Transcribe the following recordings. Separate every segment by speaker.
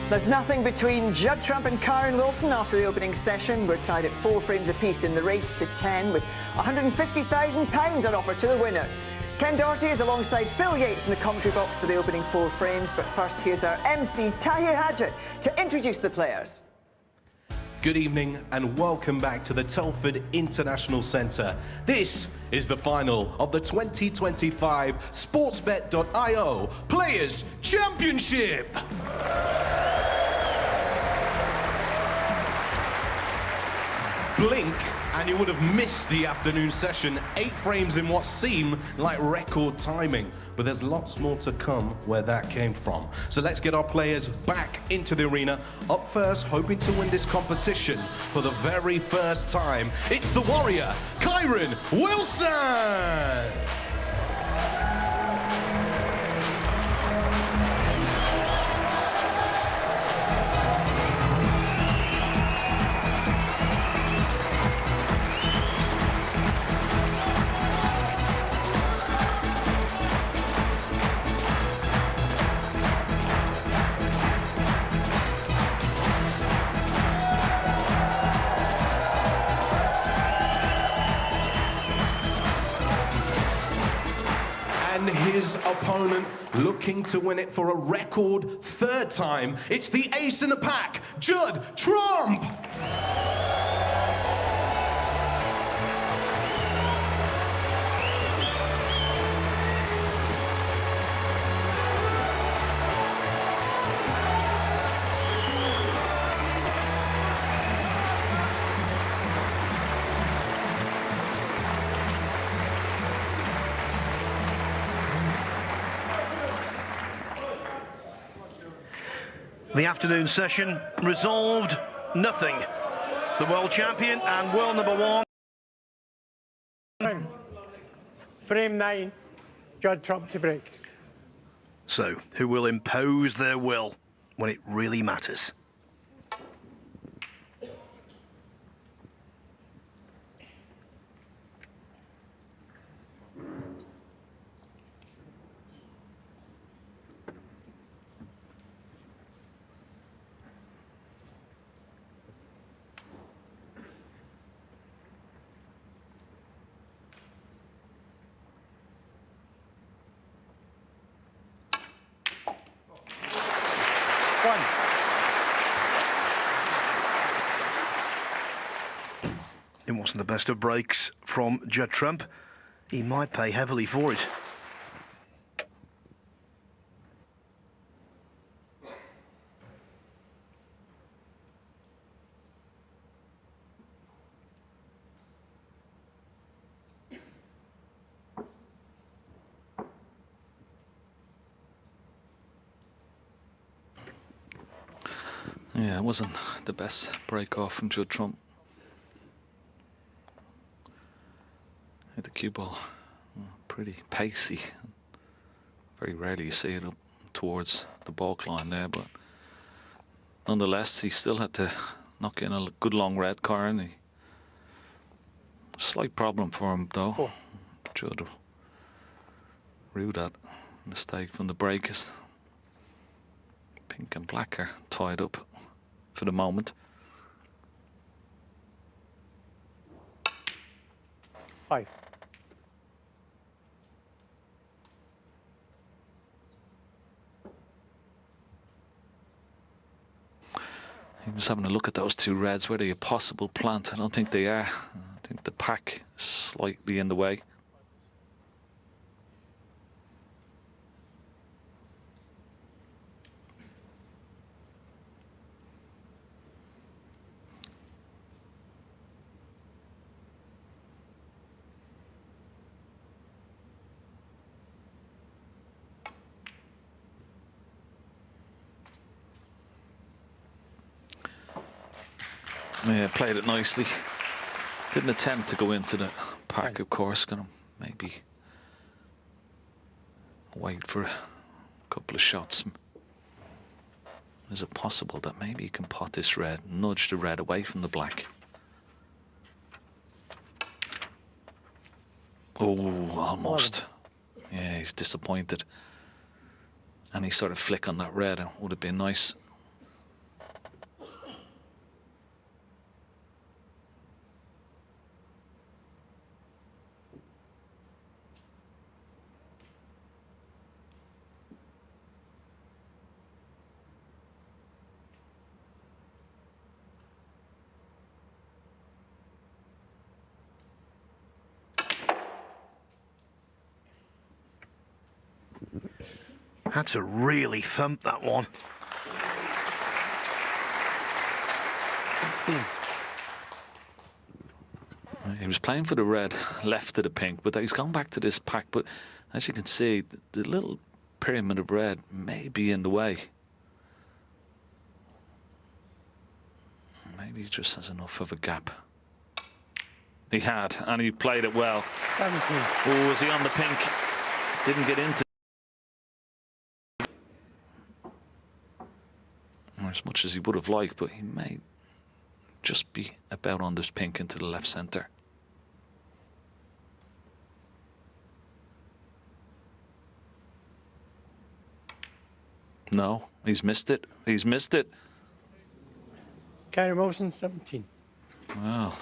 Speaker 1: There's nothing between Judd Trump and Kyren Wilson after the opening session. We're tied at 4 frames apiece in the race to 10 with £150,000 on offer to the winner. Ken Doherty is alongside Phil Yates in the commentary box for the opening 4 frames. But first, here's our MC, Tahir Hadjat, to introduce the players.
Speaker 2: Good evening and welcome back to the Telford International Centre. This is the final of the 2025 Sportsbet.io Players' Championship. Blink and you would have missed the afternoon session. 8 frames in what seemed like record timing. But there's lots more to come where that came from. So let's get our players back into the arena. Up first, hoping to win this competition for the very first time. It's the warrior, Kyren Wilson! His opponent looking to win it for a record 3rd time. It's the ace in the pack, Judd Trump!
Speaker 3: The afternoon session resolved nothing. The world champion and world number 1.
Speaker 4: Frame 9, Judd Trump to break.
Speaker 3: So, who will impose their will when it really matters? It wasn't the best of breaks from Judd Trump. He might pay heavily for it.
Speaker 5: Yeah, it wasn't the best break off from Judd Trump. The cue ball, pretty pacey. Very rarely you see it up towards the ball line there, but nonetheless, he still had to knock in a good long red, Kyren. Slight problem for him though. Judd will rue that mistake from the breakers. Pink and black are tied up for the moment.
Speaker 4: 5.
Speaker 5: He was having a look at those 2 reds. Were they a possible plant? I don't think they are. I think the pack is slightly in the way. Yeah, played it nicely. Didn't attempt to go into the pack, of course. Gonna maybe wait for a couple of shots. Is it possible that maybe you can pot this red, nudge the red away from the black? Oh, almost. Yeah, he's disappointed. Any sort of flick on that red would have been nice.
Speaker 3: Had to really thump that one.
Speaker 4: 16.
Speaker 5: He was playing for the red, left of the pink, but he's gone back to this pack. But as you can see, the little pyramid of red may be in the way. Maybe he just has enough of a gap. He had, and he played it well.
Speaker 4: 17.
Speaker 5: Oh, was he on the pink? Didn't get into as much as he would have liked, but he may just be about on this pink into the left centre. No, he's missed it. He's missed it.
Speaker 4: Kyren Wilson, 17.
Speaker 5: Wow.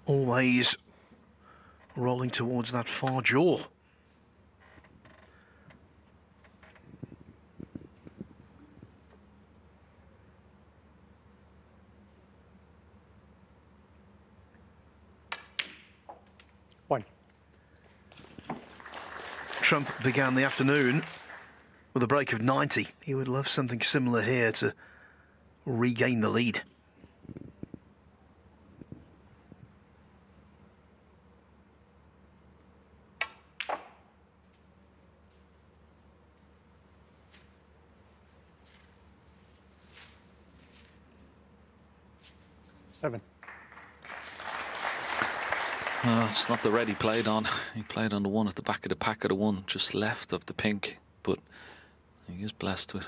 Speaker 3: Always rolling towards that far jaw.
Speaker 4: One.
Speaker 3: Trump began the afternoon with a break of 90. He would love something similar here to regain the lead.
Speaker 4: Seven.
Speaker 5: It's not the red he played on. He played on the one at the back of the pack of the one just left of the pink. But he is blessed with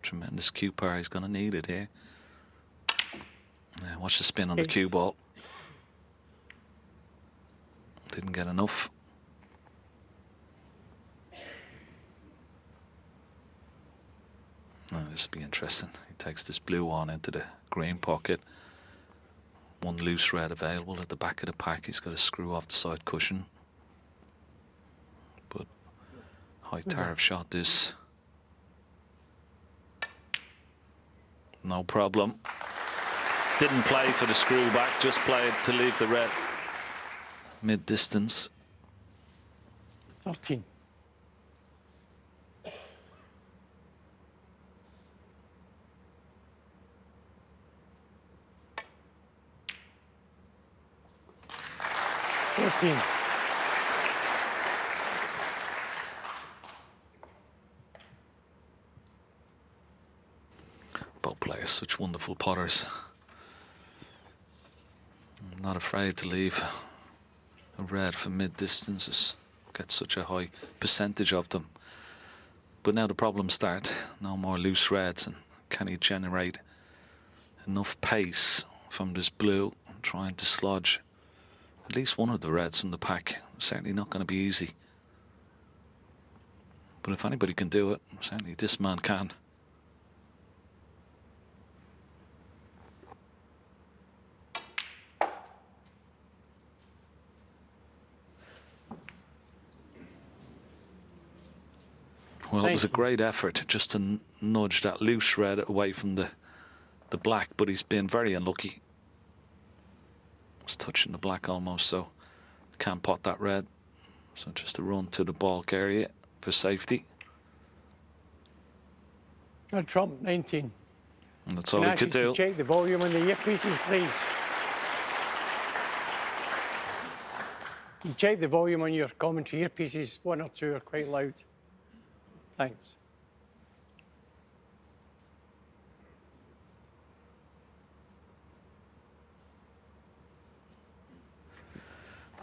Speaker 5: tremendous cue power. He's going to need it here. Yeah, watch the spin on the cue ball. Didn't get enough. Oh, this will be interesting. He takes this blue on into the green pocket. One loose red available at the back of the pack. He's got to screw off the side cushion. But high tariff shot this. No problem. Didn't play for the screw back, just played to leave the red mid-distance.
Speaker 4: 13.
Speaker 5: Both players, such wonderful potters. Not afraid to leave a red for mid distances. Get such a high percentage of them. But now the problems start. No more loose reds, and can he generate enough pace from this blue, trying to slodge at least one of the reds from the pack? Certainly not going to be easy. But if anybody can do it, certainly this man can. Well, it was a great effort just to nudge that loose red away from the black, but he's been very unlucky. Was touching the black almost, so can't pot that red. So just a run to the balk area for safety.
Speaker 4: Judd Trump, 19.
Speaker 5: And that's all he could do.
Speaker 4: Check the volume on the earpieces, please. You check the volume on your commentary earpieces. One or two are quite loud. Thanks.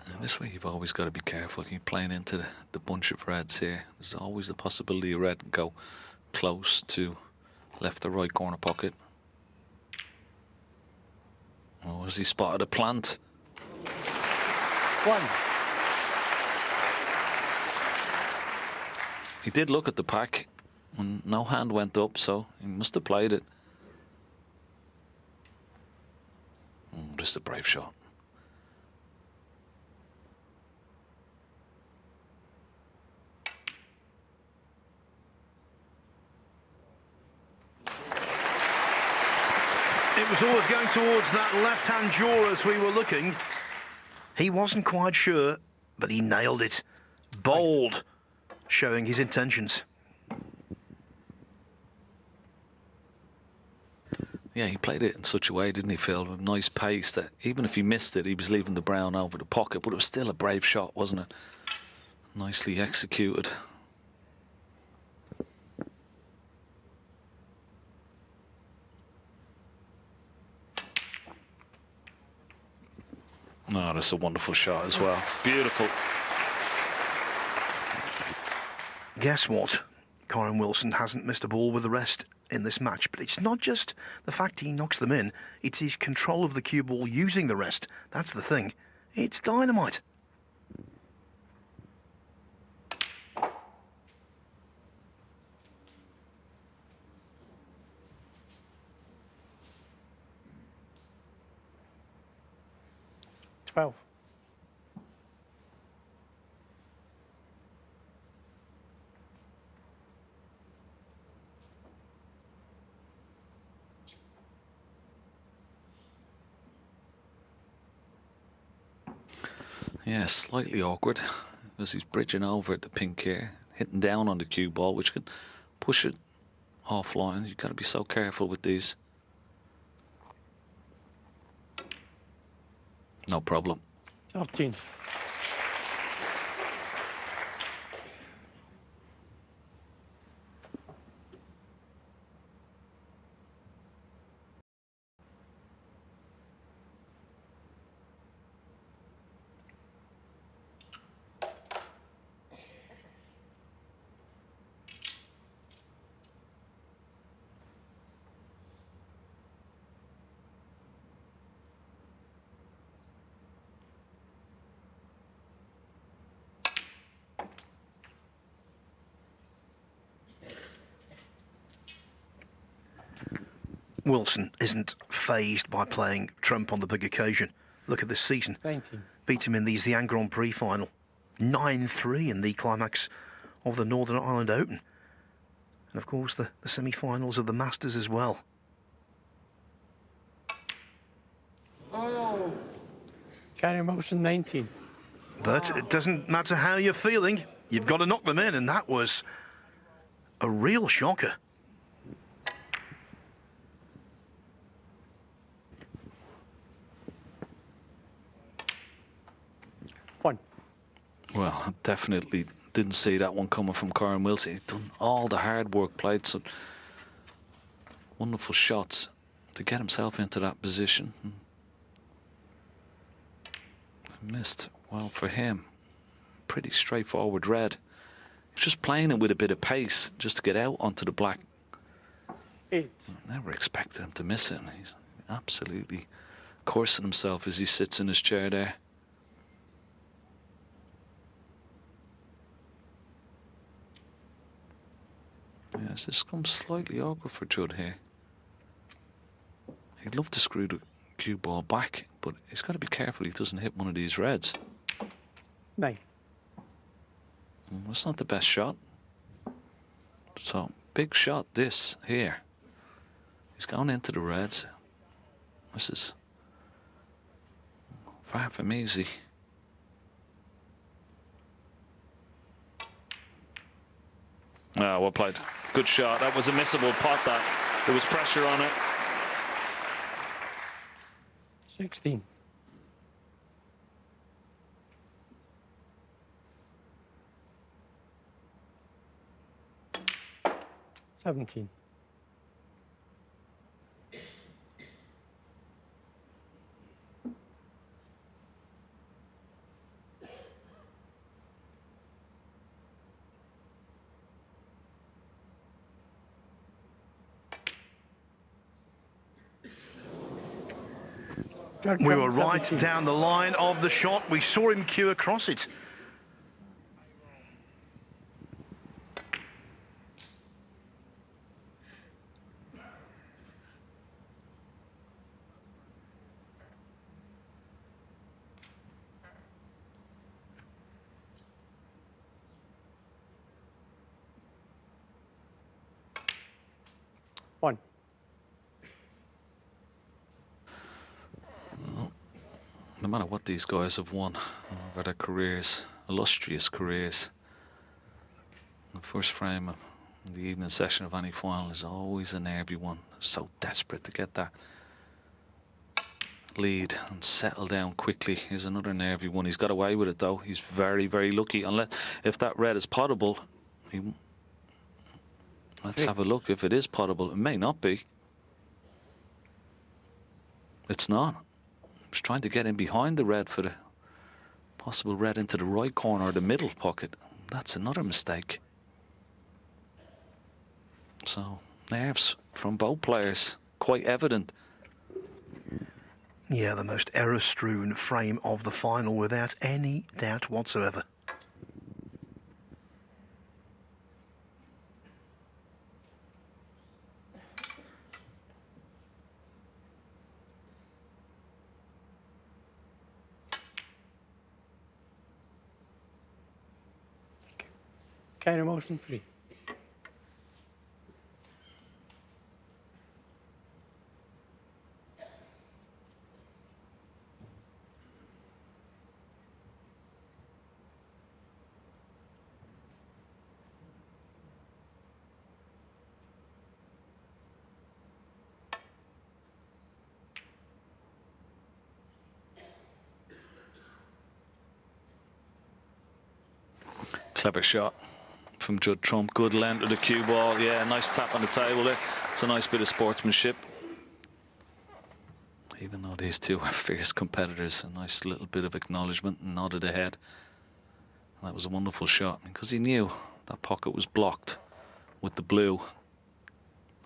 Speaker 5: And this way you've always got to be careful. You're playing into the bunch of reds here. There's always the possibility of red can go close to left or right corner pocket. Oh, has he spotted a plant?
Speaker 4: One.
Speaker 5: He did look at the pack and no hand went up, so he must have played it. Just a brave shot.
Speaker 3: It was always going towards that left-hand jaw as we were looking. He wasn't quite sure, but he nailed it. Bold, showing his intentions.
Speaker 5: Yeah, he played it in such a way, didn't he, Phil, with nice pace that even if he missed it, he was leaving the brown over the pocket, but it was still a brave shot, wasn't it? Nicely executed. Oh, that's a wonderful shot as well. Beautiful.
Speaker 3: Guess what? Kyren Wilson hasn't missed a ball with the rest in this match, but it's not just the fact he knocks them in, it's his control of the cue ball using the rest. That's the thing. It's dynamite.
Speaker 5: Yeah, slightly awkward as he's bridging over at the pink here, hitting down on the cue ball, which can push it offline. You've got to be so careful with these. No problem.
Speaker 4: 13.
Speaker 3: Wilson isn't fazed by playing trump on the big occasion. Look at this season.
Speaker 4: 19.
Speaker 3: Beat him in the Xi'an Grand Prix final. 9-3 in the climax of the Northern Ireland Open. And of course the semi-finals of the Masters as well.
Speaker 4: Kyren Wilson, 19.
Speaker 3: But it doesn't matter how you're feeling, you've got to knock them in, and that was a real shocker.
Speaker 5: Well, I definitely didn't see that one coming from Kyren Wilson. He's done all the hard work, played some wonderful shots to get himself into that position. Missed. Well, for him, pretty straightforward red. He's just playing it with a bit of pace just to get out onto the black.
Speaker 4: 8.
Speaker 5: Never expected him to miss it. He's absolutely coursing himself as he sits in his chair there. Yes, this comes slightly awkward for Judd here. He'd love to screw the cue ball back, but he's got to be careful he doesn't hit one of these reds.
Speaker 4: 9.
Speaker 5: That's not the best shot. So, big shot this here. He's going into the reds. This is far from easy. Oh, well played. Good shot. That was a missable pot, that. There was pressure on it.
Speaker 4: 16. 17.
Speaker 3: We were right down the line of the shot. We saw him cue across it.
Speaker 5: matter what these guys have won over their careers, illustrious careers, the first frame of the evening session of any final is always a nervy one. So desperate to get that lead and settle down quickly. Here's another nervy one. He's got away with it though. He's very, very lucky. Unless if that red is potable, let's have a look. If it is potable, it may not be. It's not. I was trying to get in behind the red for the possible red into the right corner or the middle pocket. That's another mistake. So nerves from both players, quite evident.
Speaker 3: Yeah, the most error-strewn frame of the final without any doubt whatsoever.
Speaker 4: Kyren motion free.
Speaker 5: Clever shot from Judd Trump. Good length of the cue ball. Yeah, nice tap on the table there. It's a nice bit of sportsmanship. Even though these two are fierce competitors, a nice little bit of acknowledgement and nod of the head. And that was a wonderful shot because he knew that pocket was blocked with the blue.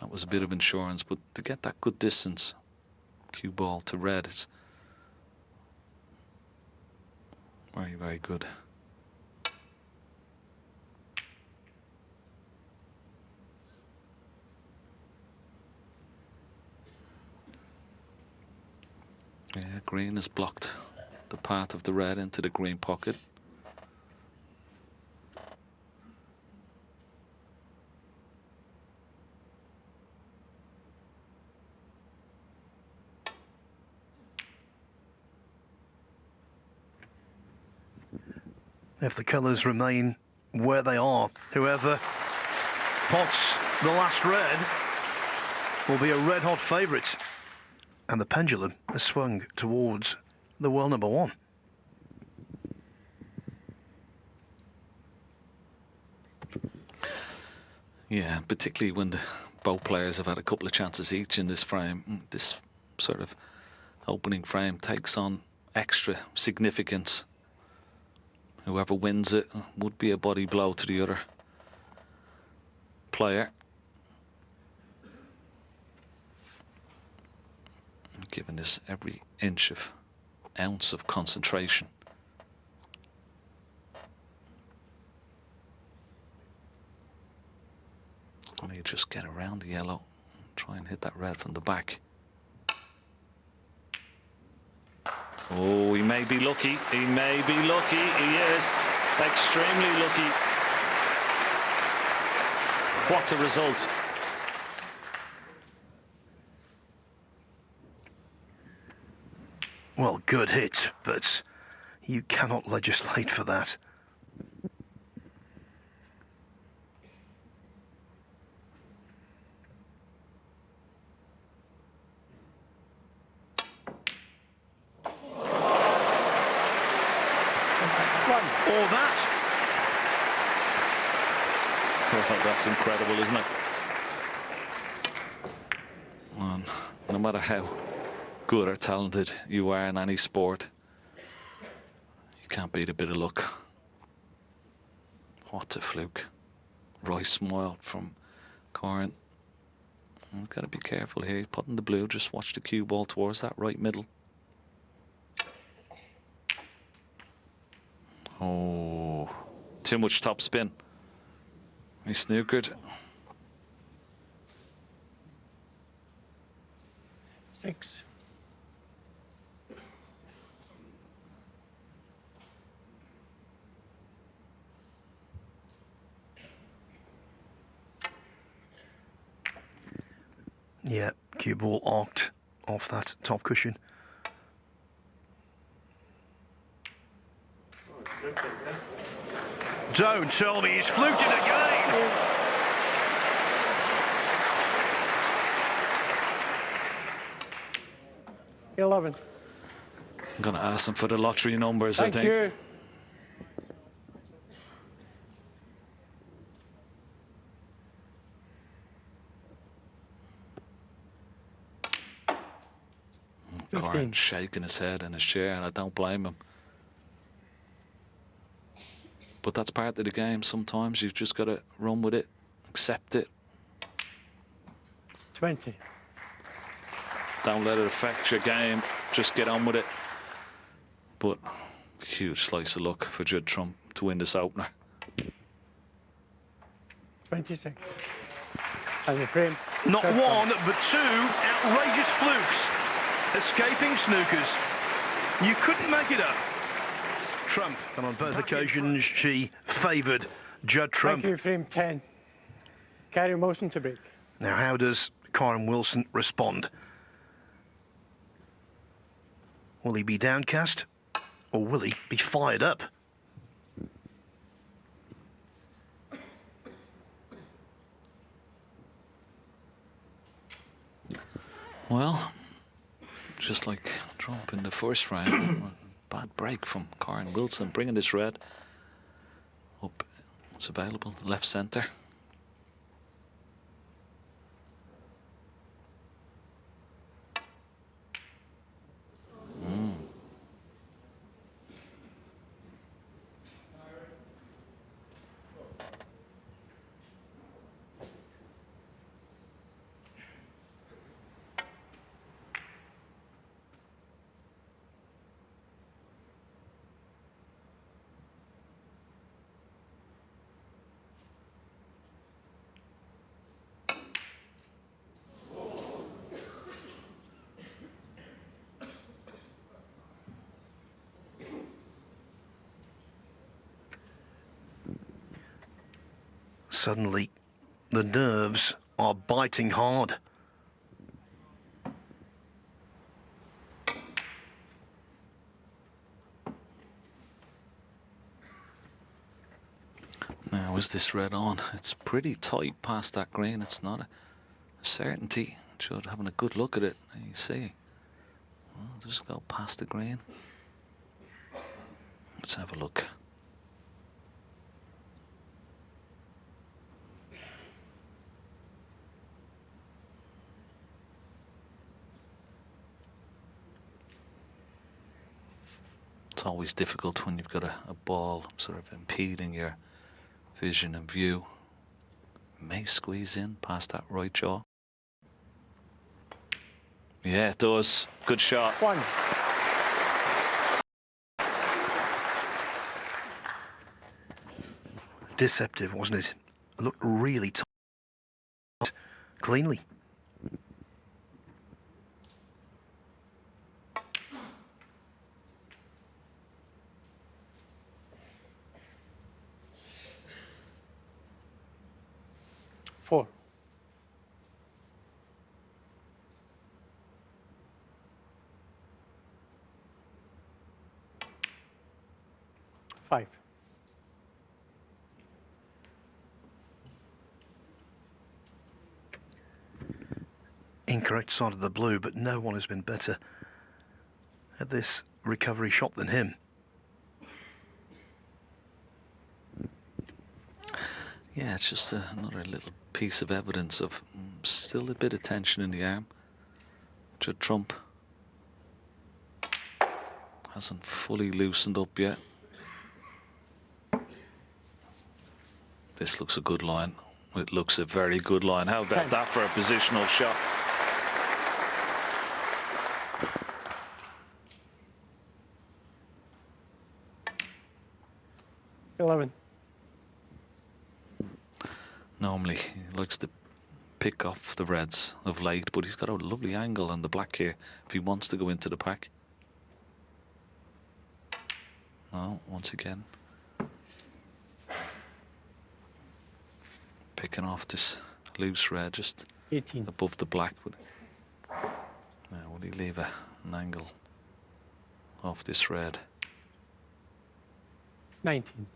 Speaker 5: That was a bit of insurance, but to get that good distance, cue ball to red, is very, very good. Yeah, green has blocked the path of the red into the green pocket.
Speaker 3: If the colours remain where they are, whoever pots the last red will be a red-hot favourite. And the pendulum has swung towards the world number one.
Speaker 5: Yeah, particularly when both players have had a couple of chances each in this frame. This sort of opening frame takes on extra significance. Whoever wins it would be a body blow to the other player. Given this every ounce of concentration. Let me just get around the yellow, try and hit that red from the back. Oh, he may be lucky. He may be lucky. He is extremely lucky. What a result.
Speaker 3: Well, good hit, but you cannot legislate for that. Or that.
Speaker 5: Well, that's incredible, isn't it? And no matter how good or talented you are in any sport, you can't beat a bit of luck. What a fluke. Right smile from Kyren. You've got to be careful here. He's putting the blue, just watch the cue ball towards that right middle. Oh, too much top spin. He snookered.
Speaker 4: 6.
Speaker 3: Yeah, cue ball arced off that top cushion. Don't tell me he's fluked it again.
Speaker 4: 11.
Speaker 5: I'm going to ask them for the lottery numbers,
Speaker 4: Thank
Speaker 5: I think.
Speaker 4: you.
Speaker 5: Kyren shaking his head in his chair, and I don't blame him. But that's part of the game. Sometimes you've just got to run with it, accept it.
Speaker 4: 20.
Speaker 5: Don't let it affect your game. Just get on with it. But huge slice of luck for Judd Trump to win this opener.
Speaker 4: 26. As a frame.
Speaker 3: Not one, but two outrageous flukes. Escaping snookers. You couldn't make it up. Trump, and on both occasions she favoured Judd Trump.
Speaker 4: Thank you, frame 10. Carry motion to break.
Speaker 3: Now, how does Kyren Wilson respond? Will he be downcast, or will he be fired up?
Speaker 5: Well, just like Trump in the first frame, bad break from Kyren Wilson, bringing this red up. It's available, left centre.
Speaker 3: Suddenly, the nerves are biting hard.
Speaker 5: Now, is this red on? It's pretty tight past that green. It's not a certainty. Judd having a good look at it. You see. Well, just go past the green. Let's have a look. It's always difficult when you've got a ball sort of impeding your vision and view. May squeeze in past that right jaw. Yeah, it does. Good shot.
Speaker 4: 1.
Speaker 3: Deceptive, wasn't it? Looked really tight, cleanly.
Speaker 4: Four. 5.
Speaker 3: Incorrect side of the blue, but no one has been better at this recovery shot than him.
Speaker 5: Yeah, it's just another little piece of evidence of still a bit of tension in the arm. Judd Trump hasn't fully loosened up yet. This looks a good line. It looks a very good line. How about that for a positional shot? Normally he likes to pick off the reds of late, but he's got a lovely angle on the black here if he wants to go into the pack. No, once again picking off this loose red just
Speaker 4: 18.
Speaker 5: above the black. Now will he leave an angle off this red?
Speaker 4: 19.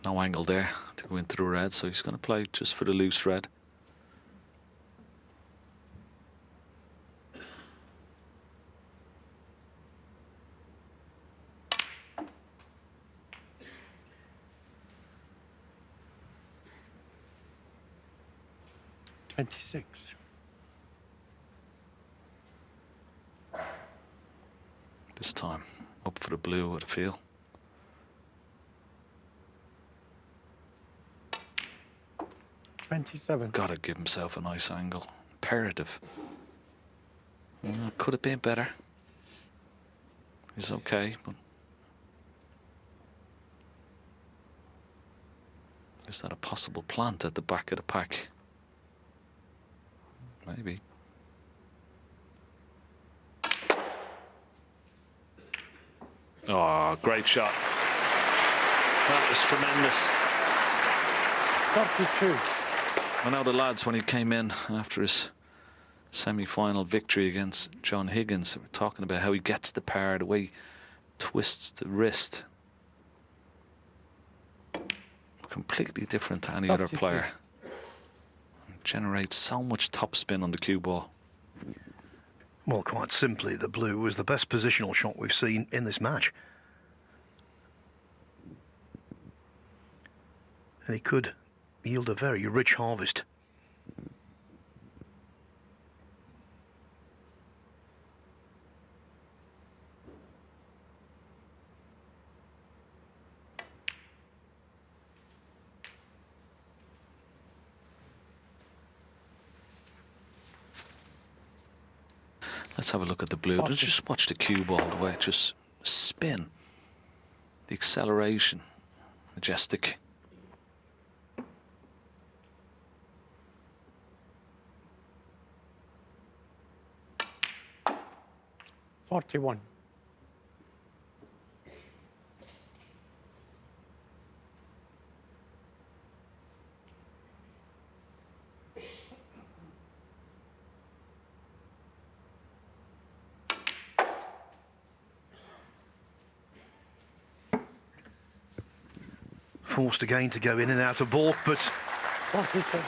Speaker 5: No angle there to go into the red, so he's going to play just for the loose red.
Speaker 4: $26.
Speaker 5: This time up for the blue, I feel.
Speaker 4: $27.
Speaker 5: Got to give himself a nice angle. Imperative. Could have been better. He's okay, but is that a possible plant at the back of the pack? Maybe. Oh, great shot. That was tremendous.
Speaker 4: 32.
Speaker 5: I know the lads, when he came in after his semi-final victory against John Higgins, they were talking about how he gets the par, the way he twists the wrist. Completely different to any other player. Generates so much topspin on the cue ball.
Speaker 3: Well, quite simply, the blue was the best positional shot we've seen in this match. And he could yield a very rich harvest.
Speaker 5: Let's have a look at the blue. Let's just watch the cue ball, the way it just spin. The acceleration. Majestic.
Speaker 4: $41.
Speaker 3: Forced again to go in and out of balk, but
Speaker 4: 46.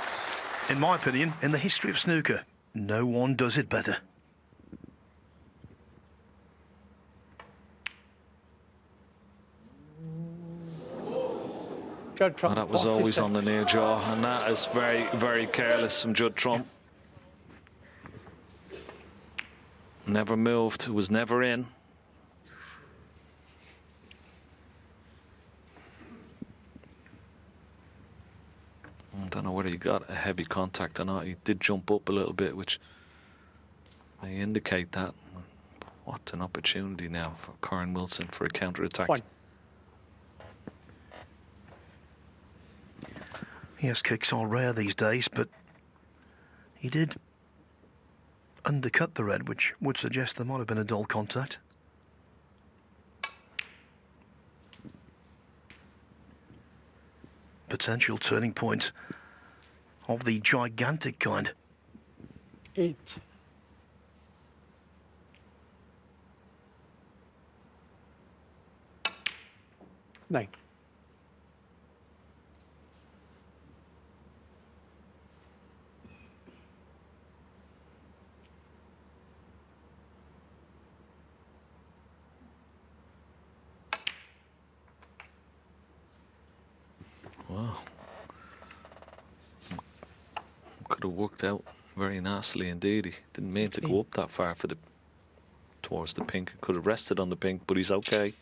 Speaker 3: in my opinion, in the history of snooker, no one does it better.
Speaker 4: Judd Trump,
Speaker 5: Well, that was always
Speaker 4: 46.
Speaker 5: on the near jaw, and that is very, very careless from Judd Trump. Never moved, it was never in. I don't know whether he got a heavy contact or not. He did jump up a little bit, which may indicate that. What an opportunity now for Kyren Wilson for a counter-attack.
Speaker 4: One.
Speaker 3: Yes, kicks are rare these days, but he did undercut the red, which would suggest there might have been a dull contact. Potential turning point of the gigantic kind.
Speaker 4: 8. $9.
Speaker 5: Wow. Could have worked out very nicely indeed. He didn't mean to go up that far for towards the pink. Could have rested on the pink, but he's okay.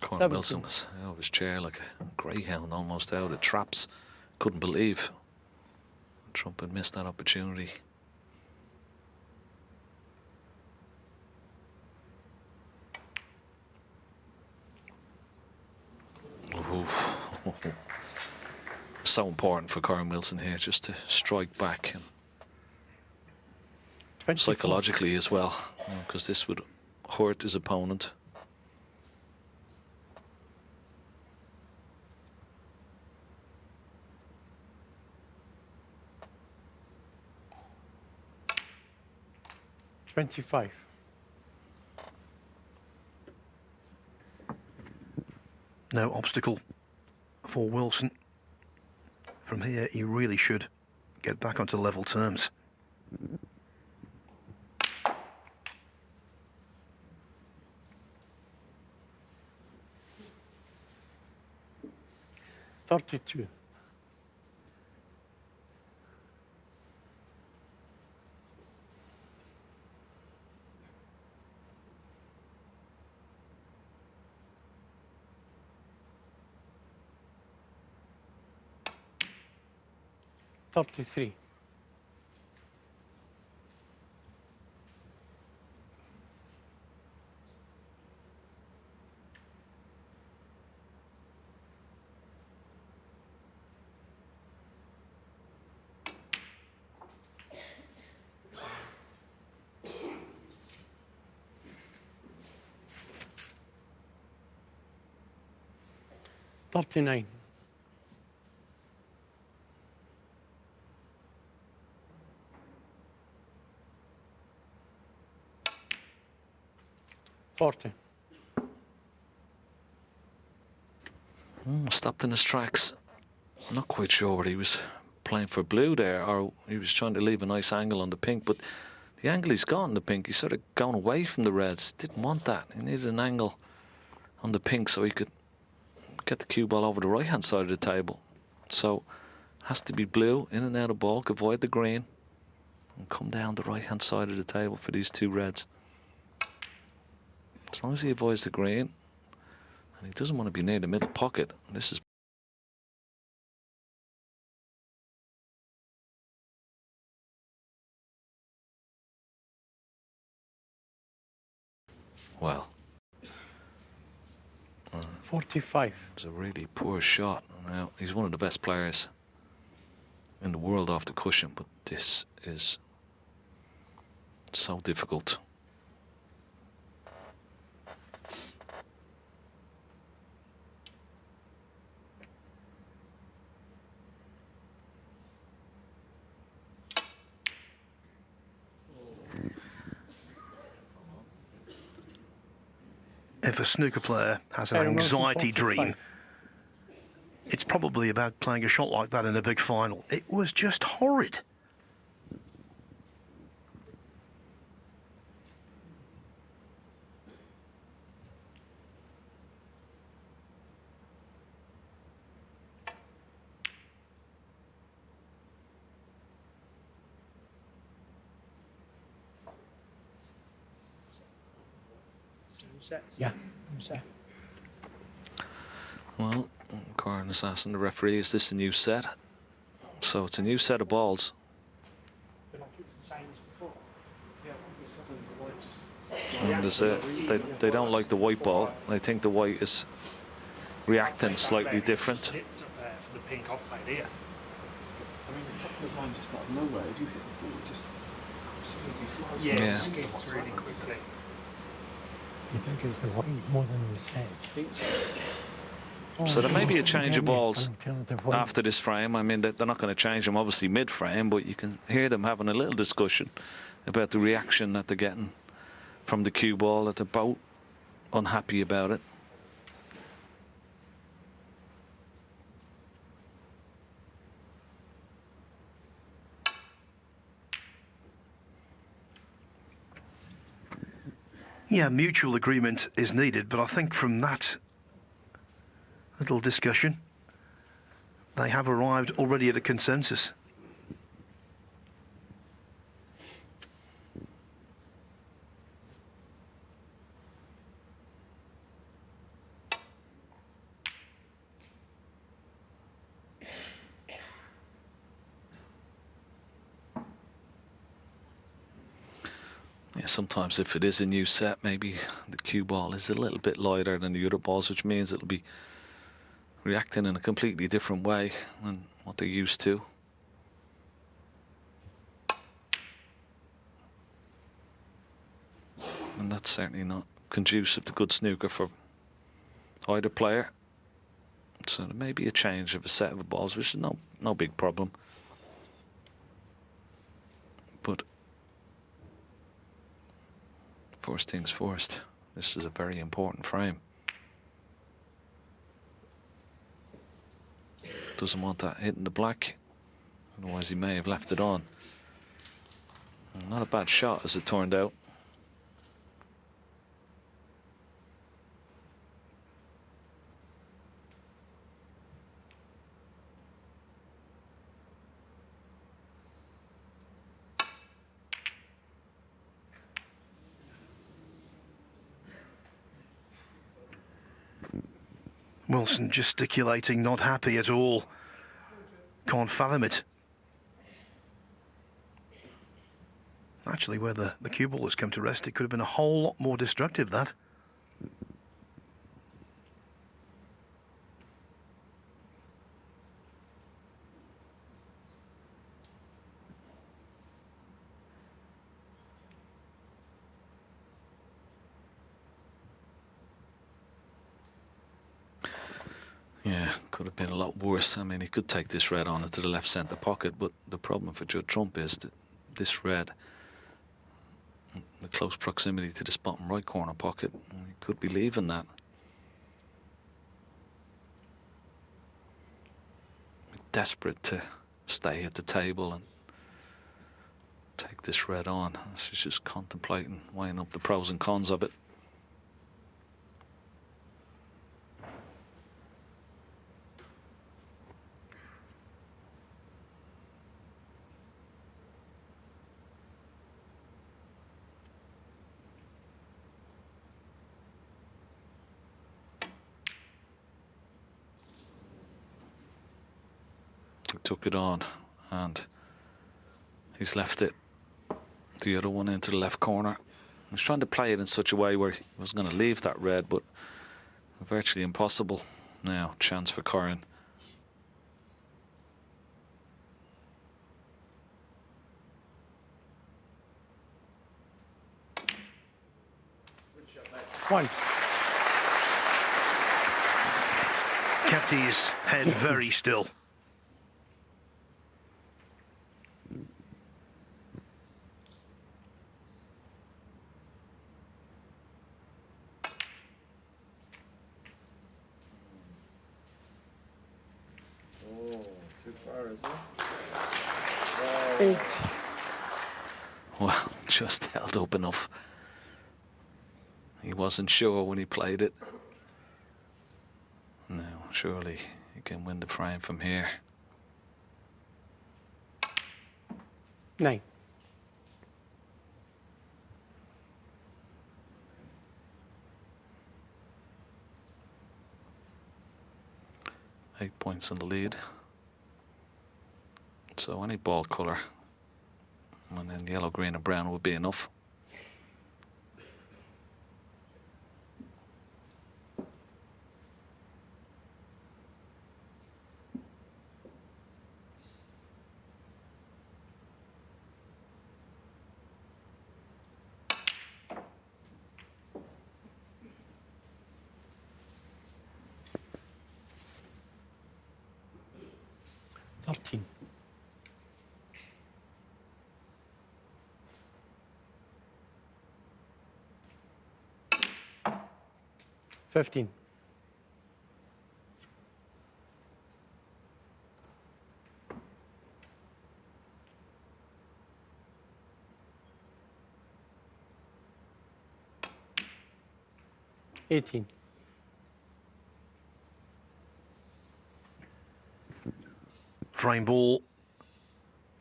Speaker 5: Kyren Wilson was out of his chair like a greyhound, almost out of the traps. Couldn't believe Trump had missed that opportunity. So important for Kyren Wilson here just to strike back, and
Speaker 4: 24.
Speaker 5: psychologically as well, because this would hurt his opponent.
Speaker 4: 25.
Speaker 3: No obstacle for Wilson. From here, he really should get back onto level terms.
Speaker 4: $32. $33. $39. $40.
Speaker 5: Stopped in his tracks. I'm not quite sure what he was playing for blue there, or he was trying to leave a nice angle on the pink, but the angle he's got on the pink, he's sort of gone away from the reds. Didn't want that. He needed an angle on the pink so he could get the cue ball over the right hand side of the table. So has to be blue, in and out of ball, avoid the green and come down the right hand side of the table for these two reds. As long as he avoids the green, and he doesn't want to be near the middle pocket. This is well.
Speaker 4: 45.
Speaker 5: It's a really poor shot. Now, he's one of the best players in the world off the cushion, but this is so difficult.
Speaker 3: If a snooker player has an
Speaker 4: Kyren Wilson,
Speaker 3: anxiety
Speaker 4: 45.
Speaker 3: dream, it's probably about playing a shot like that in a big final. It was just horrid.
Speaker 4: Yeah.
Speaker 5: Well, Kyren is asking the referee, is this a new set? So it's a new set of balls. And they don't like the white ball. They think the white is reacting slightly different.
Speaker 6: For the pink off play here. I mean, a couple of lines just out of nowhere. If you hit the ball, it just absolutely flies.
Speaker 5: Yeah.
Speaker 6: It skids really quickly.
Speaker 4: You think it's the white more than the sedge?
Speaker 5: So there may be a change of balls
Speaker 4: after.
Speaker 5: after this frame. I mean, they're not going to change them obviously mid-frame, but you can hear them having a little discussion about the reaction that they're getting from the cue ball, that they're both unhappy about it.
Speaker 3: Yeah, mutual agreement is needed, but I think from that little discussion, they have arrived already at a consensus.
Speaker 5: Yeah, sometimes if it is a new set, maybe the cue ball is a little bit lighter than the other balls, which means it'll be reacting in a completely different way than what they're used to. And that's certainly not conducive to good snooker for either player. So there may be a change of a set of balls, which is no big problem. But First things first. This is a very important frame. Doesn't want that hitting the black, otherwise he may have left it on. Not a bad shot as it turned out.
Speaker 3: Wilson gesticulating, not happy at all. Can't fathom it. Actually, where the cue ball has come to rest, it could have been a whole lot more destructive, that.
Speaker 5: Yeah, could have been a lot worse. I mean, he could take this red on into the left centre pocket, but the problem for Judd Trump is that this red, the close proximity to this bottom right corner pocket, he could be leaving that. Desperate to stay at the table and take this red on. She's just contemplating, weighing up the pros and cons of it. He took it on and he's left it, the other one, into the left corner. He's trying to play it in such a way where he was going to leave that red, but virtually impossible. Now, chance for Kyren.
Speaker 4: One.
Speaker 3: Kept his head very still.
Speaker 4: Eight.
Speaker 5: Well, just held up enough. He wasn't sure when he played it. No, surely he can win the frame from here.
Speaker 4: 9.
Speaker 5: Eight points in the lead. So any ball colour, and then yellow, green and brown would be enough.
Speaker 4: Thirteen. 15. 18.
Speaker 3: Frame ball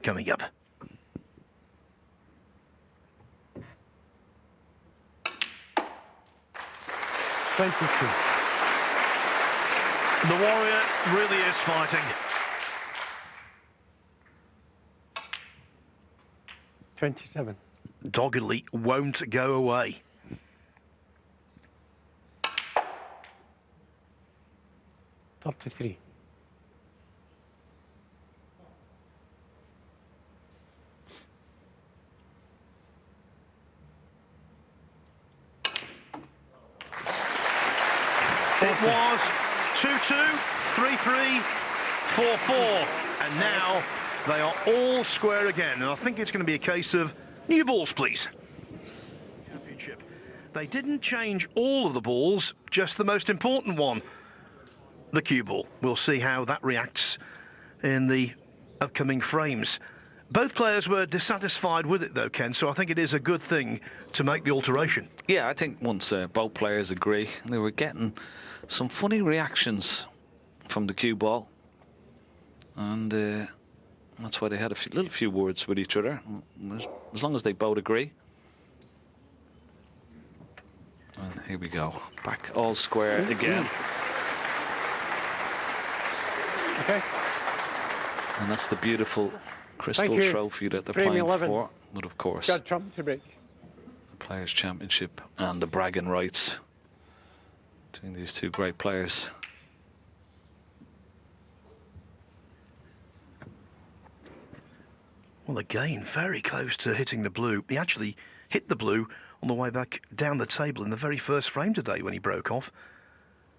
Speaker 3: coming up.
Speaker 4: The
Speaker 3: Warrior really is fighting.
Speaker 4: 27.
Speaker 3: Doggedly won't go away.
Speaker 4: 33.
Speaker 3: It was 2-2, 3-3, 4-4, and now they are all square again. And I think it's going to be a case of new balls, please. Championship. They didn't change all of the balls, just the most important one, the cue ball. We'll see how that reacts in the upcoming frames. Both players were dissatisfied with it though, Ken, so I think it is a good thing to make the alteration.
Speaker 5: Yeah, I think once both players agree, they were getting some funny reactions from the cue ball, and that's why they had a little few words with each other, as long as they both agree. And here we go, back all square again.
Speaker 4: Okay.
Speaker 5: And that's the beautiful crystal trophy that they're
Speaker 4: Frame
Speaker 5: playing
Speaker 4: 11.
Speaker 5: for. But of course,
Speaker 4: Judd Trump to break.
Speaker 5: the Players' Championship and the bragging rights between these two great players.
Speaker 3: Well, again, very close to hitting the blue. He actually hit the blue on the way back down the table in the very first frame today when he broke off.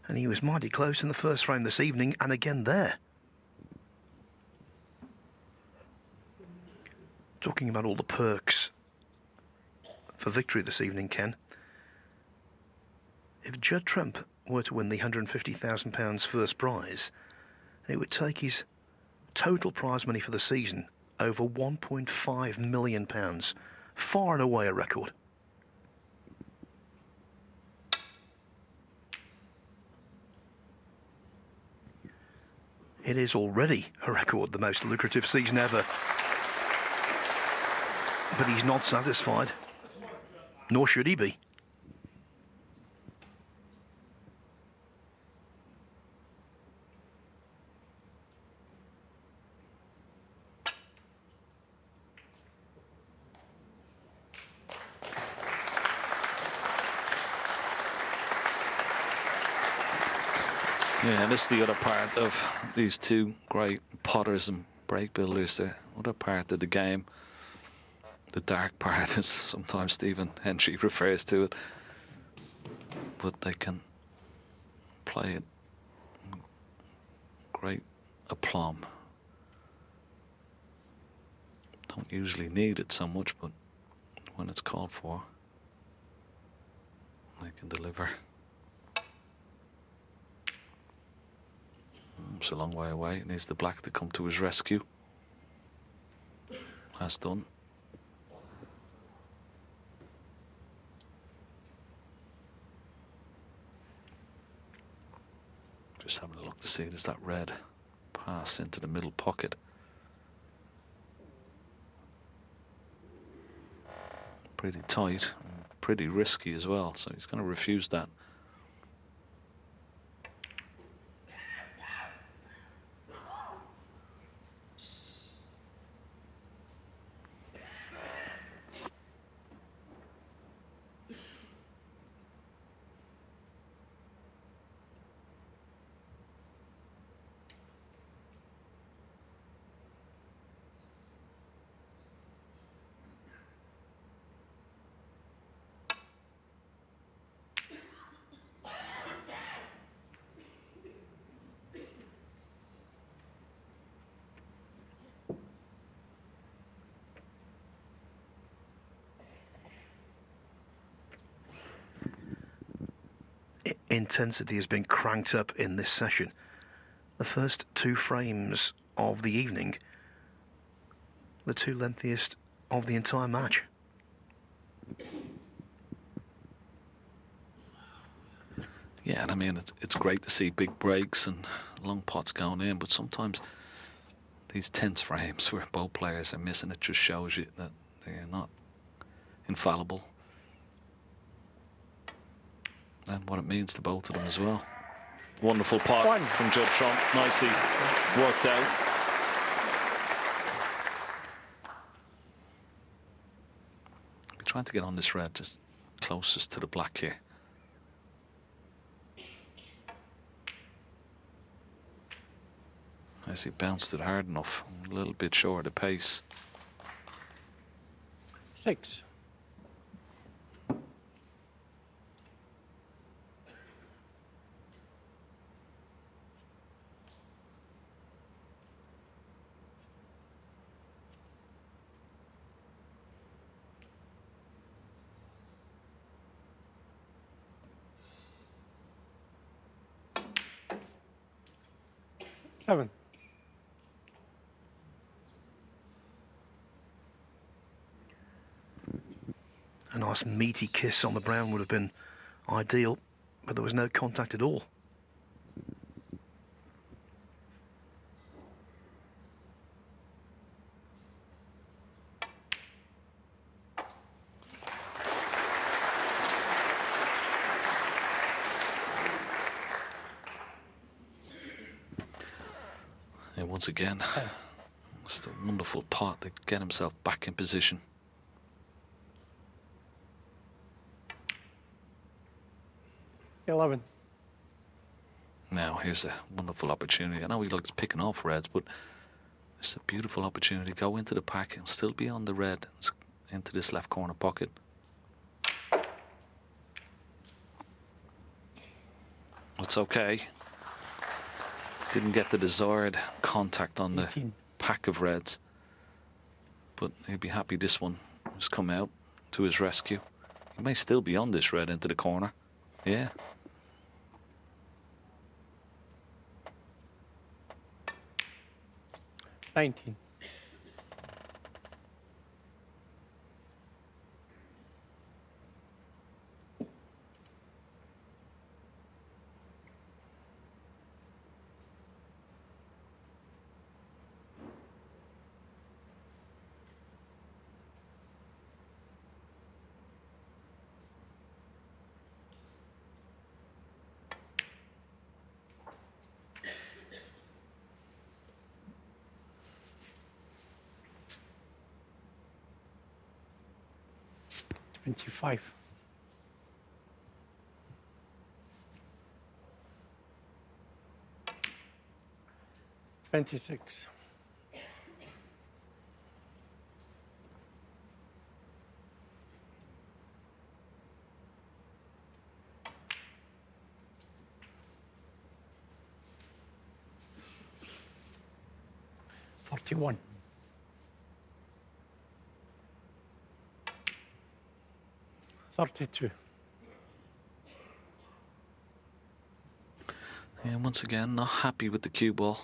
Speaker 3: And he was mighty close in the first frame this evening, and again there. Talking about all the perks for victory this evening, Ken. If Judd Trump were to win the £150,000 first prize, it would take his total prize money for the season over £1.5 million. Far and away a record. It is already a record, the most lucrative season ever. But he's not satisfied, nor should he be.
Speaker 5: Yeah, and this is the other part of these two great potters and break builders. The other part of the game, the dark part, as sometimes Stephen Hendry refers to it. But they can play it great aplomb. Don't usually need it so much, but when it's called for, they can deliver. It's a long way away. Needs the black to come to his rescue. Has done. Just having a look to see, does that red pass into the middle pocket? Pretty tight, and pretty risky as well, so he's going to refuse that.
Speaker 3: Intensity has been cranked up in this session. The first two frames of the evening, the two lengthiest of the entire match.
Speaker 5: Yeah, and I mean, it's great to see big breaks and long pots going in, but sometimes these tense frames where both players are missing, it just shows you that they're not infallible. And what it means to both of them as well. Wonderful pot from Judd Trump, nicely worked out. We're trying to get on this red, just closest to the black here. As he bounced it hard enough, a little bit short of pace.
Speaker 4: 6. 7.
Speaker 3: A nice meaty kiss on the brown would have been ideal, but there was no contact at all.
Speaker 5: And once again, it's a wonderful pot to get himself back in position.
Speaker 4: $11.
Speaker 5: Now here's a wonderful opportunity. I know he likes picking off reds, but it's a beautiful opportunity. Go into the pack and still be on the red into this left corner pocket. It's okay. Didn't get the desired contact on the
Speaker 4: 18.
Speaker 5: pack of reds, but he'll be happy this one has come out to his rescue. He may still be on this red into the corner. Yeah.
Speaker 4: $19. $25. $26. $41. $32.
Speaker 5: And once again, not happy with the cue ball.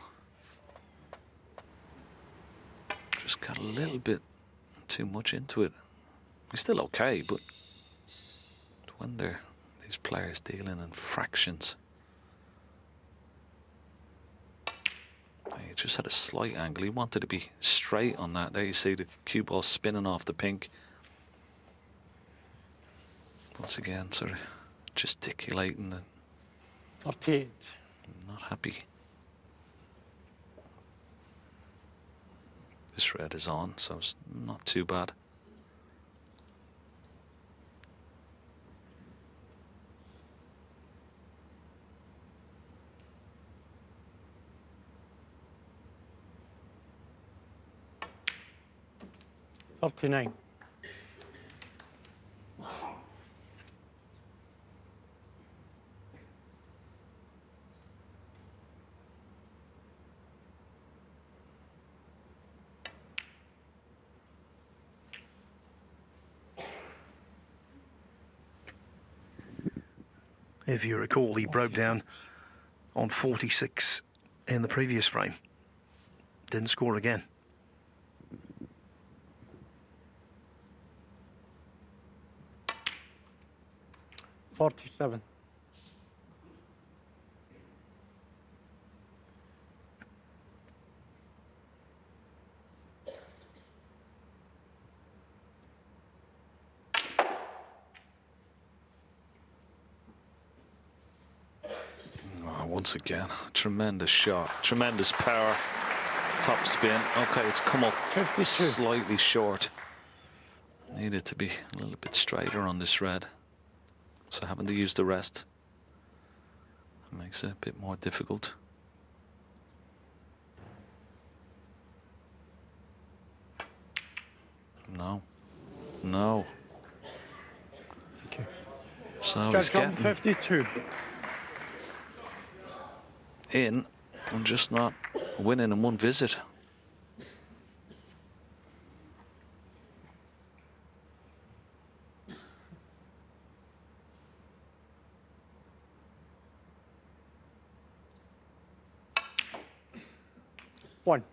Speaker 5: Just got a little bit too much into it. He's still okay, but when these players dealing in fractions, he just had a slight angle. He wanted to be straight on that. There you see the cue ball spinning off the pink. Once again, sort of gesticulating and
Speaker 4: 48.
Speaker 5: not happy. This red is on, so it's not too bad.
Speaker 4: $39.
Speaker 3: If you recall, he broke down
Speaker 4: 46.
Speaker 3: on 46 in the previous frame. Didn't score again.
Speaker 4: $47.
Speaker 5: Once again, tremendous shot, tremendous power, top spin. Okay, it's come up
Speaker 4: 52.
Speaker 5: slightly short. Needed to be a little bit straighter on this red. So having to use the rest makes it a bit more difficult. No. No.
Speaker 4: Thank you.
Speaker 5: So he's
Speaker 4: Judge on
Speaker 5: getting
Speaker 4: 52.
Speaker 5: in and just not winning in one visit.
Speaker 4: 1.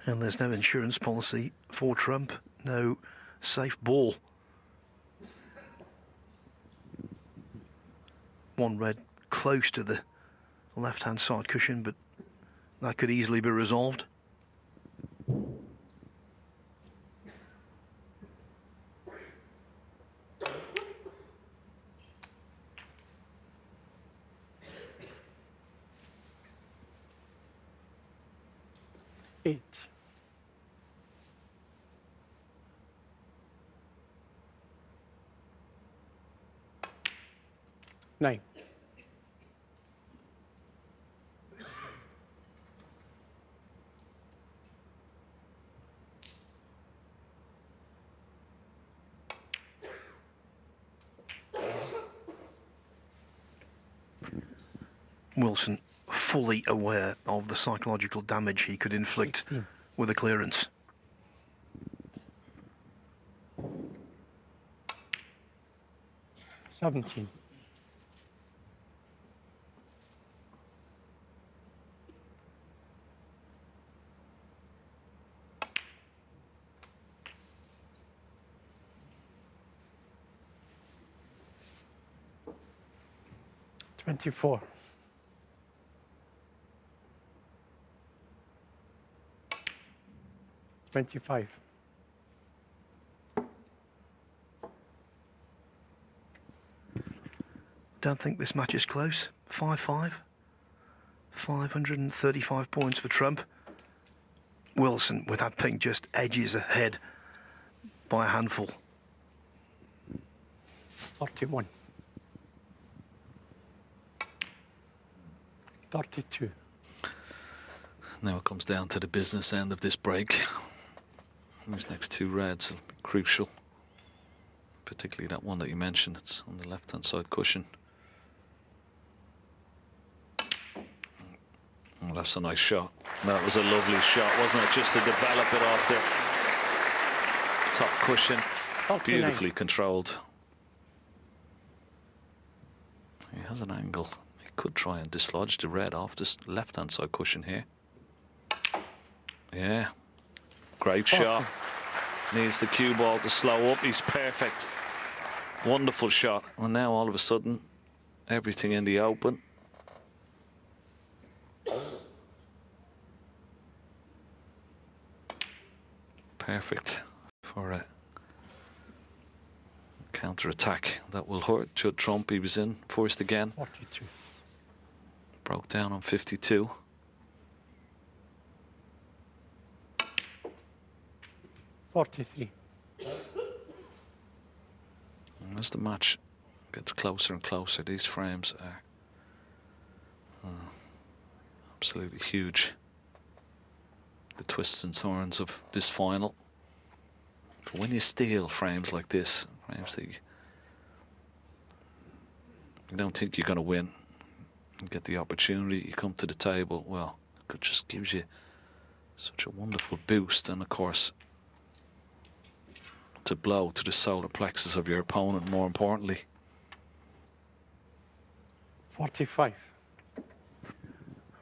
Speaker 3: And there's no insurance policy for Trump, no safe ball. One red close to the left-hand side cushion, but that could easily be resolved.
Speaker 4: Eight. 9.
Speaker 3: 'Wilson fully aware of the psychological damage he could inflict
Speaker 4: 16.
Speaker 3: with a clearance.
Speaker 4: Seventeen. 24. 25.
Speaker 3: 'Don't think this match is close. 5-5. 535 points for Trump. Wilson, with that pink, just edges ahead by a handful.
Speaker 4: 31. 32.
Speaker 5: Now it comes down to the business end of this break. These next two reds are crucial, particularly that one that you mentioned. It's on the left-hand side cushion. Oh, that's a nice shot. That was a lovely shot, wasn't it? Just to develop it off the top cushion.
Speaker 4: 39.
Speaker 5: Beautifully controlled. He has an angle. He could try and dislodge the red off this left-hand side cushion here. Yeah. Great shot. Needs the cue ball to slow up. He's perfect. Wonderful shot. And now all of a sudden, everything in the open. Perfect for a counter-attack that will hurt Judd Trump. He was in first again.
Speaker 4: 42.
Speaker 5: Broke down on 52.
Speaker 4: 43.
Speaker 5: And as the match gets closer and closer, these frames are absolutely huge. The twists and turns of this final. But when you steal frames like this, frames that you don't think you're going to win, and get the opportunity, you come to the table, well, it just gives you such a wonderful boost. And of course, to blow to the solar plexus of your opponent, more importantly.
Speaker 4: 45.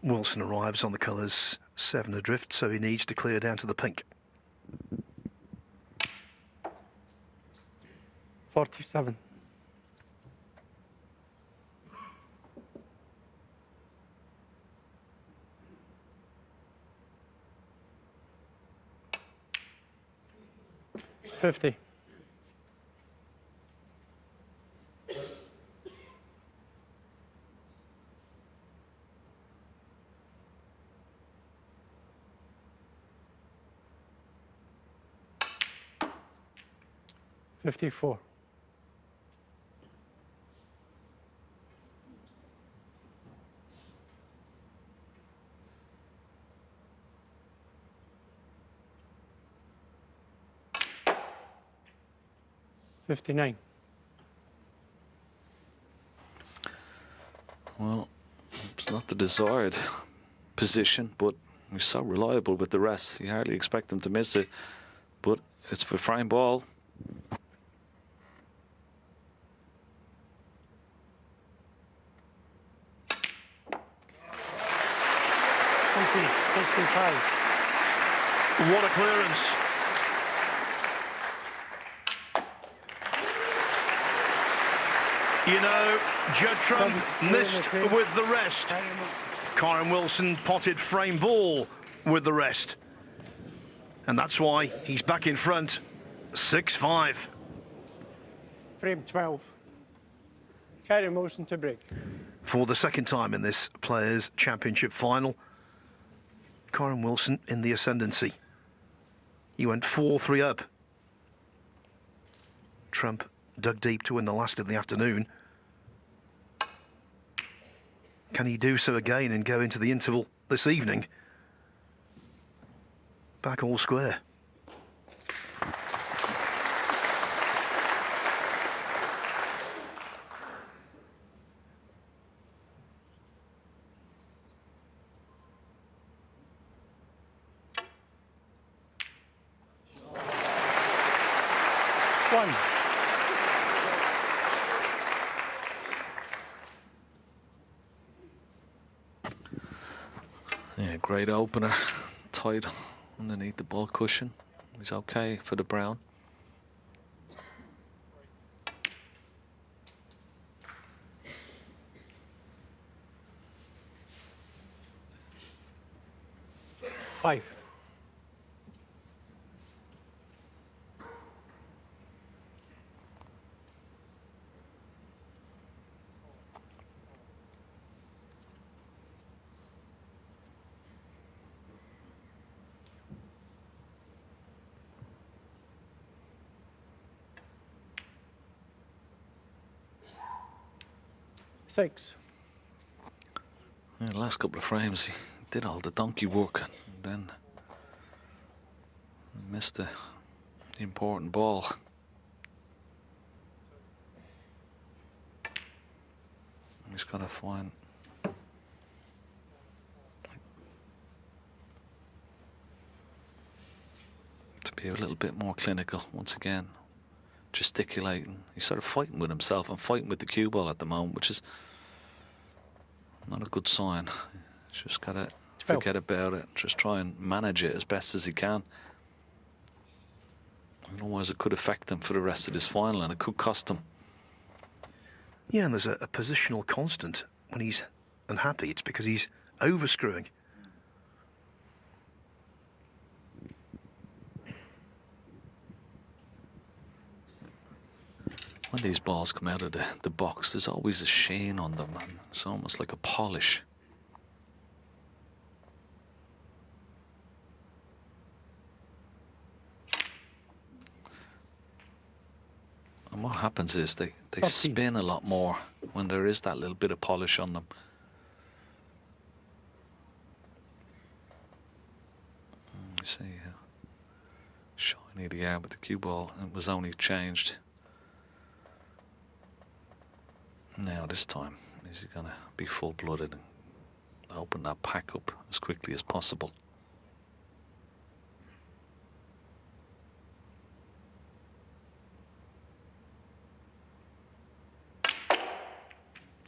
Speaker 3: Wilson arrives on the colours 7 adrift, so he needs to clear down to the pink.
Speaker 4: 47. 50. 54. 59.
Speaker 5: Well, it's not the desired position, but he's so reliable with the rest. You hardly expect him to miss it, but it's for frame ball.
Speaker 4: 65.
Speaker 3: What a clearance. You know, Judd Trump missed with the rest. Kyren Wilson potted frame ball with the rest. And that's why he's back in front, 6-5.
Speaker 4: Frame 12. Kyren Wilson to break.
Speaker 3: For the second time in this Players' Championship final, Kyren Wilson in the ascendancy. He went 4-3 up. Trump dug deep to win the last of the afternoon. Can he do so again and go into the interval this evening back all square?
Speaker 4: One.
Speaker 5: Yeah, great opener. Tight underneath the ball cushion. He's okay for the brown.
Speaker 4: Five. Six.
Speaker 5: Yeah, the last couple of frames, he did all the donkey work and then missed the important ball. He's got to find to be a little bit more clinical once again. Gesticulating. He's sort of fighting with himself and fighting with the cue ball at the moment, which is not a good sign. He's just got to forget about it. Just try and manage it as best as he can. Otherwise, it could affect him for the rest of this final, and it could cost him.
Speaker 3: Yeah, and there's a positional constant when he's unhappy. It's because he's overscrewing.
Speaker 5: When these balls come out of the box, there's always a sheen on them, and it's almost like a polish. And what happens is they spin a lot more when there is that little bit of polish on them. You see how shiny they are with the cue ball. It was only changed. Now this time, is he going to be full-blooded and open that pack up as quickly as possible?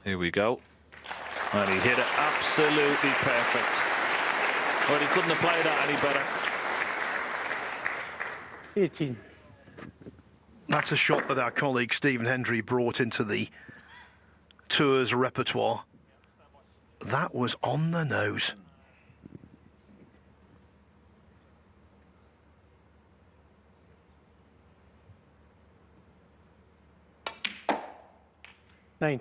Speaker 5: Here we go. And he hit it absolutely perfect. Well, he couldn't have played that any better.
Speaker 4: 18.
Speaker 3: That's a shot that our colleague Stephen Hendry brought into the tour's repertoire. That was on the nose.
Speaker 4: $19.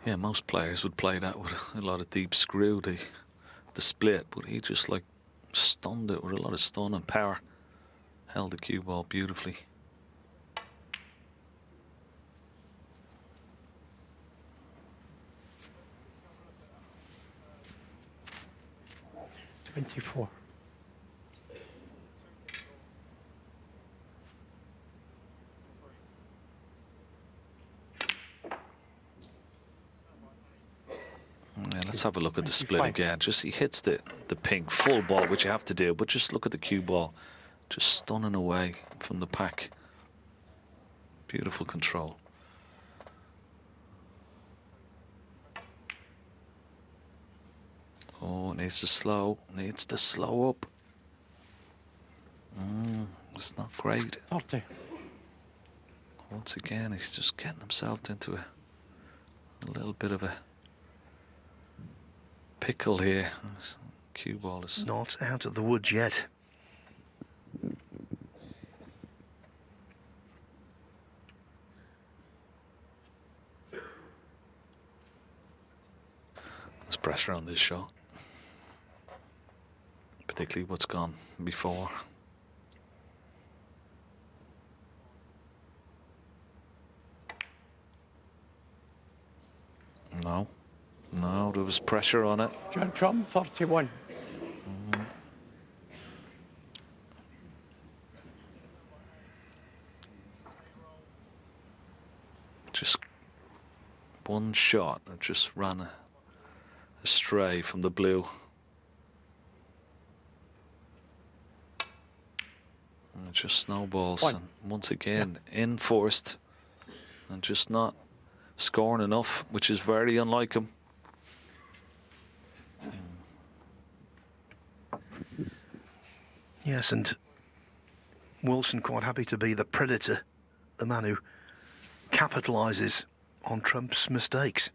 Speaker 5: Yeah, most players would play that with a lot of deep screw, the split, but he just like stunned it with a lot of stun and power. Held the cue ball beautifully.
Speaker 4: $24.
Speaker 5: Yeah, let's have a look at the split again. Just he hits the pink full ball, which you have to do, but just look at the cue ball, just stunning away from the pack. Beautiful control. Oh, needs to slow. Needs to slow up. It's not great.
Speaker 4: 30.
Speaker 5: Once again, he's just getting himself into a little bit of a pickle here. This cue ball is
Speaker 3: Not out of the woods yet.
Speaker 5: There's pressure on this shot, particularly what's gone before. No, no, there was pressure on it.
Speaker 4: Judd Trump, 31.
Speaker 5: Just one shot that just ran astray from the blue. And it just snowballs.
Speaker 4: One.
Speaker 5: And once again, enforced and just not scoring enough, which is very unlike him.
Speaker 3: Yes, and Wilson quite happy to be the predator, the man who capitalises on Trump's mistakes.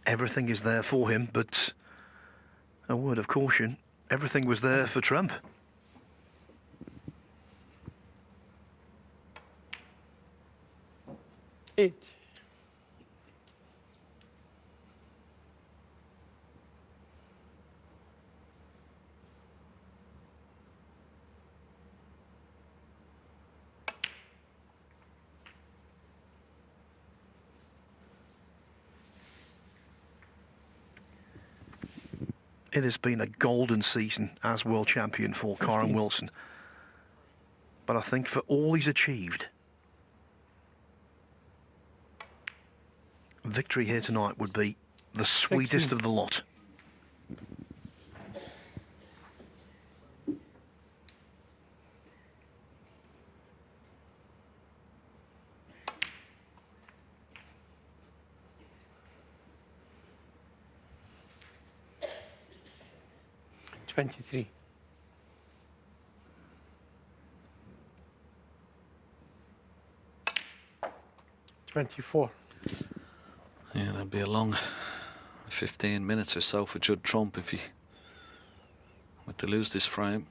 Speaker 3: Everything is there for him, but a word of caution, everything was there for Trump.
Speaker 4: Eight.
Speaker 3: It has been a golden season as world champion for Kyren Wilson. But I think for all he's achieved, victory here tonight would be the sweetest
Speaker 4: 16.
Speaker 3: of the lot.
Speaker 4: Twenty-three. Twenty-four.
Speaker 5: Yeah, that'd be a long 15 minutes or so for Judd Trump if he were to lose this frame.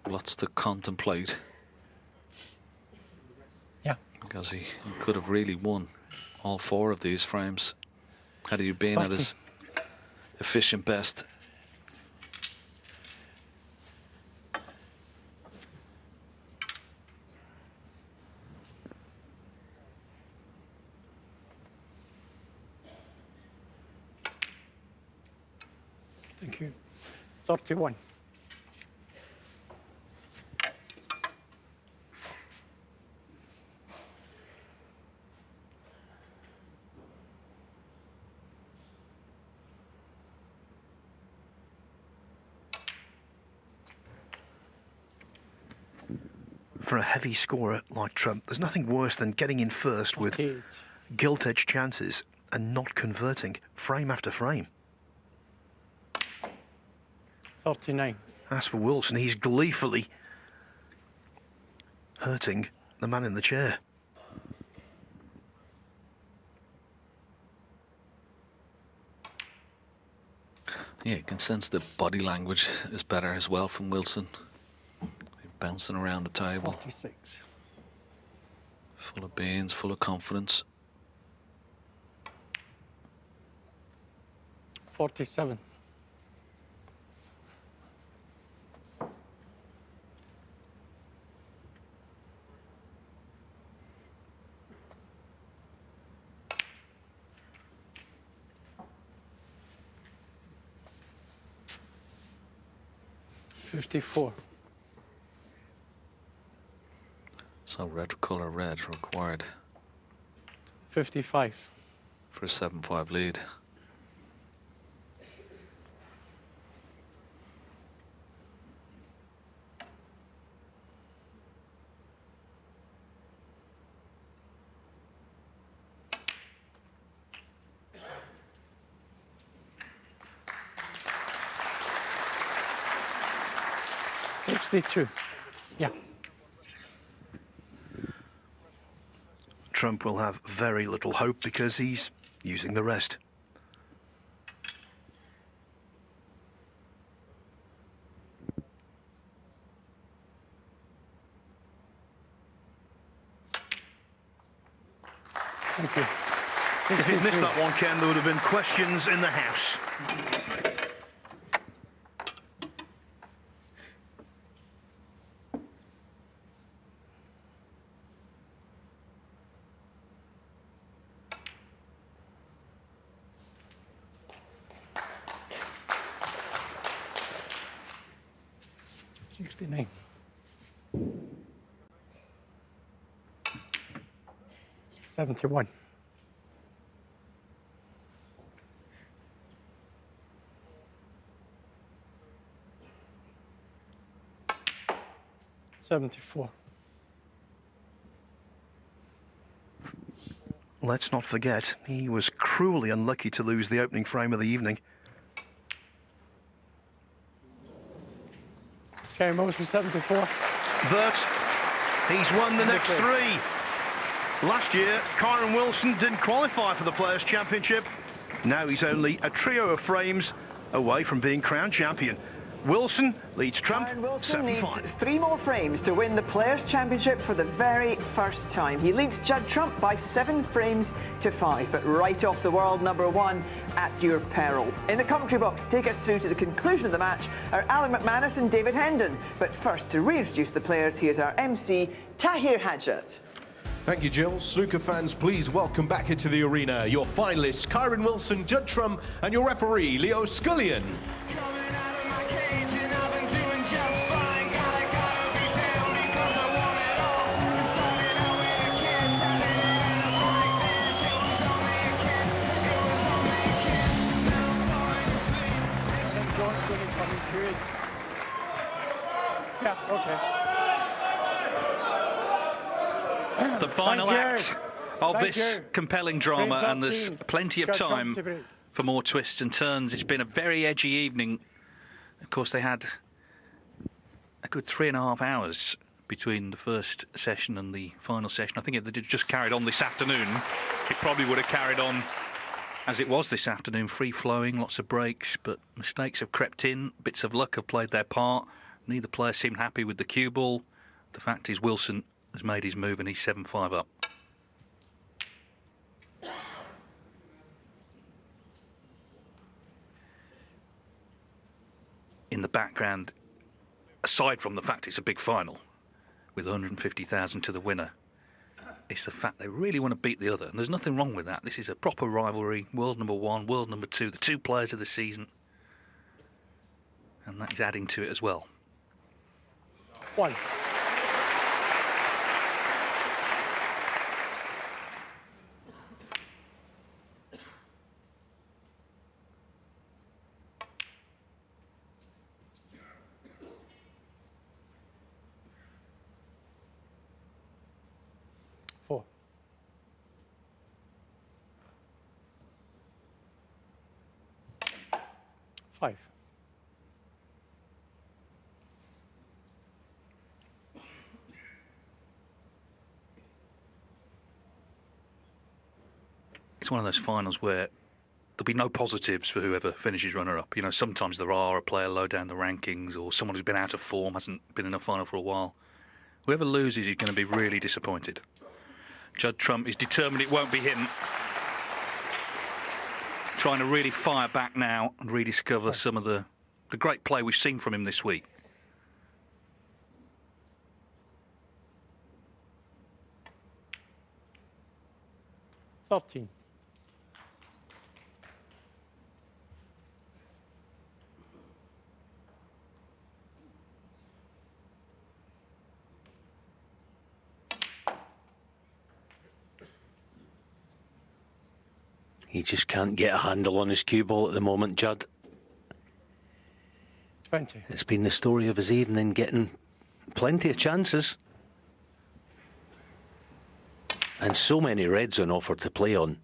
Speaker 5: Lots to contemplate.
Speaker 4: Yeah.
Speaker 5: Because he could have really won all four of these frames had he been at his efficient best.
Speaker 4: Thank you. 31.
Speaker 3: For a heavy scorer like Trump, there's nothing worse than getting in first with
Speaker 4: 48.
Speaker 3: gilt-edged chances and not converting frame after frame.
Speaker 4: 39.
Speaker 3: As for Wilson, he's gleefully hurting the man in the chair.
Speaker 5: Yeah, you can sense the body language is better as well from Wilson. Bouncing around the table.
Speaker 4: 46.
Speaker 5: Full of beans, full of confidence.
Speaker 4: 47. $54.
Speaker 5: So red colour red required
Speaker 4: 55.
Speaker 5: for a 7-5 lead.
Speaker 4: 62. Yeah.
Speaker 3: Trump will have very little hope because he's using the rest.
Speaker 4: Thank you.
Speaker 3: If he'd missed that one, Ken, there would have been questions in the house.
Speaker 4: $69. 71. $74.
Speaker 3: Let's not forget, he was cruelly unlucky to lose the opening frame of the evening.
Speaker 4: Kyren Wilson, 74.
Speaker 3: But he's won the next three. Last year, Kyren Wilson didn't qualify for the Players' Championship. Now he's only a trio of frames away from being crowned champion. Wilson leads Trump
Speaker 1: Kyren Wilson needs
Speaker 3: 7-5.
Speaker 1: 3 more frames to win the Players' Championship for the very first time. He leads Judd Trump by 7 frames to 5, but right off the world #1 at your peril. In the commentary box to take us through to the conclusion of the match are Alan McManus and David Hendon. But first, to reintroduce the players, here's our MC, Tahir Hadjat.
Speaker 2: Thank you, Jill. Snooker fans, please welcome back into the arena your finalists, Kyren Wilson, Judd Trump, and your referee, Leo Scullion.
Speaker 4: Yeah, okay.
Speaker 5: The final act of
Speaker 4: Thank
Speaker 5: this
Speaker 4: you.
Speaker 5: compelling drama,
Speaker 4: Frame
Speaker 5: and there's
Speaker 4: 13.
Speaker 5: plenty of
Speaker 4: Judd Trump
Speaker 5: time
Speaker 4: to break.
Speaker 5: for more twists and turns. It's been a very edgy evening. Of course, they had a good 3.5 hours between the first session and the final session. I think if they had just carried on this afternoon, it probably would have carried on as it was this afternoon, free-flowing, lots of breaks, but mistakes have crept in, bits of luck have played their part. Neither player seemed happy with the cue ball. The fact is Wilson has made his move and he's 7-5 up. In the background, aside from the fact it's a big final with 150,000 to the winner, it's the fact they really want to beat the other, and there's nothing wrong with that. This is a proper rivalry, world #1, world #2, the 2 players of the season, and that is adding to it as well.
Speaker 4: 1. Five.
Speaker 5: It's one of those finals where there'll be no positives for whoever finishes runner-up. You know, sometimes there are a player low down the rankings or someone who's been out of form, hasn't been in a final for a while. Whoever loses is going to be really disappointed. Judd Trump is determined it won't be him. Trying to really fire back now and rediscover some of the great play we've seen from him this week.
Speaker 4: $13.
Speaker 7: He just can't get a handle on his cue ball at the moment, Judd.
Speaker 4: 20.
Speaker 7: It's been the story of his evening, getting plenty of chances. And so many reds on offer to play on.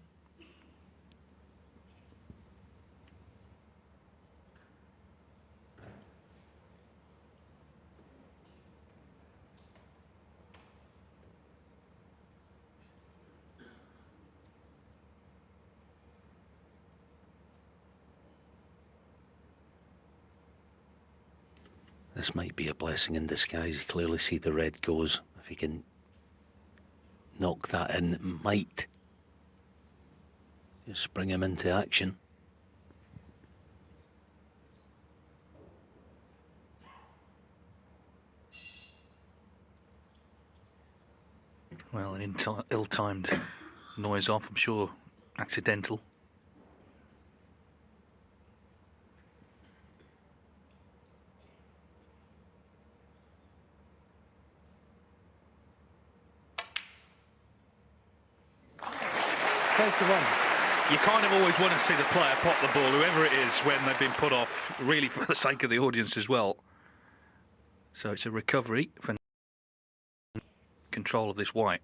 Speaker 7: This might be a blessing in disguise. You clearly see the red goes. If he can knock that in, it might just bring him into action.
Speaker 6: Well, an ill-timed noise off, I'm sure accidental. You kind of always want to see the player pop the ball, whoever it is, when they've been put off, really for the sake of the audience as well. So it's a recovery for control of this white.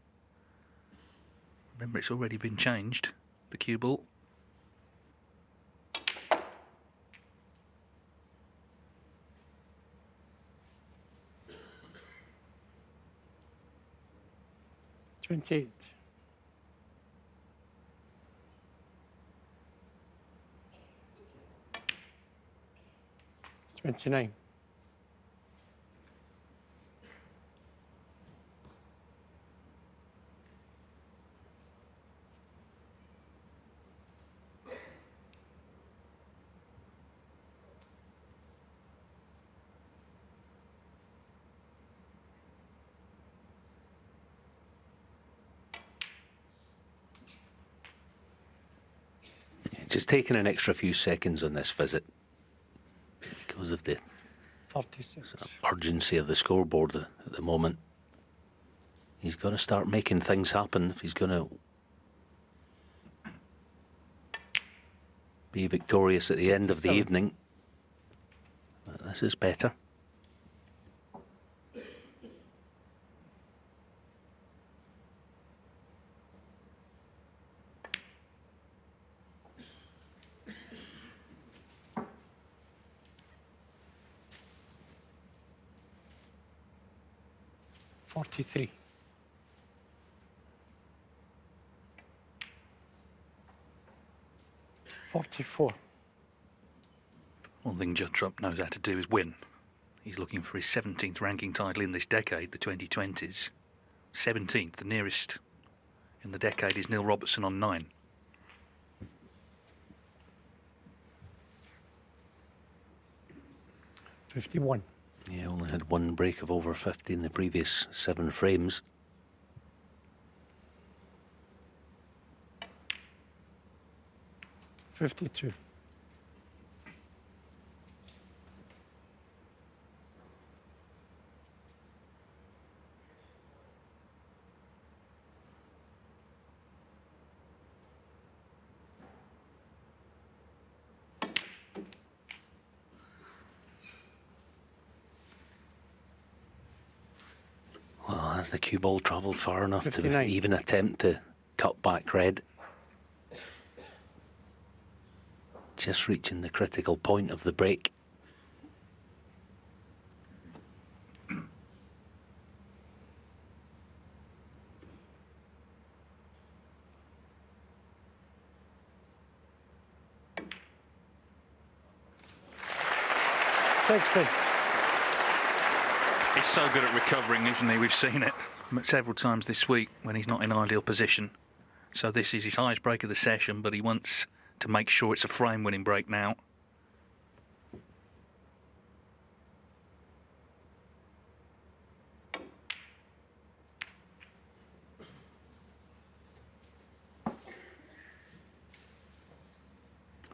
Speaker 6: Remember, it's already been changed, the cue ball.
Speaker 4: $28. 29.
Speaker 7: Just taking an extra few seconds on this visit because of the
Speaker 4: 46.
Speaker 7: urgency of the scoreboard at the moment. He's got to start making things happen if he's going to be victorious at the end of the evening. But this is better.
Speaker 4: $43. 44.
Speaker 6: One thing Judd Trump knows how to do is win. He's looking for his 17th ranking title in this decade, the 2020s. 17th, the nearest in the decade is Neil Robertson on 9.
Speaker 4: $51.
Speaker 7: Yeah, only had one break of over 50 in the previous 7 frames.
Speaker 4: $52.
Speaker 7: Well, has the cue ball travelled far enough
Speaker 4: 59.
Speaker 7: to even attempt to cut back red? Just reaching the critical point of the break.
Speaker 4: $60.
Speaker 6: He's so good at recovering, isn't he? We've seen it several times this week when he's not in ideal position. So this is his highest break of the session, but he wants to make sure it's a frame-winning break now.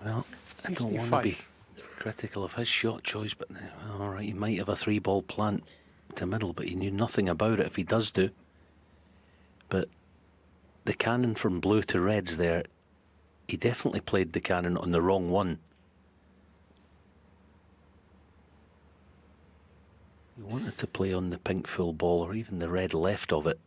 Speaker 7: Well, I don't want to be critical of his shot choice, but all right, he might have a 3-ball plant to middle, but he knew nothing about it if he does do. But the cannon from blue to reds there, he definitely played the cannon on the wrong one. He wanted to play on the pink full ball or even the red left of it.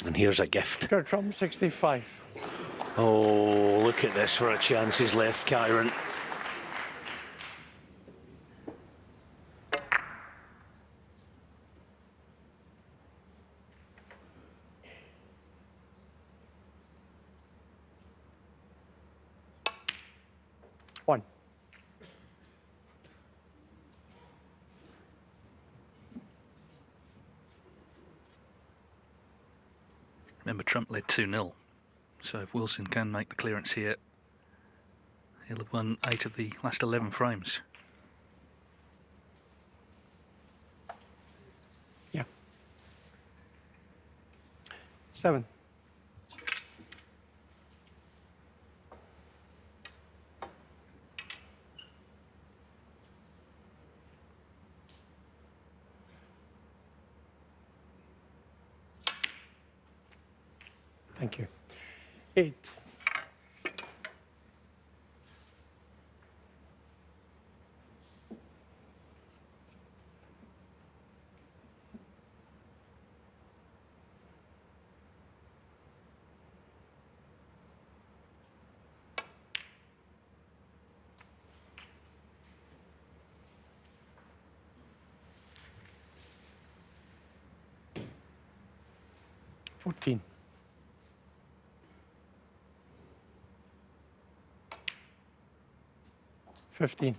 Speaker 7: And here's a gift.
Speaker 4: Judd Trump 65.
Speaker 7: Oh, look at this for a chance he's left, Kyren.
Speaker 4: One.
Speaker 6: Remember, Trump led 2-0. So if Wilson can make the clearance here, he'll have won 8 of the last 11 frames.
Speaker 4: Yeah. 7. Thank you. 8. $14. 15.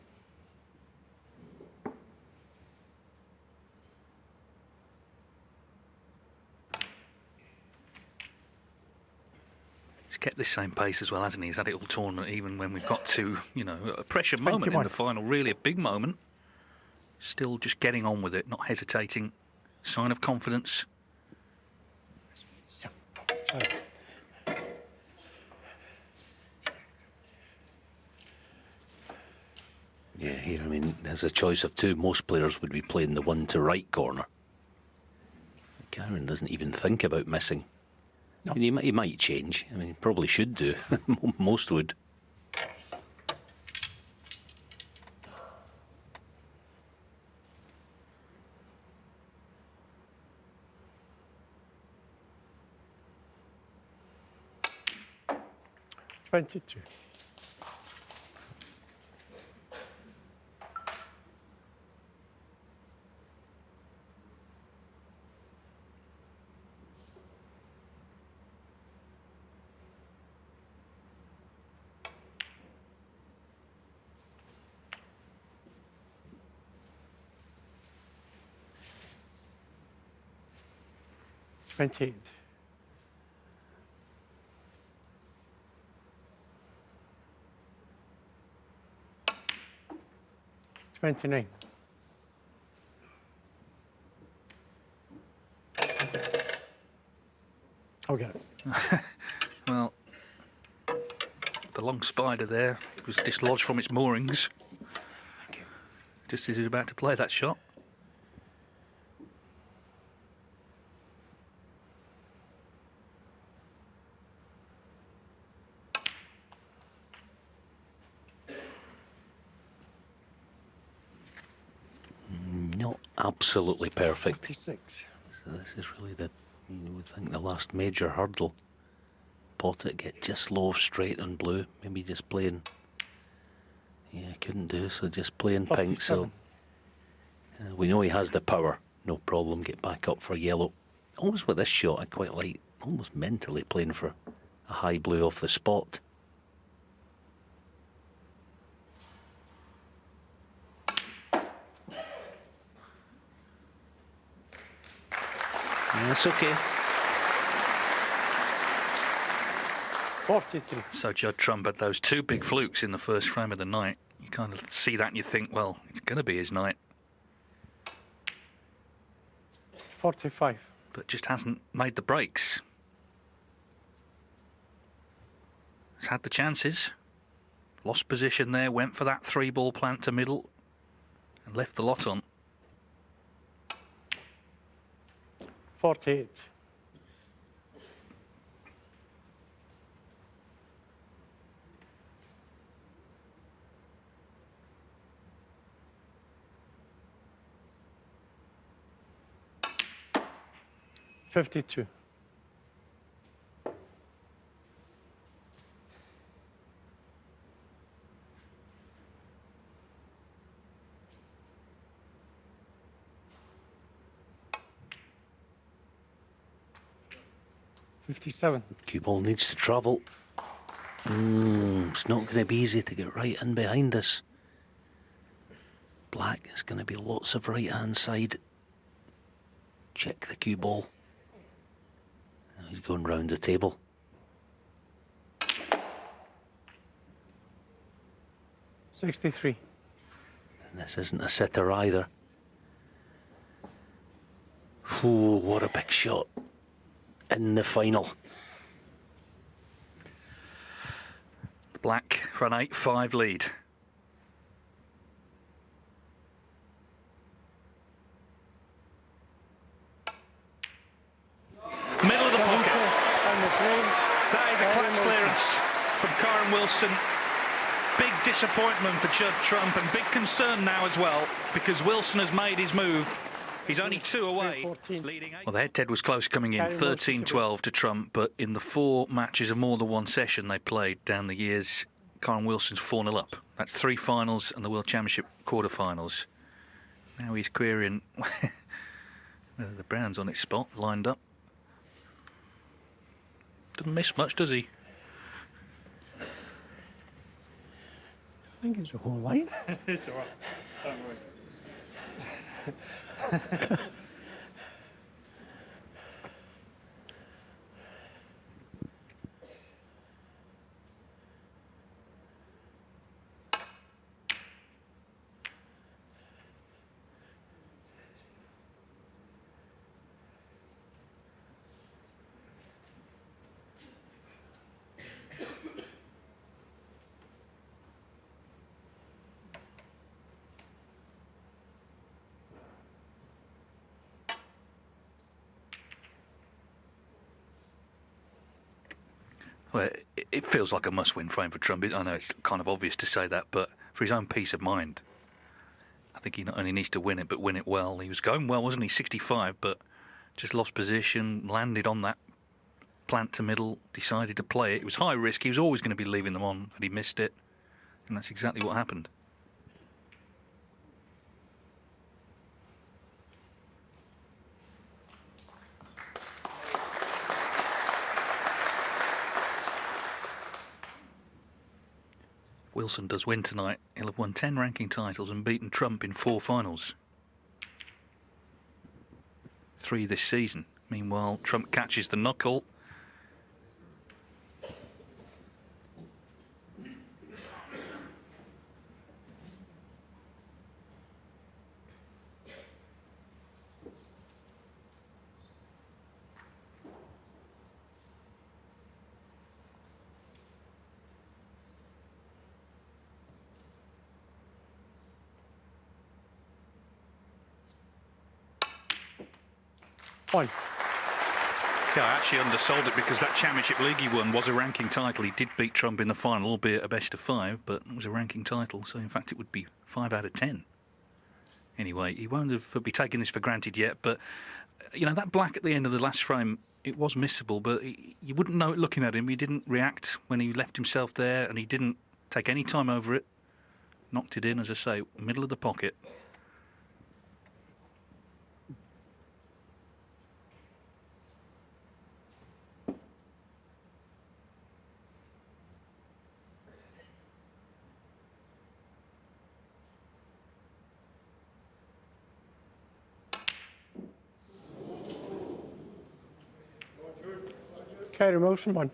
Speaker 6: He's kept this same pace as well, hasn't he? He's had it all tournament, even when we've got to, you know, a pressure moment
Speaker 4: 21.
Speaker 6: in the final, really a big moment. Still just getting on with it, not hesitating. Sign of confidence.
Speaker 4: Yeah. Sorry.
Speaker 7: Yeah, here, I mean, there's a choice of two. Most players would be playing the one to right corner. Kyren doesn't even think about missing.
Speaker 4: No.
Speaker 7: I mean, he might change. I mean, he probably should do. Most would.
Speaker 4: $22. $28. 29. I'll get it.
Speaker 6: Well, the long spider there was dislodged from its moorings. Just as he was about to play that shot.
Speaker 7: Not absolutely perfect.
Speaker 4: 56.
Speaker 7: So this is really the, you would think, the last major hurdle. Pot it, get just low straight on blue. Maybe just playing. Yeah, couldn't do, so just playing pink. So we know he has the power. No problem. Get back up for yellow. Almost with this shot, I quite like. Almost mentally playing for a high blue off the spot. That's okay.
Speaker 4: 43.
Speaker 6: So Judd Trump had those 2 big flukes in the first frame of the night. You kind of see that and you think, well, it's going to be his night.
Speaker 4: 45.
Speaker 6: But just hasn't made the breaks. He's had the chances. Lost position there, went for that 3-ball plant to middle and left the lot on.
Speaker 4: 48. $52. 57.
Speaker 7: Cue ball needs to travel. It's not going to be easy to get right in behind this. Black is going to be lots of right hand side. Check the cue ball. Now he's going round the table.
Speaker 4: $63.
Speaker 7: And this isn't a sitter either. Oh, what a big shot in the final.
Speaker 6: Black for an 8-5 lead. Middle of the pocket. That is a class clearance from Kyren Wilson. Big disappointment for Judd Trump, and big concern now as well, because Wilson has made his move. He's only 2 away. Well, the head-to-head was close coming in, 13-12 to Trump, but in the 4 matches of more than one session they played down the years, Kyren Wilson's 4-0 up. That's 3 finals and the World Championship quarter-finals. Now he's querying the Brown's on its spot, lined up. Doesn't miss much, does he?
Speaker 4: I think it's a whole line.
Speaker 8: It's all right. Don't worry.
Speaker 6: Well, it feels like a must-win frame for Trump. I know it's kind of obvious to say that, but for his own peace of mind, I think he not only needs to win it, but win it well. He was going well, wasn't he? 65, but just lost position, landed on that plant to middle, decided to play it. It was high risk. He was always going to be leaving them on, and he missed it. And that's exactly what happened. Wilson does win tonight, he'll have won 10 ranking titles and beaten Trump in 4 finals. 3 this season. Meanwhile, Trump catches the knuckle.
Speaker 4: One.
Speaker 6: Yeah, I actually undersold it because that Championship League he won was a ranking title. He did beat Trump in the final, albeit a best of 5, but it was a ranking title, so in fact it would be 5 out of 10. Anyway, he won't be taking this for granted yet, but, you know, that black at the end of the last frame, it was missable, but you wouldn't know it looking at him. He didn't react when he left himself there, and he didn't take any time over it. Knocked it in, as I say, middle of the pocket.
Speaker 4: Kyren Wilson, 1.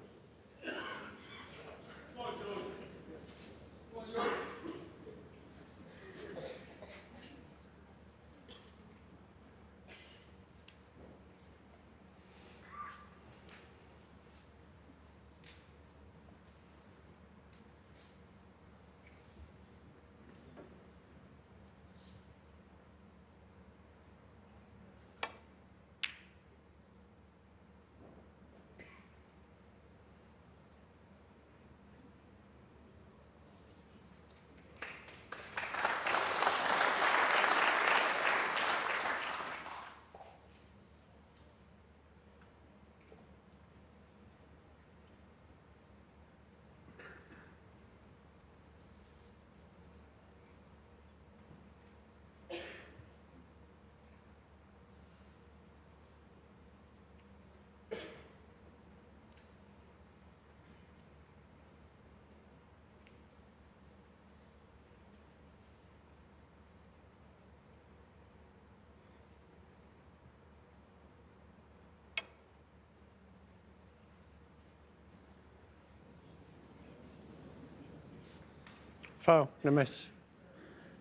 Speaker 4: Foul and a miss.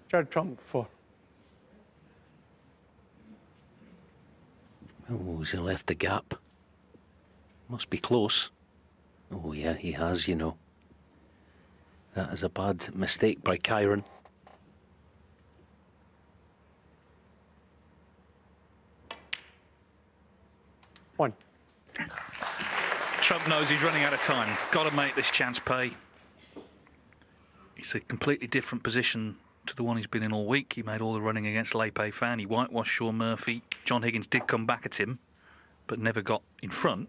Speaker 4: Judd Trump 4.
Speaker 7: Oh, has he left the gap? Must be close. Oh yeah, he has, you know. That is a bad mistake by Kyren.
Speaker 4: One.
Speaker 6: Trump knows he's running out of time. Got to make this chance pay. It's a completely different position to the one he's been in all week. He made all the running against Lepe Fan. He whitewashed Shaun Murphy. John Higgins did come back at him, but never got in front.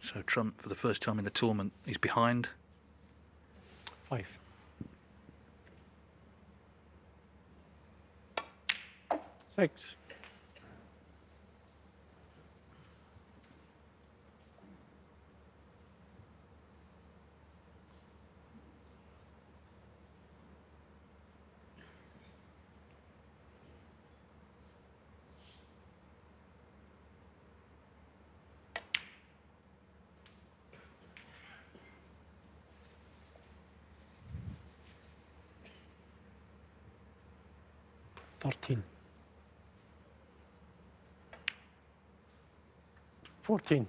Speaker 6: So Trump, for the first time in the tournament, is behind.
Speaker 4: 5. 6. Thirteen. 14.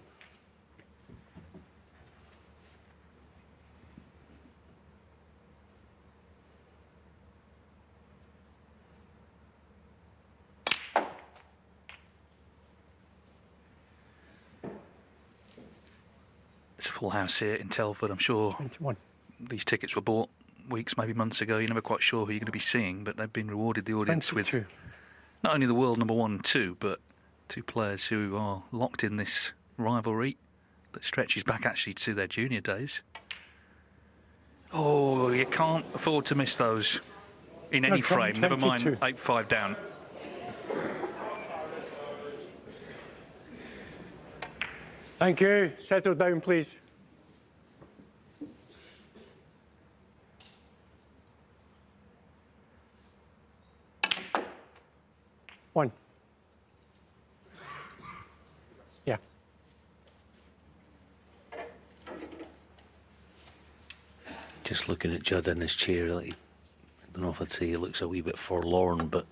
Speaker 6: It's a full house here in Telford. I'm sure
Speaker 4: 21.
Speaker 6: these tickets were bought weeks, maybe months ago. You're never quite sure who you're going to be seeing, but they've been rewarded, the audience,
Speaker 4: 22.
Speaker 6: with not only the world number 1 and 2, but 2 players who are locked in this rivalry that stretches back actually to their junior days. Oh, you can't afford to miss those in any frame, never mind 8-5 down.
Speaker 4: Thank you. Settle down, please. One. Yeah.
Speaker 7: Just looking at Judd in his chair, like, I don't know if I'd say he looks a wee bit forlorn, but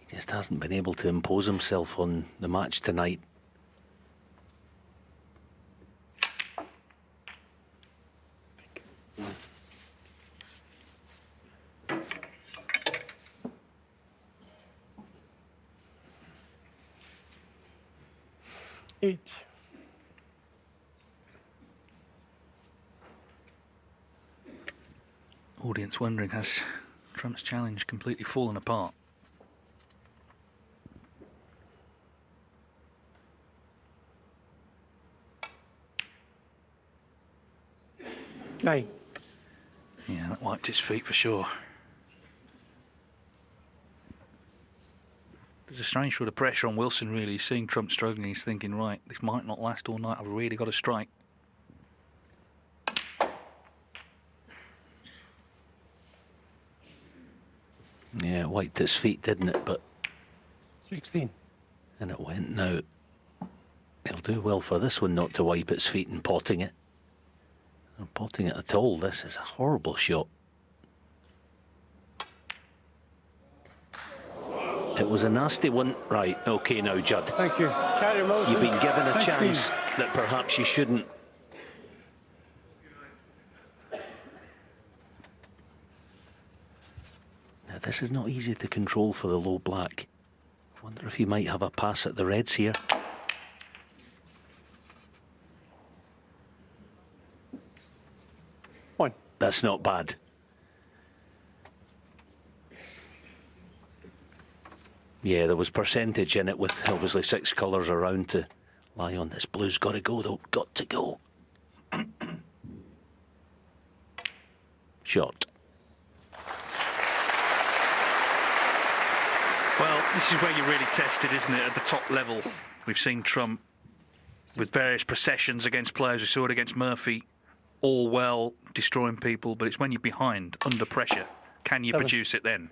Speaker 7: he just hasn't been able to impose himself on the match tonight.
Speaker 4: Eight.
Speaker 6: Audience wondering, has Trump's challenge completely fallen apart?
Speaker 4: Nine.
Speaker 6: Yeah, that wiped his feet for sure. There's a strange sort of pressure on Wilson, really. He's seeing Trump struggling. He's thinking, right, this might not last all night. I've really got to strike.
Speaker 7: Yeah, it wiped his feet, didn't it? But
Speaker 4: 16.
Speaker 7: and it went now. He'll do well for this one not to wipe its feet and potting it. Or potting it at all. This is a horrible shot. It was a nasty one. Right, okay now, Judd.
Speaker 4: Thank you. Kyren Wilson.
Speaker 7: You've been given a
Speaker 4: 16.
Speaker 7: chance that perhaps you shouldn't. Now, this is not easy to control for the low black. I wonder if he might have a pass at the reds here.
Speaker 4: One.
Speaker 7: That's not bad. Yeah, there was percentage in it with obviously 6 colours around to lie on. This blue's got to go, though. Got to go. Shot.
Speaker 6: Well, this is where you're really tested, isn't it? At the top level, we've seen Trump with various processions against players. We saw it against Murphy. All well, destroying people, but it's when you're behind, under pressure. Can you
Speaker 4: 7.
Speaker 6: produce it then?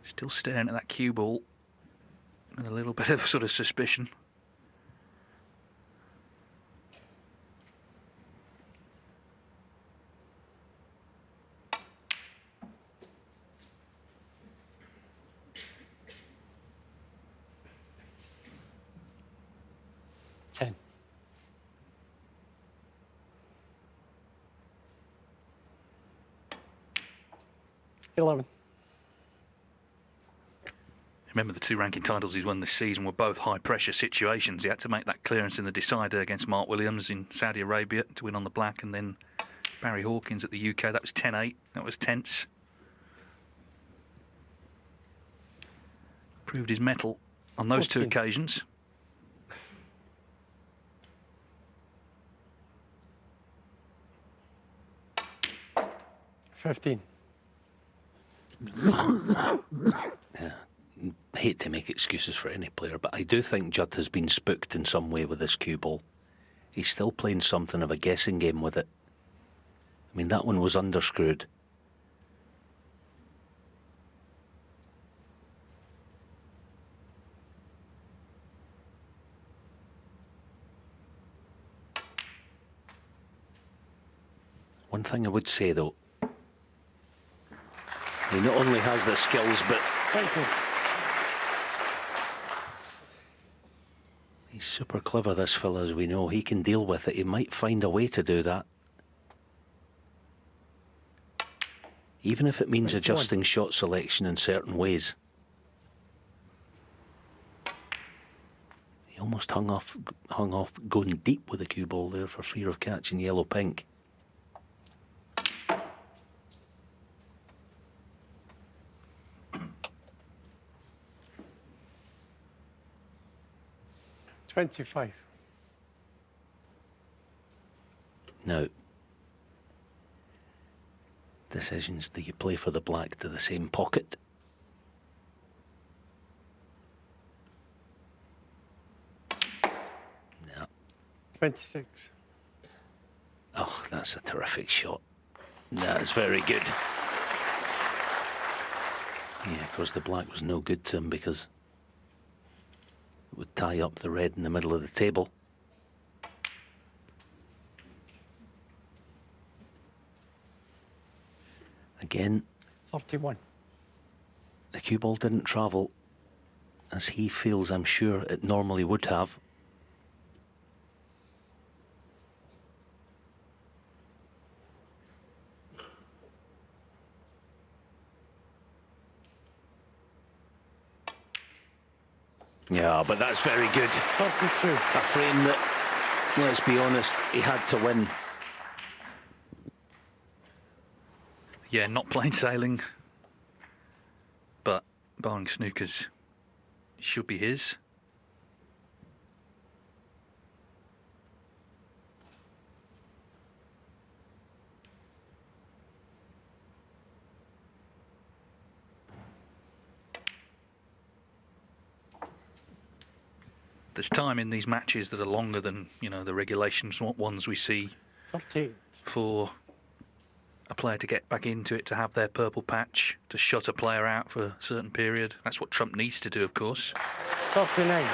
Speaker 6: Still staring at that cue ball with a little bit of sort of suspicion.
Speaker 4: 11.
Speaker 6: Remember, the 2 ranking titles he's won this season were both high-pressure situations. He had to make that clearance in the decider against Mark Williams in Saudi Arabia to win on the black, and then Barry Hawkins at the UK. That was 10-8. That was tense. Proved his mettle on those 2 occasions.
Speaker 4: 15.
Speaker 7: Yeah. Hate to make excuses for any player, but I do think Judd has been spooked in some way with this cue ball. He's still playing something of a guessing game with it. I mean, that one was underscrewed. One thing I would say, though, he not only has the skills, but
Speaker 4: Thank you.
Speaker 7: he's super clever, this fella, as we know. He can deal with it. He might find a way to do that. Even if it means adjusting shot selection in certain ways. He almost hung off going deep with the cue ball there for fear of catching yellow-pink.
Speaker 4: $25.
Speaker 7: Now, decisions: do you play for the black to the same pocket? No.
Speaker 4: 26.
Speaker 7: Oh, that's a terrific shot. That's very good. Yeah, of course the black was no good to him because it would tie up the red in the middle of the table. Again,
Speaker 4: 31.
Speaker 7: the cue ball didn't travel as he feels, I'm sure, it normally would have. Yeah, but that's very good.
Speaker 4: 32.
Speaker 7: A frame that, let's be honest, he had to win.
Speaker 6: Yeah, not plain sailing, but barring snookers, should be his. There's time in these matches that are longer than, you know, the regulations ones we see
Speaker 4: 38.
Speaker 6: for a player to get back into it, to have their purple patch, to shut a player out for a certain period. That's what Trump needs to do, of course.
Speaker 4: 39.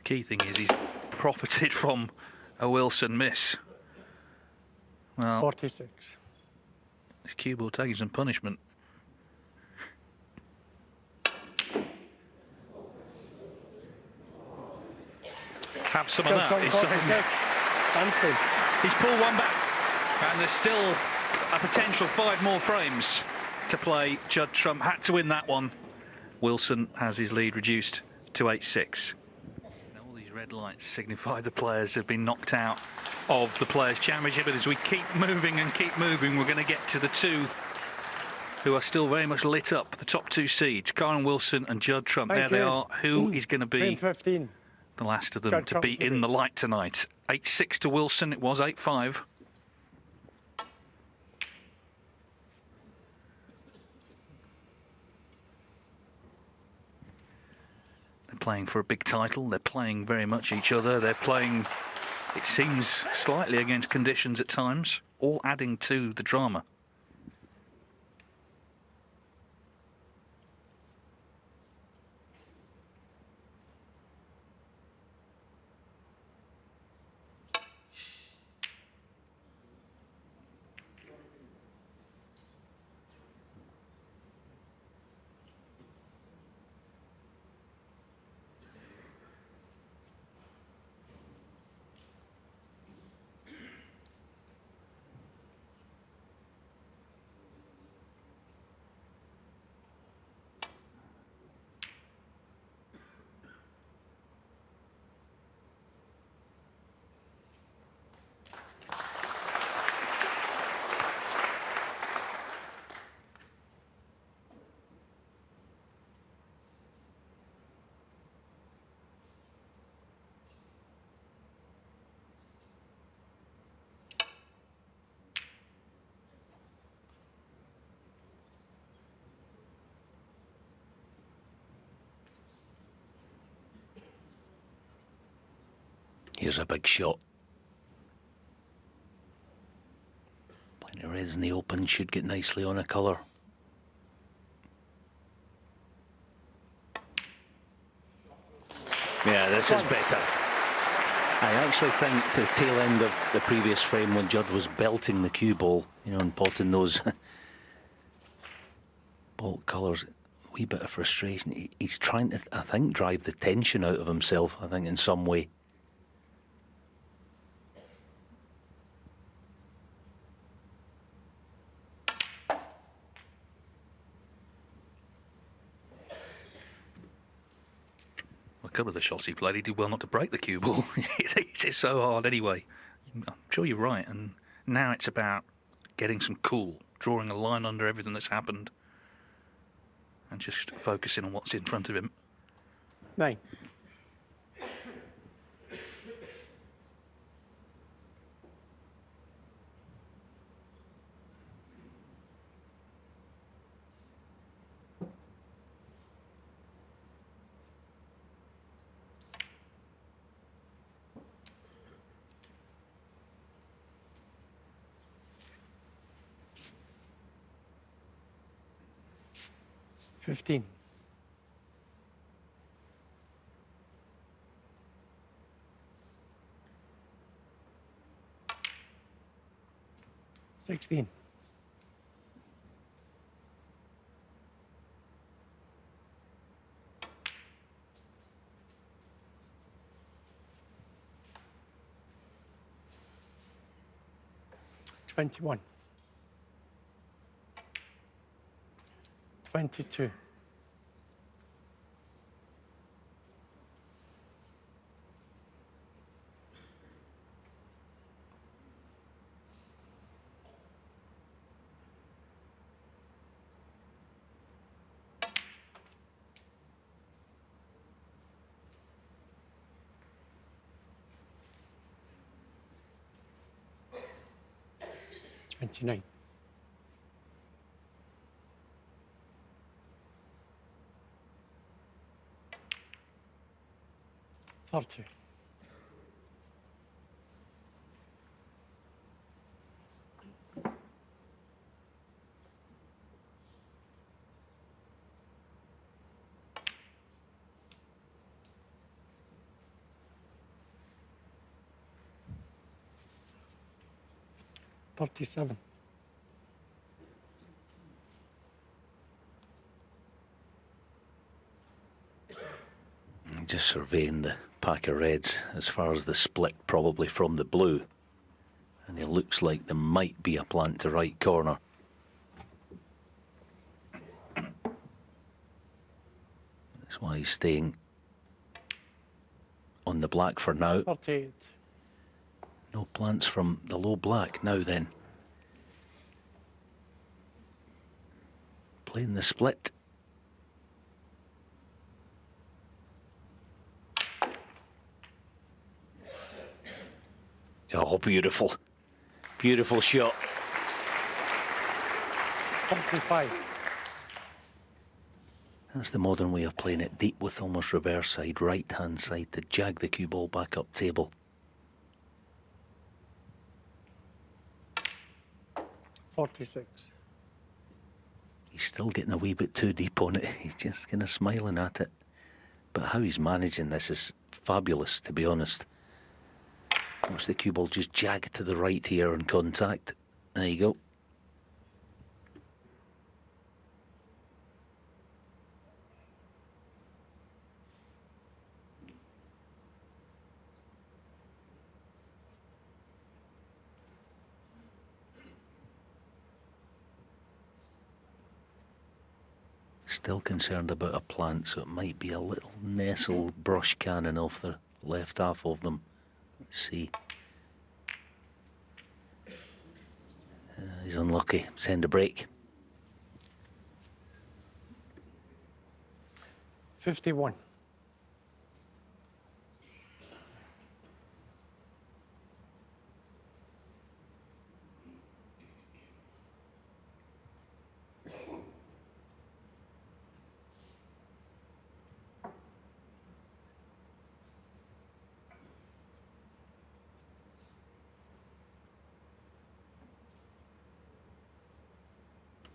Speaker 6: Key thing is he's profited from a Wilson miss. Well,
Speaker 4: 46.
Speaker 6: this cue ball taking some punishment. Have some of that. It's something.
Speaker 4: 46.
Speaker 6: He's pulled one back, and there's still a potential 5 more frames to play. Judd Trump had to win that one. Wilson has his lead reduced to 8-6. All these red lights signify the players have been knocked out of the Players' Championship, but as we keep moving and keep moving, we're going to get to the 2 who are still very much lit up, the top 2 seeds, Kyren Wilson and Judd Trump. There they are. Who is going to be
Speaker 4: 15.
Speaker 6: the last of them
Speaker 4: Judd
Speaker 6: to
Speaker 4: Trump
Speaker 6: be in the light tonight? 8-6 to Wilson. It was 8-5. Playing for a big title. They're playing very much each other. They're playing, it seems, slightly against conditions at times, all adding to the drama.
Speaker 7: Here's a big shot. Plenty of reds in the open, should get nicely on a colour. Yeah, this is better. I actually think the tail end of the previous frame when Judd was belting the cue ball, you know, and potting those ball colours, a wee bit of frustration. He's trying to, I think, drive the tension out of himself, I think, in some way.
Speaker 6: A couple of the shots he played, he did well not to break the cue ball. It's so hard anyway. I'm sure you're right. And now it's about getting some cool, drawing a line under everything that's happened, and just focusing on what's in front of him.
Speaker 4: 9. $15. $16. $21. $22. $29. $30. $37.
Speaker 7: Just surveying the pack of reds as far as the split probably from the blue, and it looks like there might be a plant to right corner. That's why he's staying on the black for now.
Speaker 4: 38.
Speaker 7: No plants from the low black now then. Playing the split. Oh, beautiful. Beautiful shot.
Speaker 4: 45.
Speaker 7: That's the modern way of playing it, deep with almost reverse side, right hand side to jag the cue ball back up table.
Speaker 4: 46.
Speaker 7: He's still getting a wee bit too deep on it. He's just kind of smiling at it. But how he's managing this is fabulous, to be honest. Watch the cue ball just jag to the right here on contact. There you go. Still concerned about a plant, so it might be a little nestle brush cannon off the left half of them. Let's see. He's unlucky. Send a break.
Speaker 4: 51.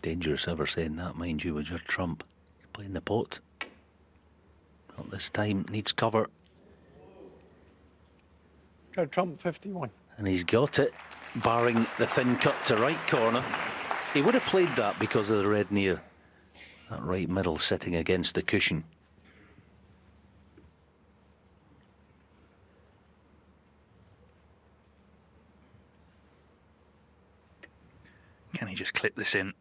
Speaker 7: Dangerous ever saying that, mind you, with your trump. Playing the pot. Not this time, needs cover.
Speaker 4: Judd Trump 51.
Speaker 7: And he's got it, barring the thin cut to right corner. He would have played that because of the red near. That right middle sitting against the cushion.
Speaker 6: Can he just clip this in?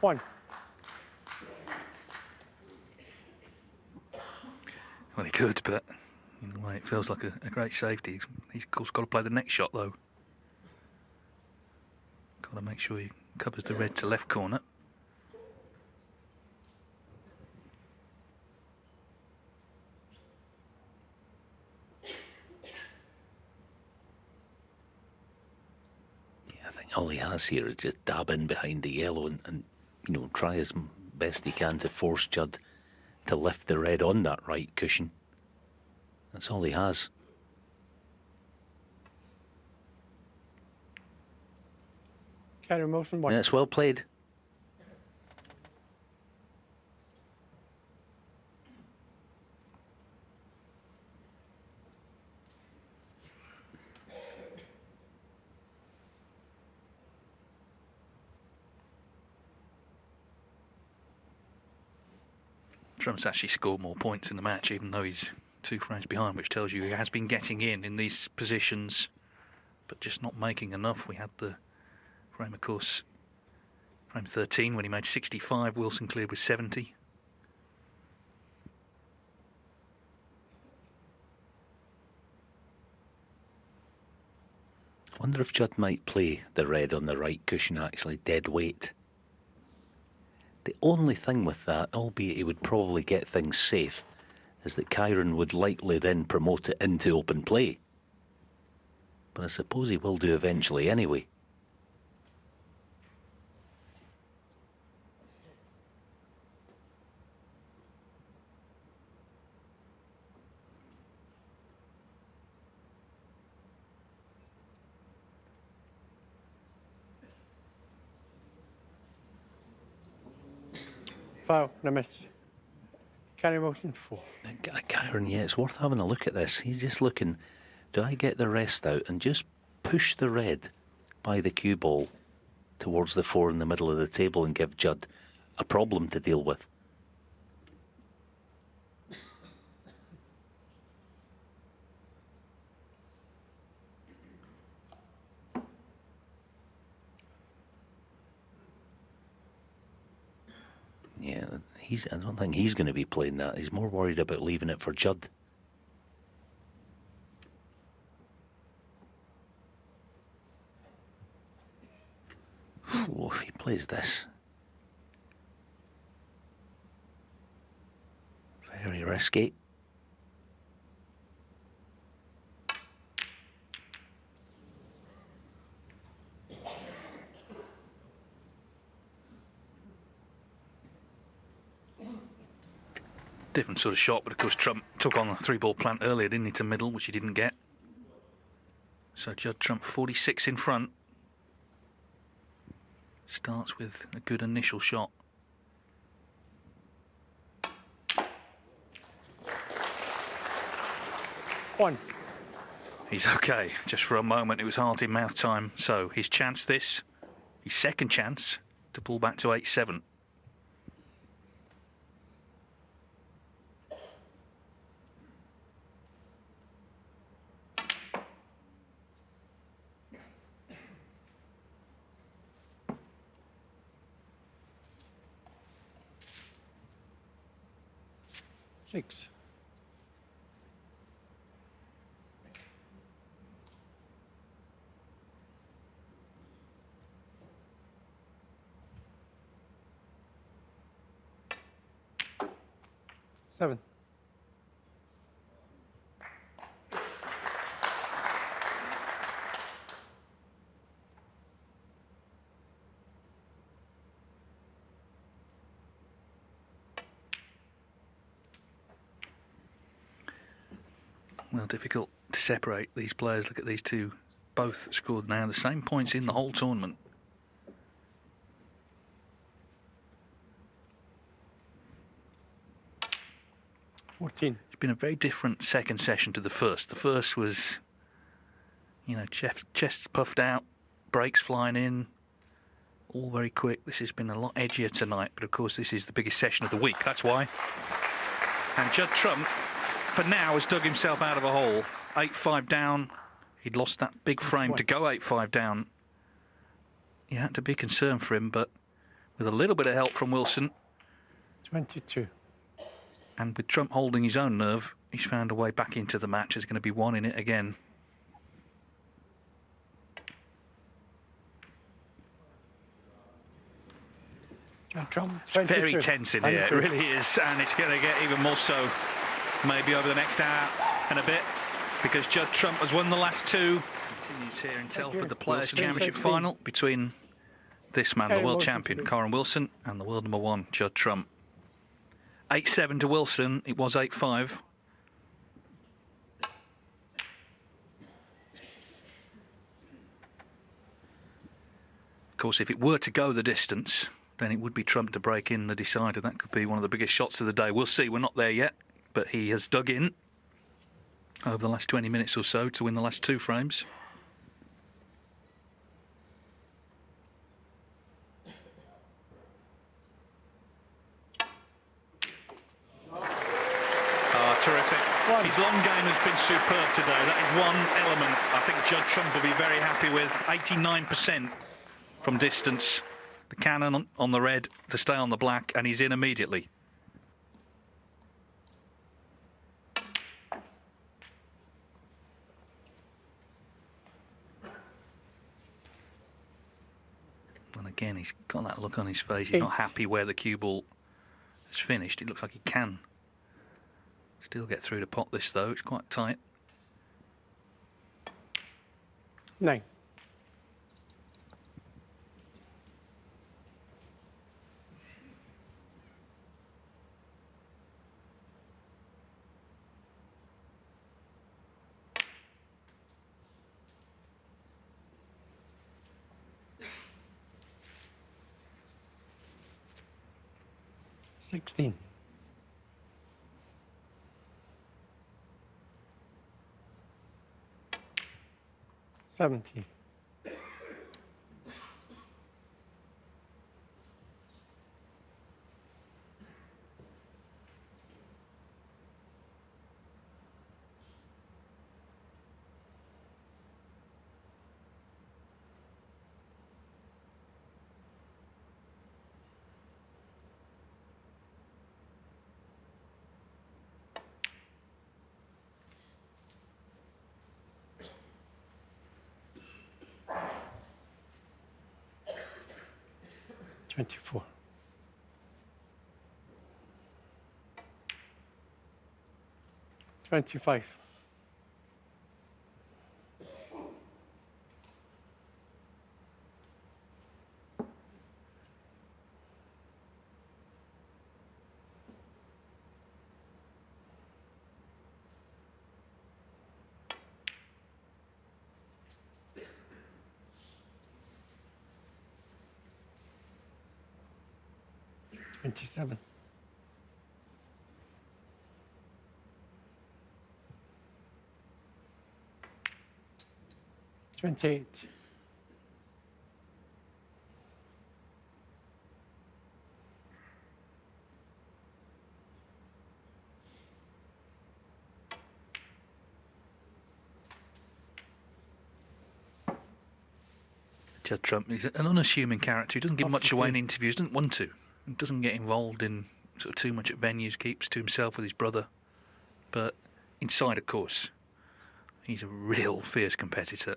Speaker 4: One.
Speaker 6: Well, he could, but in a way it feels like a great safety. He's of course got to play the next shot though. Got to make sure he covers the red to left corner.
Speaker 7: Yeah, I think all he has here is just dab in behind the yellow and you know, try as best he can to force Judd to lift the red on that right cushion. That's all he has.
Speaker 4: Kyren Wilson 1.
Speaker 7: Yeah, it's well played.
Speaker 6: Trump's actually scored more points in the match, even though he's 2 frames behind, which tells you he has been getting in these positions, but just not making enough. We had the frame, of course, frame 13 when he made 65. Wilson cleared with 70.
Speaker 7: I wonder if Judd might play the red on the right cushion actually dead weight. The only thing with that, albeit he would probably get things safe, is that Kyren would likely then promote it into open play. But I suppose he will do eventually anyway.
Speaker 4: Foul and a miss. Kyren Wilson 4.
Speaker 7: Kyren, yeah, it's worth having a look at this. He's just looking, do I get the rest out and just push the red by the cue ball towards the 4 in the middle of the table and give Judd a problem to deal with? Yeah, I don't think he's going to be playing that. He's more worried about leaving it for Judd. Oh, if he plays this. Very risky.
Speaker 6: Different sort of shot, but of course Trump took on a 3-ball plant earlier, didn't he, to middle, which he didn't get. So Judd Trump 46 in front. Starts with a good initial shot.
Speaker 4: One.
Speaker 6: He's okay. Just for a moment it was heart in mouth time. So his chance this, his second chance to pull back to 8-7.
Speaker 4: Six. Seven.
Speaker 6: Well, difficult to separate these players. Look at these two. Both scored now the same points in the whole tournament.
Speaker 4: $14.
Speaker 6: It's been a very different second session to the first. The first was, you know, chest puffed out, breaks flying in, all very quick. This has been a lot edgier tonight, but of course this is the biggest session of the week. That's why. And Judd Trump, for now, has dug himself out of a hole. 8-5 down. He'd lost that big frame to go 8-5 down. You had to be concerned for him, but with a little bit of help from Wilson.
Speaker 4: 22.
Speaker 6: And with Trump holding his own nerve, he's found a way back into the match. There's going to be one in it again.
Speaker 4: Trump,
Speaker 6: It's very tense in here, it really is. And it's going to get even more so maybe over the next hour and a bit, because Judd Trump has won the last two. Continues here in Telford, the Players' Championship final between this man, the world champion, Kyren Wilson, and the world number one, Judd Trump. 8-7 to Wilson. It was 8-5. Of course, if it were to go the distance, then it would be Trump to break in the decider. That could be one of the biggest shots of the day. We'll see. We're not there yet, but he has dug in over the last 20 minutes or so to win the last two frames. Terrific. His long game has been superb today. That is one element I think Judd Trump will be very happy with. 89% from distance. The cannon on the red to stay on the black, and he's in immediately. And again, he's got that look on his face. He's not happy where the cue ball has finished. It looks like he can still get through to pot this, though. It's quite tight.
Speaker 4: 9. $16. 17. 24. 25. 27. 28.
Speaker 6: 'Judd Trump, he's an unassuming character. He doesn't give much away in interviews, doesn't want to. He doesn't get involved in sort of too much at venues, keeps to himself with his brother. But inside, of course, he's a real fierce competitor.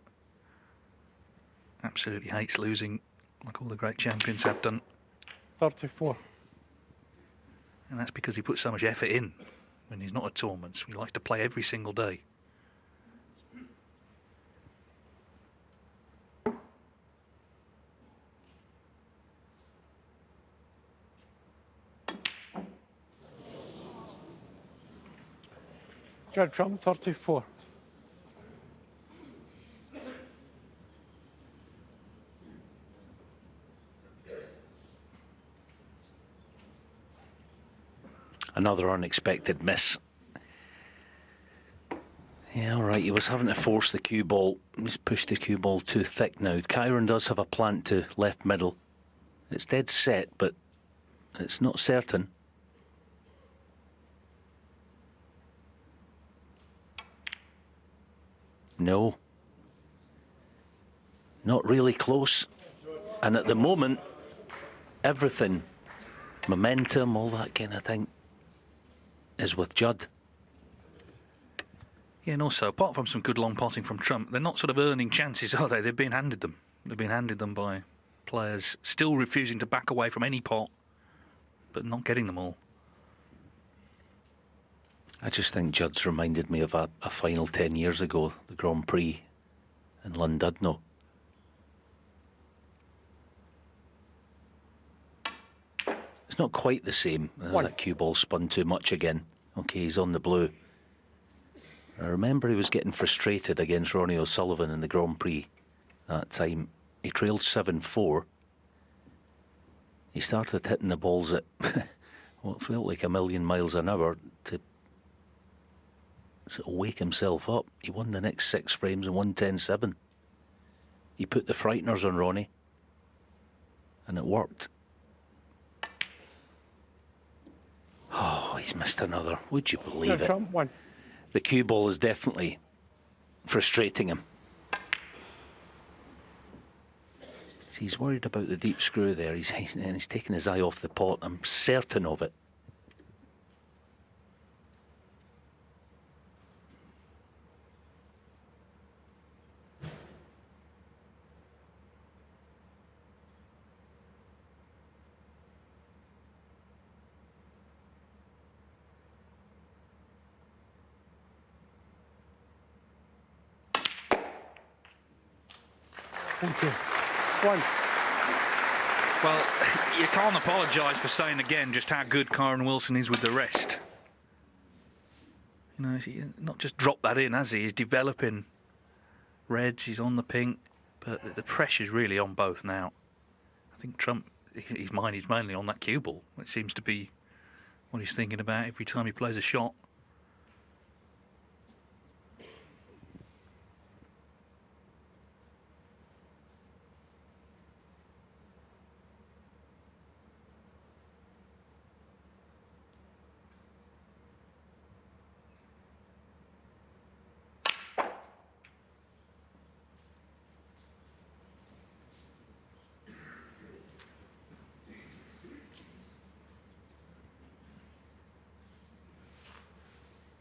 Speaker 6: Absolutely hates losing, like all the great champions have done.
Speaker 4: 34.
Speaker 6: And that's because he puts so much effort in when he's not at tournaments. He likes to play every single day.
Speaker 4: Judd Trump, 34.
Speaker 7: Another unexpected miss. Yeah, all right, he was having to force the cue ball. He's pushed the cue ball too thick now. Kyren does have a plant to left middle. It's dead set, but it's not certain. No. Not really close. And at the moment, everything, momentum, all that kind of thing, is with Judd.
Speaker 6: Yeah, and also, apart from some good long potting from Trump, they're not sort of earning chances, are they? They've been handed them. They've been handed them by players still refusing to back away from any pot, but not getting them all.
Speaker 7: I just think Judd's reminded me of a final 10 years ago, the Grand Prix in Llandudno. It's not quite the same. That cue ball spun too much again. Okay, he's on the blue. I remember he was getting frustrated against Ronnie O'Sullivan in the Grand Prix that time. He trailed 7-4. He started hitting the balls at what felt like a million miles an hour to sort of wake himself up. He won the next 6 frames and won 10-7. He put the frighteners on Ronnie, and it worked. Oh, he's missed another. Would you believe it?
Speaker 4: Trump, 1.
Speaker 7: The cue ball is definitely frustrating him. He's worried about the deep screw there. He's taking his eye off the pot. I'm certain of it.
Speaker 4: Thank you. 1.
Speaker 6: Well, you can't apologise for saying again just how good Kyren Wilson is with the rest. You know, he's not just dropped that in, has he? He's developing reds, he's on the pink, but the pressure's really on both now. I think Trump, his mind is mainly on that cue ball. It seems to be what he's thinking about every time he plays a shot.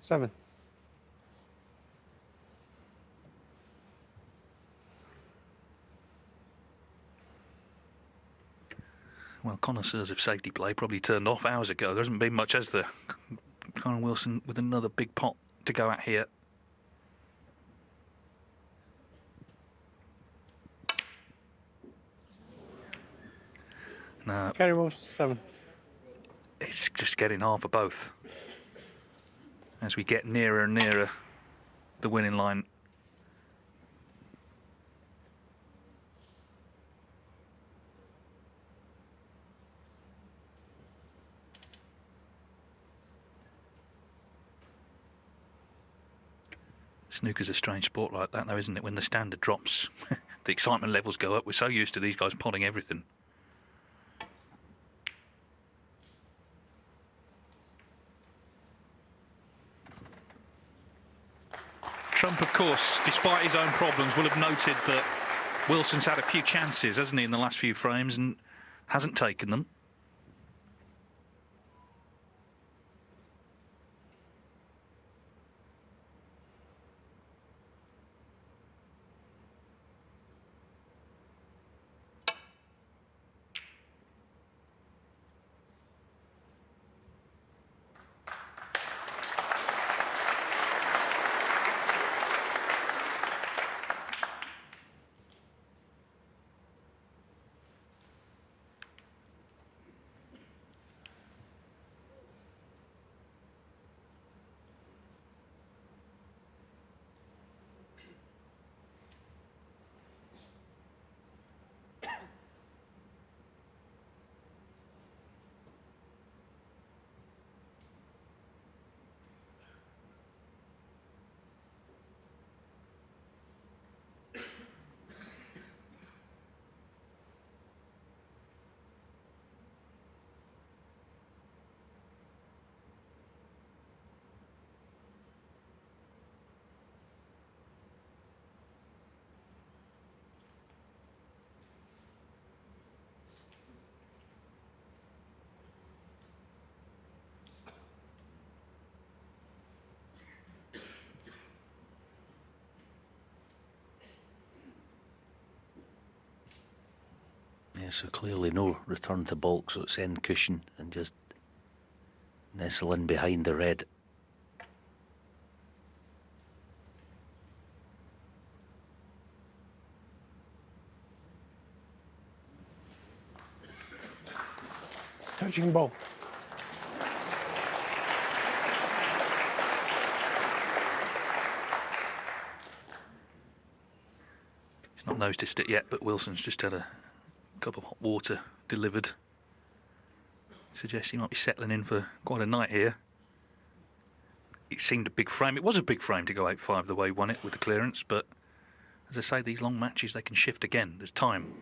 Speaker 4: Seven.
Speaker 6: Well, connoisseurs of safety play probably turned off hours ago. There hasn't been much, has there? Kyren Wilson with another big pot to go at here. No.
Speaker 4: Kyren Wilson, 7.
Speaker 6: It's just getting half of both. As we get nearer and nearer the winning line. Snooker's a strange sport like that, though, isn't it? When the standard drops, the excitement levels go up. We're so used to these guys potting everything. Trump, of course, despite his own problems, will have noted that Wilson's had a few chances, hasn't he, in the last few frames, and hasn't taken them.
Speaker 7: Yeah, so clearly no return to balk, so it's end cushion and just nestle in behind the red.
Speaker 4: Touching ball.
Speaker 6: He's not noticed it yet, but Wilson's just had a cup of hot water delivered. Suggests he might be settling in for quite a night here. It seemed a big frame. It was a big frame to go 8-5 the way he won it with the clearance, but as I say, these long matches, they can shift again. There's time.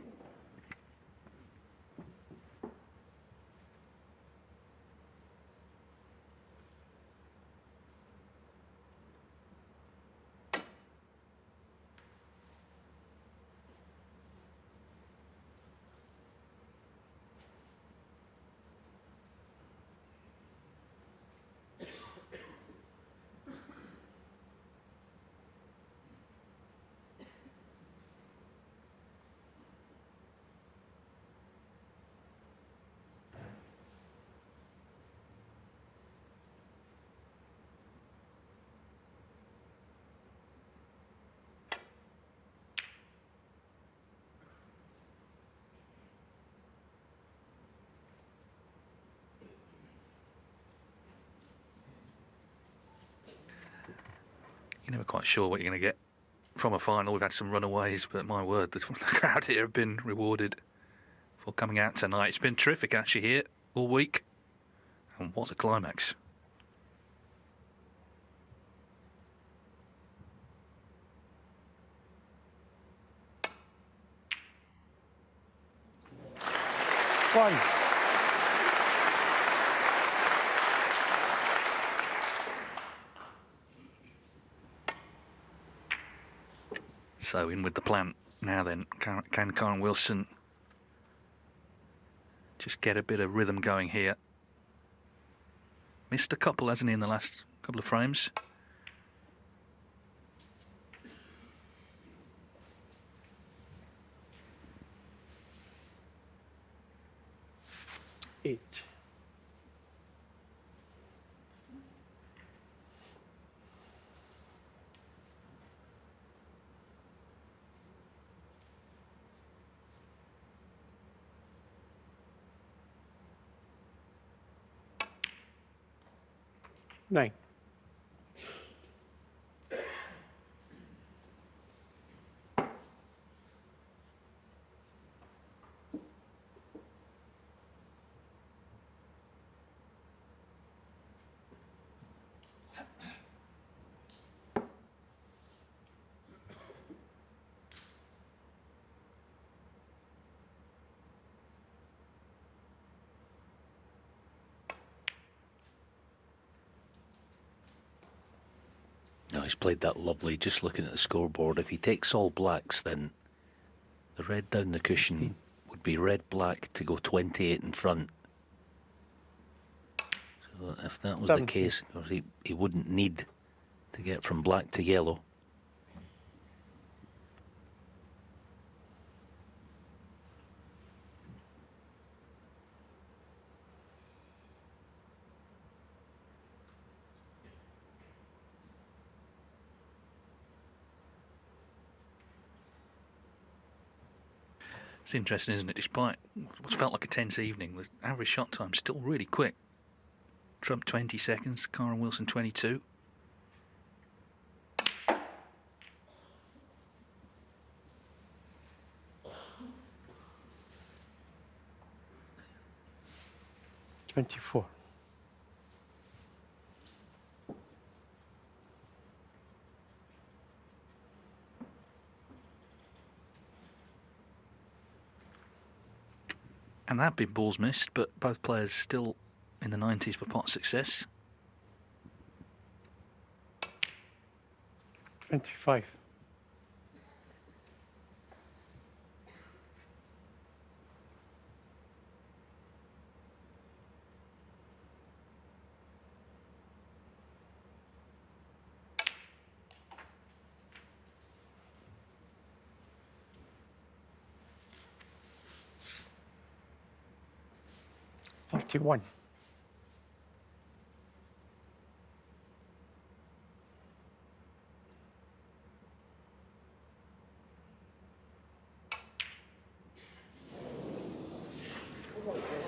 Speaker 6: You're never quite sure what you're going to get from a final. We've had some runaways, but my word, the crowd here have been rewarded for coming out tonight. It's been terrific actually here all week. And what a climax.
Speaker 4: One.
Speaker 6: So in with the plant now then. Can Kyren Wilson just get a bit of rhythm going here? Missed a couple, hasn't he, in the last couple of frames?
Speaker 4: Eight. Nine.
Speaker 7: No, he's played that lovely. Just looking at the scoreboard, if he takes all blacks, then the red down the cushion
Speaker 4: 16.
Speaker 7: would be red-black to go 28 in front. So if that was
Speaker 4: 17.
Speaker 7: the case, he wouldn't need to get from black to yellow.
Speaker 6: It's interesting, isn't it? Despite what's felt like a tense evening, the average shot time's still really quick. Trump 20 seconds, Kyren Wilson 22.
Speaker 4: $24.
Speaker 6: And there have been balls missed, but both players still in the 90s for pot success.
Speaker 4: 25. 31.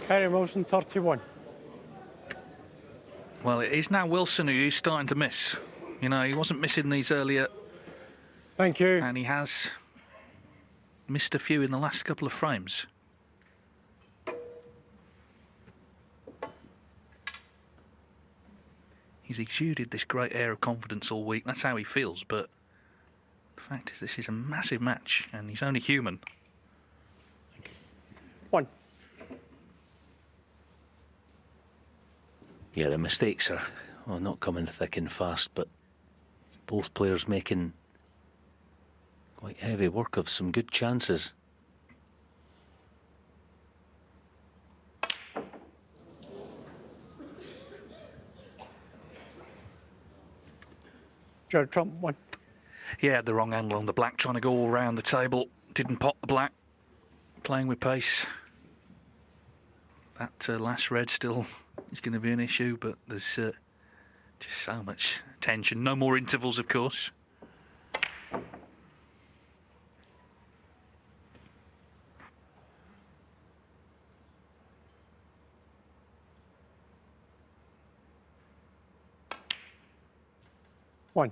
Speaker 4: Kyren Wilson, 31.
Speaker 6: Well, it is now Wilson who is starting to miss. You know, he wasn't missing these earlier.
Speaker 4: Thank you.
Speaker 6: And he has missed a few in the last couple of frames. He's exuded this great air of confidence all week. That's how he feels, but the fact is this is a massive match and he's only human.
Speaker 4: 1.
Speaker 7: Yeah, the mistakes are not coming thick and fast, but both players making quite heavy work of some good chances.
Speaker 4: Judd Trump, 1.
Speaker 6: He had the wrong angle on the black, trying to go all round the table. Didn't pot the black. Playing with pace. That last red still is going to be an issue, but there's just so much tension. No more intervals, of course.
Speaker 4: One.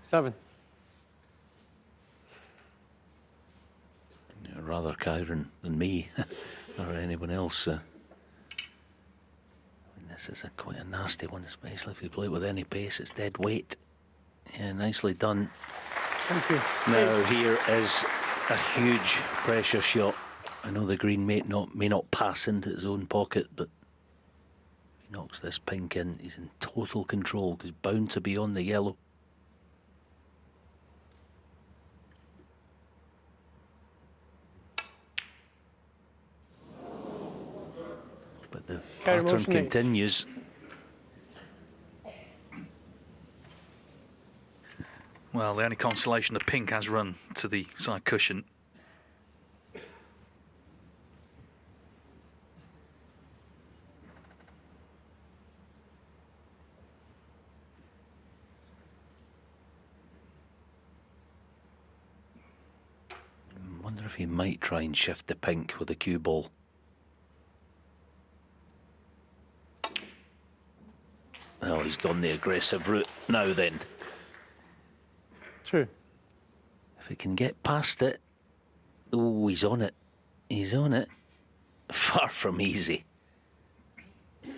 Speaker 4: Seven.
Speaker 7: Yeah, rather Kyren than me or anyone else. This is quite a nasty one, especially if you play it with any pace. It's dead weight. Yeah, nicely done.
Speaker 4: Thank you.
Speaker 7: Now here is a huge pressure shot. I know the green may not pass into his own pocket, but if he knocks this pink in, he's in total control because he's bound to be on the yellow. But the pattern continues.
Speaker 6: Well, the only consolation, the pink has run to the side cushion.
Speaker 7: I wonder if he might try and shift the pink with a cue ball. Oh, he's gone the aggressive route. Now then.
Speaker 4: 2.
Speaker 7: If he can get past it. Oh, he's on it. He's on it. Far from easy. Yeah,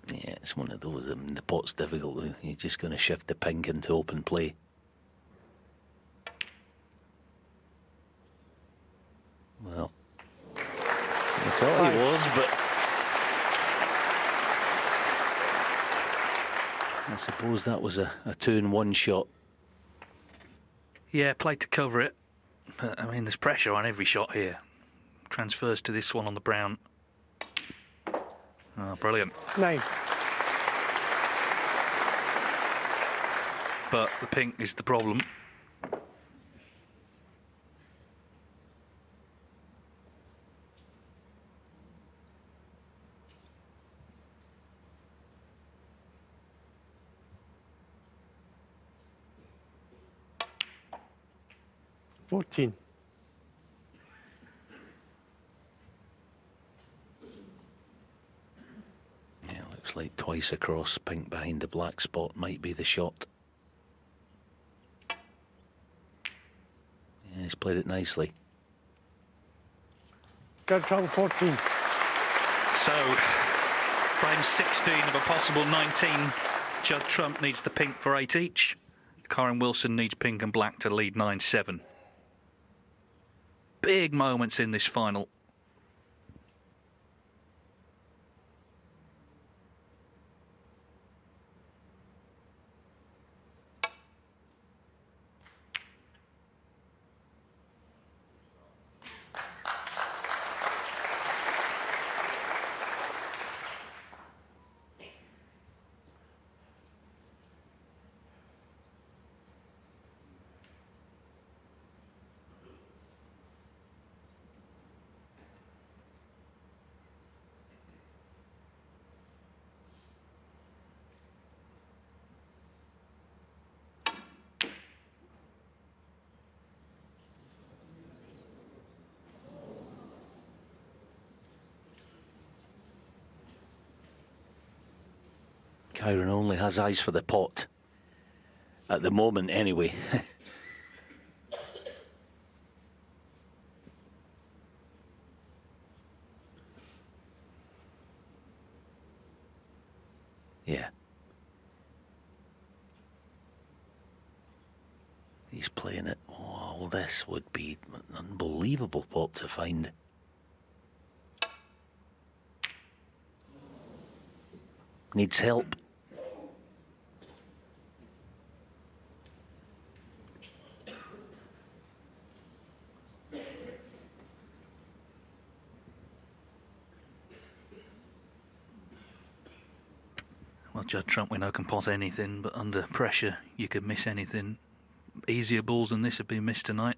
Speaker 7: it's one of those. The pot's difficult. You're just going to shift the pink into open play. Well, I thought he was, but I suppose that was a 2-in-1 shot.
Speaker 6: Yeah, played to cover it. But, I mean, there's pressure on every shot here. Transfers to this one on the brown. Oh, brilliant.
Speaker 4: 9.
Speaker 6: But the pink is the problem.
Speaker 4: $14.
Speaker 7: Yeah, looks like twice across, pink behind the black spot might be the shot. Yeah, he's played it nicely.
Speaker 4: Judd Trump, 14.
Speaker 6: So, frame 16 of a possible 19. Judd Trump needs the pink for 8 each. Kyren Wilson needs pink and black to lead 9-7. Big moments in this final.
Speaker 7: Kyren only has eyes for the pot. At the moment, anyway. Yeah. He's playing it. Oh, this would be an unbelievable pot to find. Needs help.
Speaker 6: Well, Judd Trump, we know, can pot anything, but under pressure, you could miss anything. Easier balls than this have been missed tonight.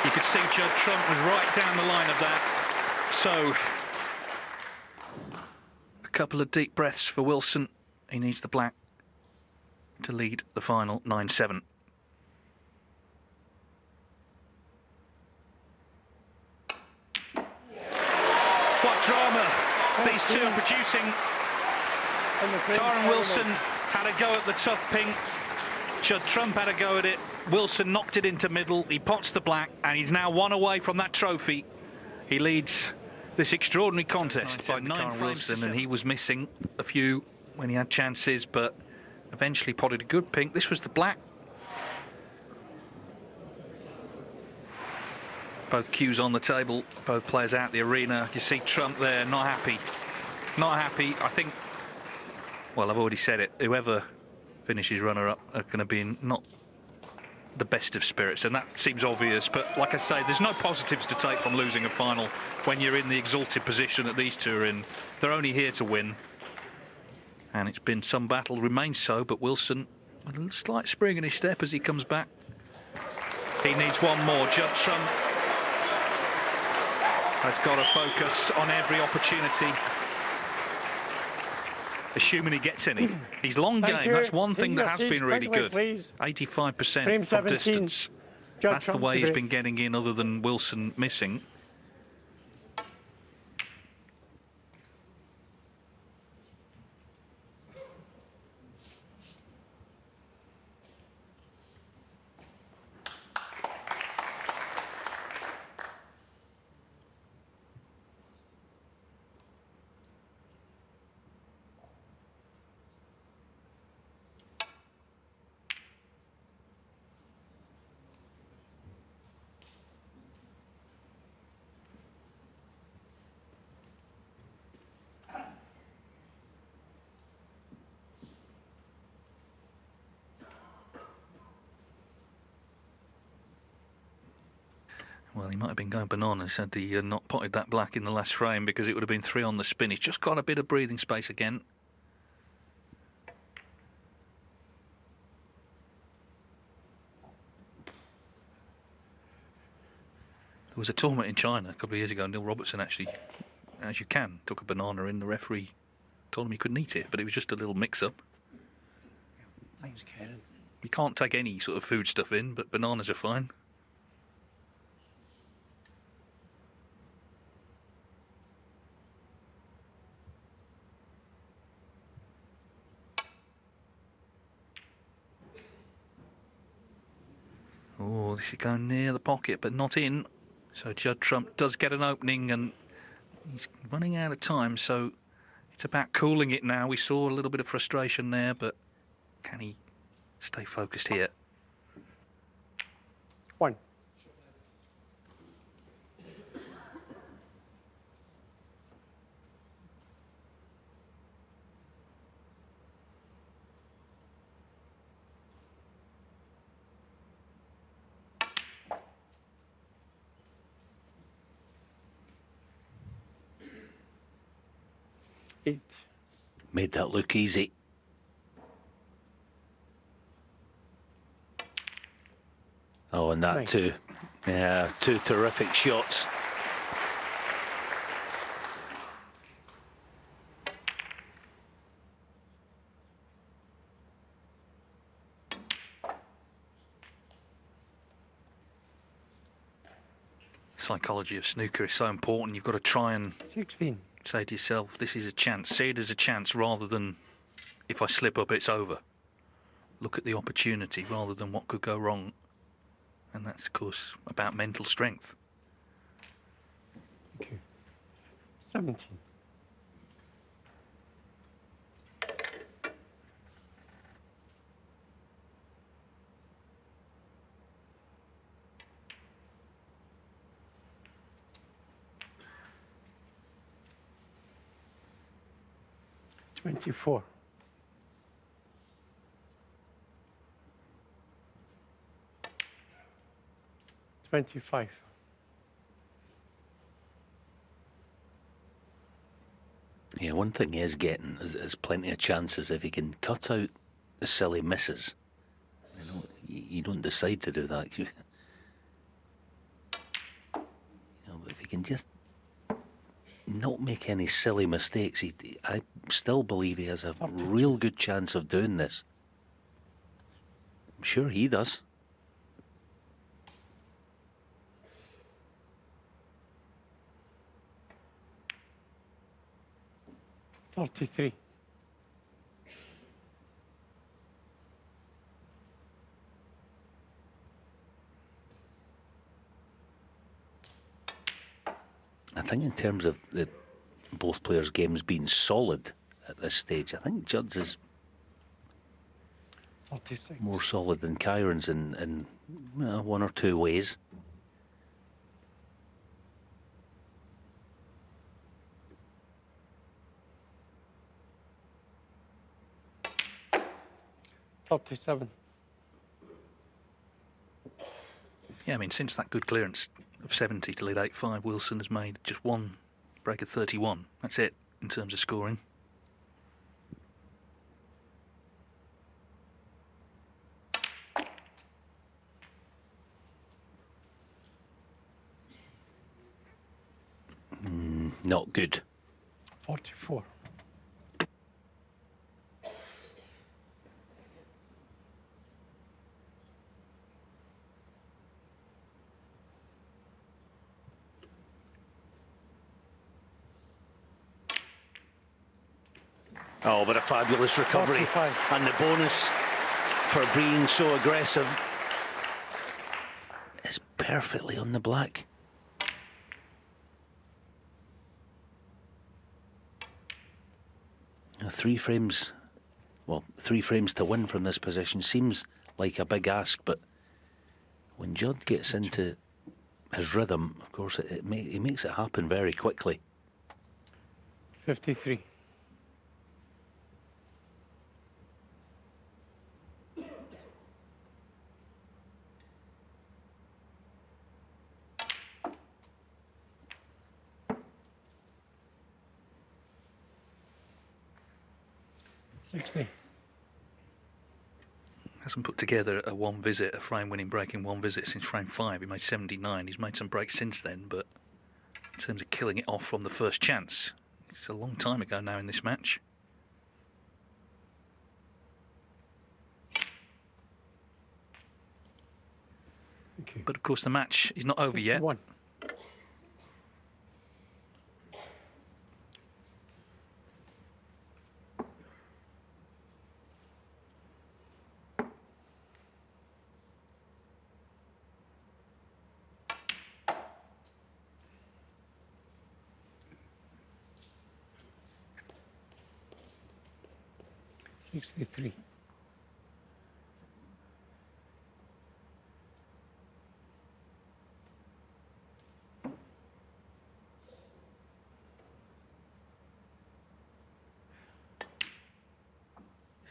Speaker 6: You could see Judd Trump was right down the line of that. So, a couple of deep breaths for Wilson. He needs the black to lead the final 9-7. What drama these two are producing. Kyren Wilson had a go at the tough pink. Judd Trump had a go at it. Wilson knocked it into middle. He pots the black, and he's now one away from that trophy. He leads this extraordinary contest by 9 frames to 7. And he was missing a few when he had chances, but eventually potted a good pink. This was the black. Both cues on the table, both players out the arena. You see Trump there, not happy. Not happy. I think, well, I've already said it. Whoever finishes runner-up are going to be in not the best of spirits, and that seems obvious, but like I say, there's no positives to take from losing a final when you're in the exalted position that these two are in. They're only here to win, and it's been some battle, remains so, but Wilson with a slight spring in his step as he comes back. He needs one more. Judd Trump has got to focus on every opportunity, assuming he gets any. He's long game. That's one thing that has been really good. 85% from distance. That's the way he's been getting in, other than Wilson missing. Well, he might have been going bananas had he not potted that black in the last frame, because it would have been 3 on the spin. He's just got a bit of breathing space again. There was a tournament in China a couple of years ago. Neil Robertson actually, as you can, took a banana in. The referee told him he couldn't eat it, but it was just a little mix-up.
Speaker 4: Thanks, Kyren.
Speaker 6: You can't take any sort of food stuff in, but bananas are fine. Oh, this is going near the pocket, but not in. So Judd Trump does get an opening, and he's running out of time, so it's about cooling it now. We saw a little bit of frustration there, but can he stay focused here?
Speaker 4: 1. 8.
Speaker 7: Made that look easy. Oh, and that
Speaker 4: 9.
Speaker 7: too. Yeah, 2 terrific shots.
Speaker 6: Psychology of snooker is so important. You've got to try and
Speaker 4: 16.
Speaker 6: say to yourself, this is a chance. See it as a chance rather than if I slip up, it's over. Look at the opportunity rather than what could go wrong. And that's, of course, about mental strength.
Speaker 4: Thank you. 17. $24. 25.
Speaker 7: Yeah, one thing he is getting is plenty of chances if he can cut out the silly misses. You know, you don't decide to do that. You know, but if he can just not make any silly mistakes, I still believe he has a real good chance of doing this. I'm sure he does.
Speaker 4: $33.
Speaker 7: I think in terms of both players' games being solid at this stage, I think Judd's is
Speaker 4: 46.
Speaker 7: more solid than Kyren's in one or two ways.
Speaker 4: $37.
Speaker 6: Yeah, I mean, since that good clearance of 70 to lead 8-5, Wilson has made just one break of 31. That's it in terms of scoring.
Speaker 7: Not good.
Speaker 4: 44.
Speaker 7: Oh, but a fabulous recovery.
Speaker 4: 45.
Speaker 7: And the bonus for being so aggressive is perfectly on the black. Now, 3 frames, well, 3 frames to win from this position seems like a big ask, but when Judd gets into his rhythm, of course, he makes it happen very quickly.
Speaker 4: 53. $60.
Speaker 6: Hasn't put together a frame-winning break in one visit since frame 5. He made 79. He's made some breaks since then, but in terms of killing it off from the first chance, it's a long time ago now in this match.
Speaker 4: Thank you.
Speaker 6: But of course the match is not over yet.
Speaker 4: 51. $63.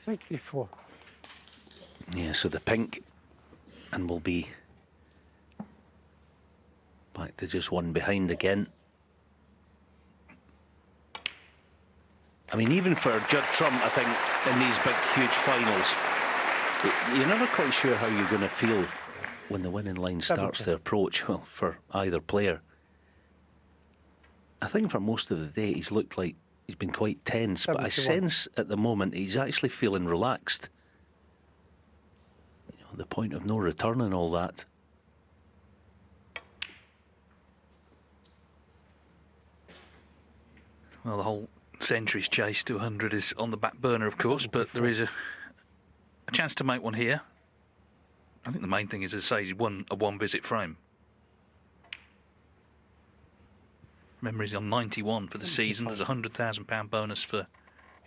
Speaker 4: $64.
Speaker 7: Yeah, so the pink, and we'll be back to just one behind again. I mean, even for Judd Trump, I think, in these big, huge finals, you're never quite sure how you're going to feel when the winning line starts to approach, well, for either player. I think for most of the day, he's looked like he's been quite tense, but I sense at the moment he's actually feeling relaxed. You know, the point of no return and all that.
Speaker 6: Well, the whole centuries chase to 100 is on the back burner, of course, but there is a chance to make one here. I think the main thing is, as I say, he's won a one-visit frame. Remember, he's on 91 for the season. There's a £100,000 bonus for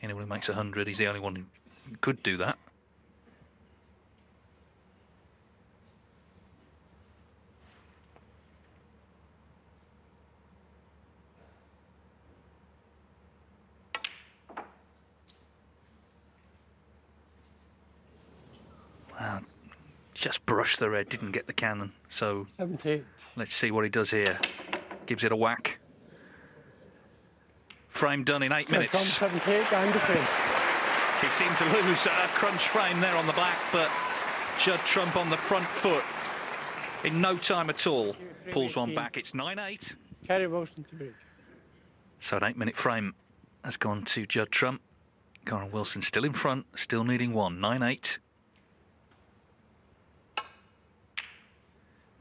Speaker 6: anyone who makes 100. He's the only one who could do that. Wow, just brushed the red, didn't get the cannon. So
Speaker 4: 78.
Speaker 6: Let's see what he does here. Gives it a whack. Frame done in 8 minutes.
Speaker 4: From 78 down to frame.
Speaker 6: He seemed to lose a crunch frame there on the back, but Judd Trump on the front foot in no time at all. Pulls one back. It's 9-8.
Speaker 4: Kyren Wilson to break.
Speaker 6: So an 8-minute frame has gone to Judd Trump. Kyren Wilson still in front, still needing one. 9-8.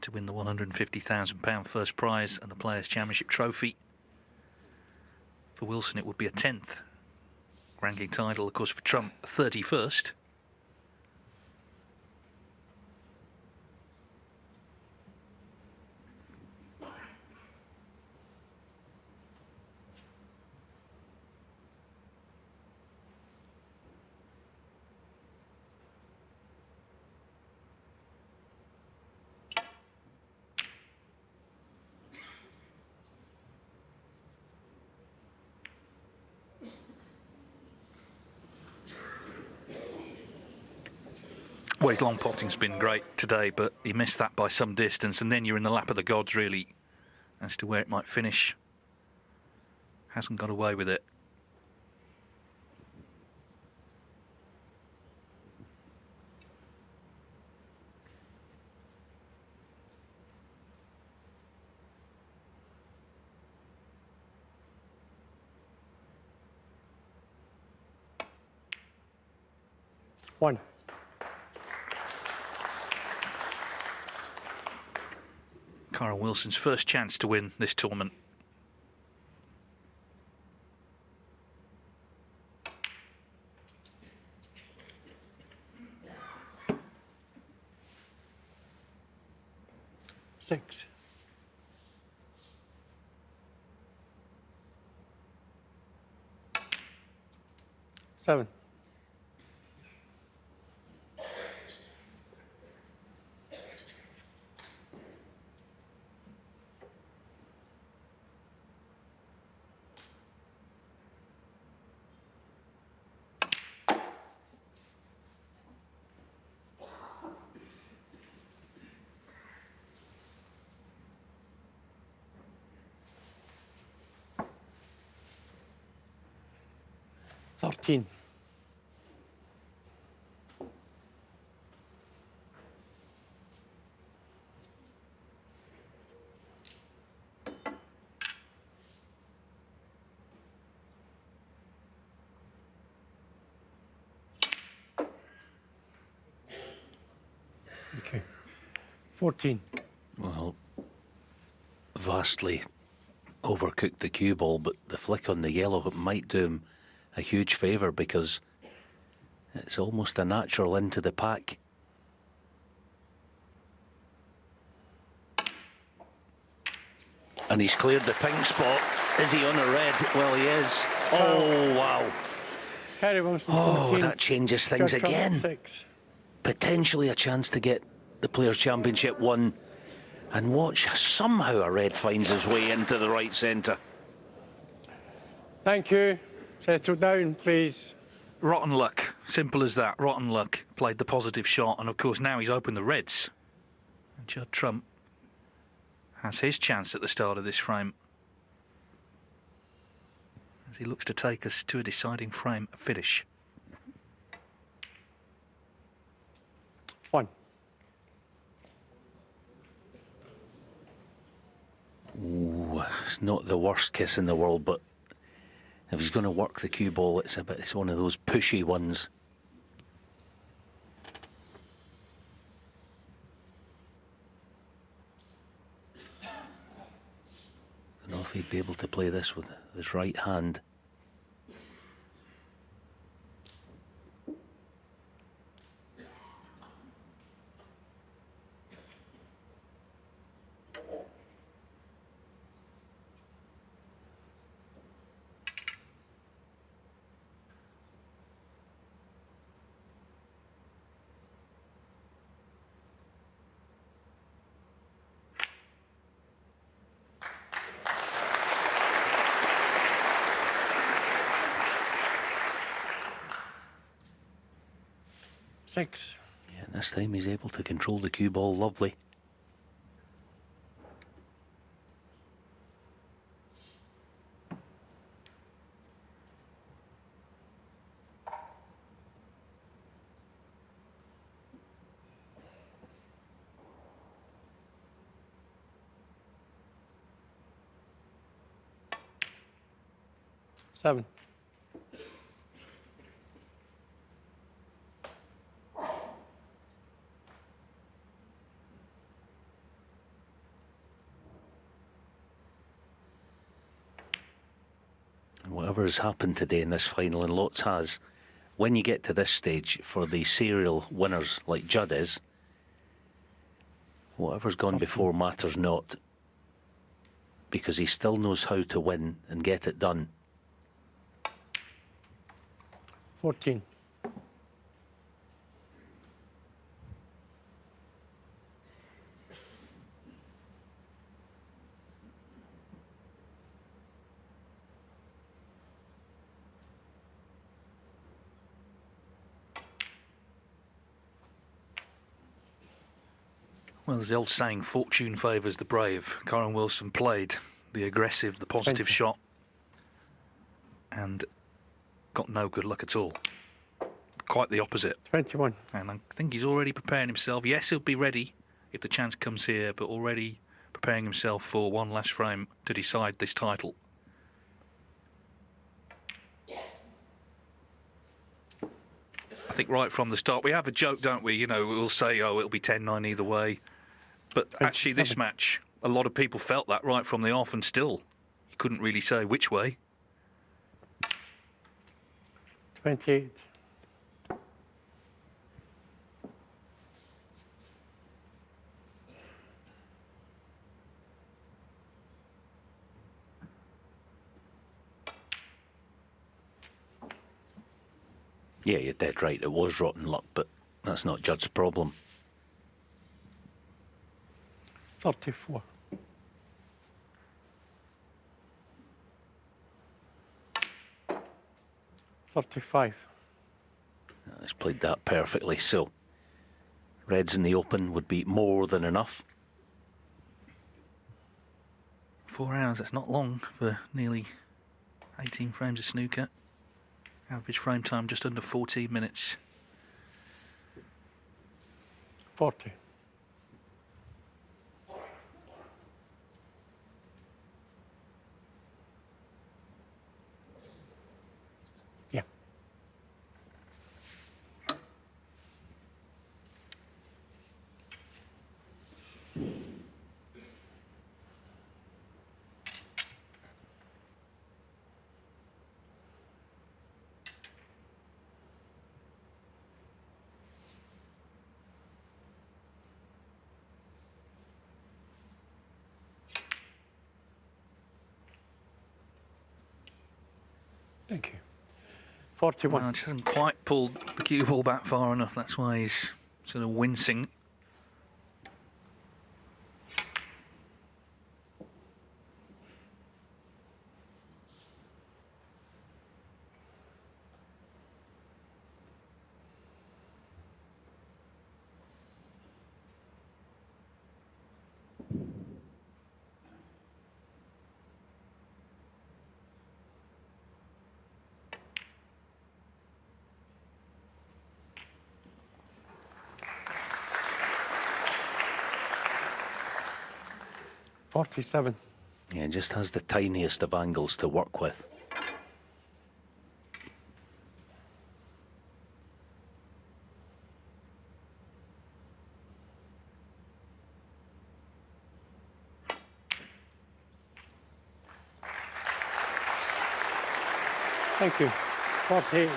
Speaker 6: To win the £150,000 first prize and the Players' Championship trophy. For Wilson, it would be a 10th ranking title, of course, for Trump, 31st. Well, his long potting's been great today, but he missed that by some distance, and then you're in the lap of the gods, really, as to where it might finish. Hasn't got away with it.
Speaker 4: One.
Speaker 6: Kyren Wilson's first chance to win this tournament.
Speaker 4: Six. Seven. $13. Okay. 14.
Speaker 7: Well, vastly overcooked the cue ball, but the flick on the yellow might do him a huge favour because it's almost a natural into the pack. And he's cleared the pink spot. Is he on a red? Well, he is. Oh, wow.
Speaker 4: Kyren Wilson,
Speaker 7: Oh,
Speaker 4: 14.
Speaker 7: that changes things
Speaker 4: Judd Trump,
Speaker 7: again.
Speaker 4: 6.
Speaker 7: Potentially a chance to get the Players' Championship won. And watch, somehow a red finds his way into the right centre.
Speaker 4: Thank you. Settle down, please.
Speaker 6: Rotten luck, simple as that, rotten luck. Played the positive shot, and of course now he's opened the reds. And Judd Trump has his chance at the start of this frame. as he looks to take us to a deciding frame finish.
Speaker 4: 1.
Speaker 7: Ooh, it's not the worst kiss in the world, but if he's going to work the cue ball, it's one of those pushy ones. I don't know if he'd be able to play this with his right hand.
Speaker 4: Six.
Speaker 7: Yeah, this time he's able to control the cue ball lovely.
Speaker 4: Seven.
Speaker 7: Whatever has happened today in this final, and lots has, when you get to this stage, for the serial winners like Judd is, whatever's gone before matters not, because he still knows how to win and get it done.
Speaker 4: 14.
Speaker 6: Well, there's the old saying, fortune favours the brave. Kyren Wilson played the aggressive, the positive
Speaker 4: 20.
Speaker 6: shot, and got no good luck at all. Quite the opposite.
Speaker 4: 21.
Speaker 6: And I think he's already preparing himself. Yes, he'll be ready if the chance comes here, but already preparing himself for one last frame to decide this title. I think right from the start, we have a joke, don't we? You know, we'll say, oh, it'll be 10-9 either way. But actually, this match, a lot of people felt that right from the off, and still, you couldn't really say which way.
Speaker 4: 28.
Speaker 7: Yeah, you're dead right, it was rotten luck, but that's not Judd's problem.
Speaker 4: 34. 35.
Speaker 7: He's played that perfectly, so reds in the open would be more than enough.
Speaker 6: 4 hours, that's not long for nearly 18 frames of snooker. Average frame time just under 14 minutes.
Speaker 4: 40. Yeah. Thank you. 41.
Speaker 6: Well, just hasn't quite pulled the cue ball back far enough. That's why he's sort of wincing.
Speaker 4: 47.
Speaker 7: Yeah, just has the tiniest of angles to work with.
Speaker 4: Thank you. 48.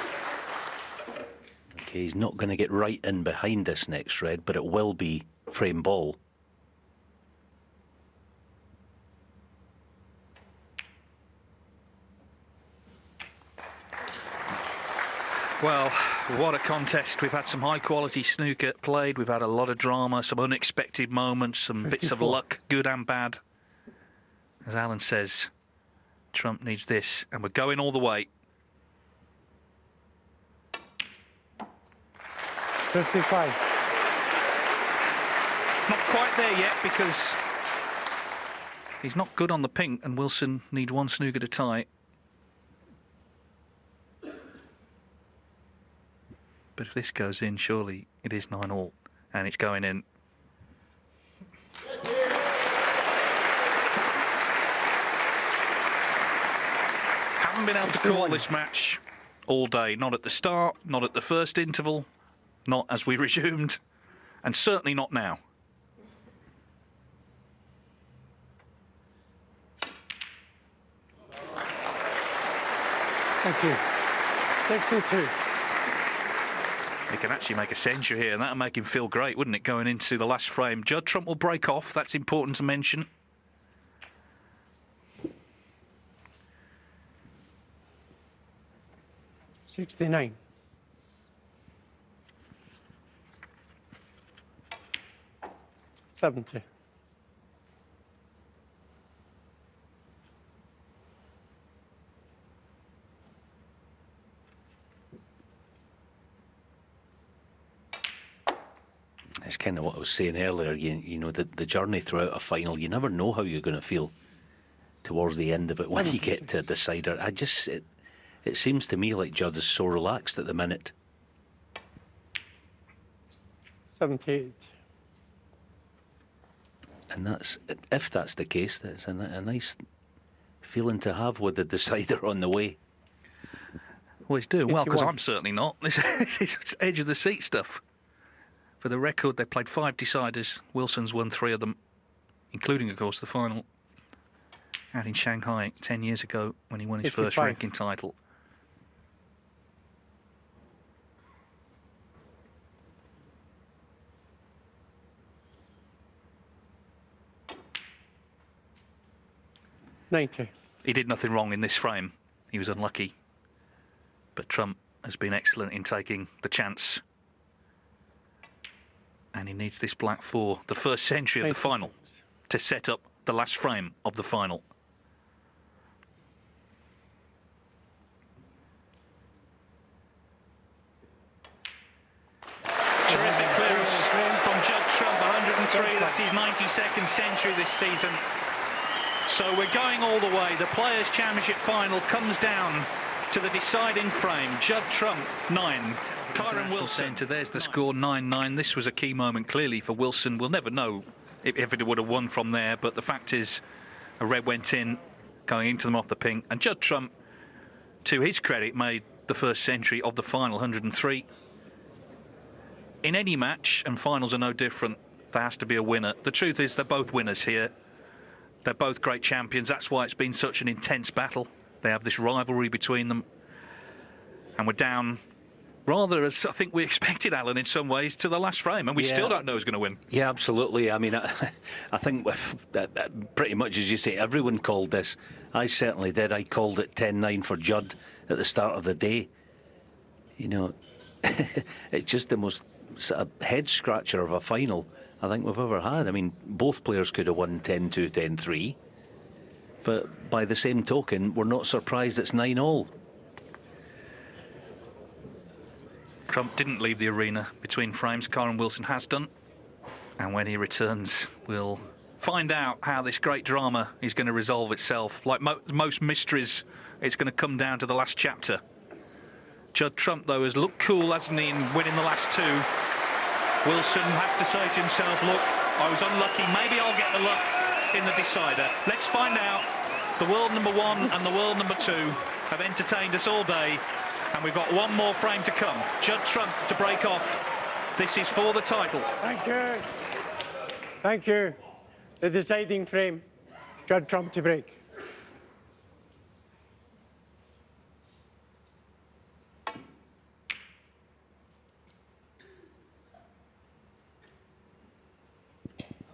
Speaker 7: Okay, he's not going to get right in behind this next red, but it will be frame ball.
Speaker 6: Well, what a contest. We've had some high-quality snooker played. We've had a lot of drama, some unexpected moments, some
Speaker 4: 54.
Speaker 6: bits of luck, good and bad. As Alan says, Trump needs this, and we're going all the way.
Speaker 4: 55.
Speaker 6: Not quite there yet because he's not good on the pink, and Wilson needs one snooker to tie. But if this goes in, surely it is 9-all, and it's going in. Haven't been able to call this match all day. Not at the start, not at the first interval, not as we resumed, and certainly not now.
Speaker 4: Thank you. 62.
Speaker 6: He can actually make a century here, and that'll make him feel great, wouldn't it, going into the last frame. Judd Trump will break off, that's important to mention.
Speaker 4: $69. $70.
Speaker 7: It's kind of what I was saying earlier. You know, the journey throughout a final, you never know how you're going to feel towards the end of it when you get to a decider. It seems to me like Judd is so relaxed at the minute.
Speaker 4: 78.
Speaker 7: And if that's the case, that's a nice feeling to have with the decider on the way.
Speaker 6: Well, he's doing well, because
Speaker 4: 51.
Speaker 6: I'm certainly not. This is edge of the seat stuff. For the record, they played 5 deciders. Wilson's won 3 of them, including, of course, the final out in Shanghai 10 years ago when he won his
Speaker 4: 55.
Speaker 6: first ranking title.
Speaker 4: $90.
Speaker 6: He did nothing wrong in this frame. He was unlucky. But Trump has been excellent in taking the chance. And he needs this black 4, the first century of the final, to set up the last frame of the final. Terrific clearance from Judd Trump, 103. That's his 92nd century this season. So we're going all the way. The Players' Championship final comes down to the deciding frame. Judd Trump, 9. Kyren Wilson. There's the score, 9-9. This was a key moment, clearly, for Wilson. We'll never know if it would have won from there, but the fact is, a red went in, going into them off the pink. And Judd Trump, to his credit, made the first century of the final, 103. In any match, and finals are no different, there has to be a winner. The truth is, they're both winners here. They're both great champions. That's why it's been such an intense battle. They have this rivalry between them. And we're down, rather as I think we expected, Alan, in some ways, to the last frame. And we still don't know who's going to win.
Speaker 7: Yeah, absolutely. I mean, I think pretty much, as you say, everyone called this. I certainly did. I called it 10-9 for Judd at the start of the day. You know, it's just the most sort of head-scratcher of a final I think we've ever had. I mean, both players could have won 10-2, 10-3. But by the same token, we're not surprised it's 9-all.
Speaker 6: Trump didn't leave the arena between frames. Kyren Wilson has done. And when he returns, we'll find out how this great drama is going to resolve itself. Like most mysteries, it's going to come down to the last chapter. Judd Trump, though, has looked cool, hasn't he, in winning the last 2. Wilson has to say to himself, look, I was unlucky. Maybe I'll get the luck in the decider. Let's find out. The world number 1 and the world number 2 have entertained us all day, and we've got one more frame to come. Judd Trump to break off. This is for the title.
Speaker 4: Thank you. Thank you. The deciding frame, Judd Trump to break.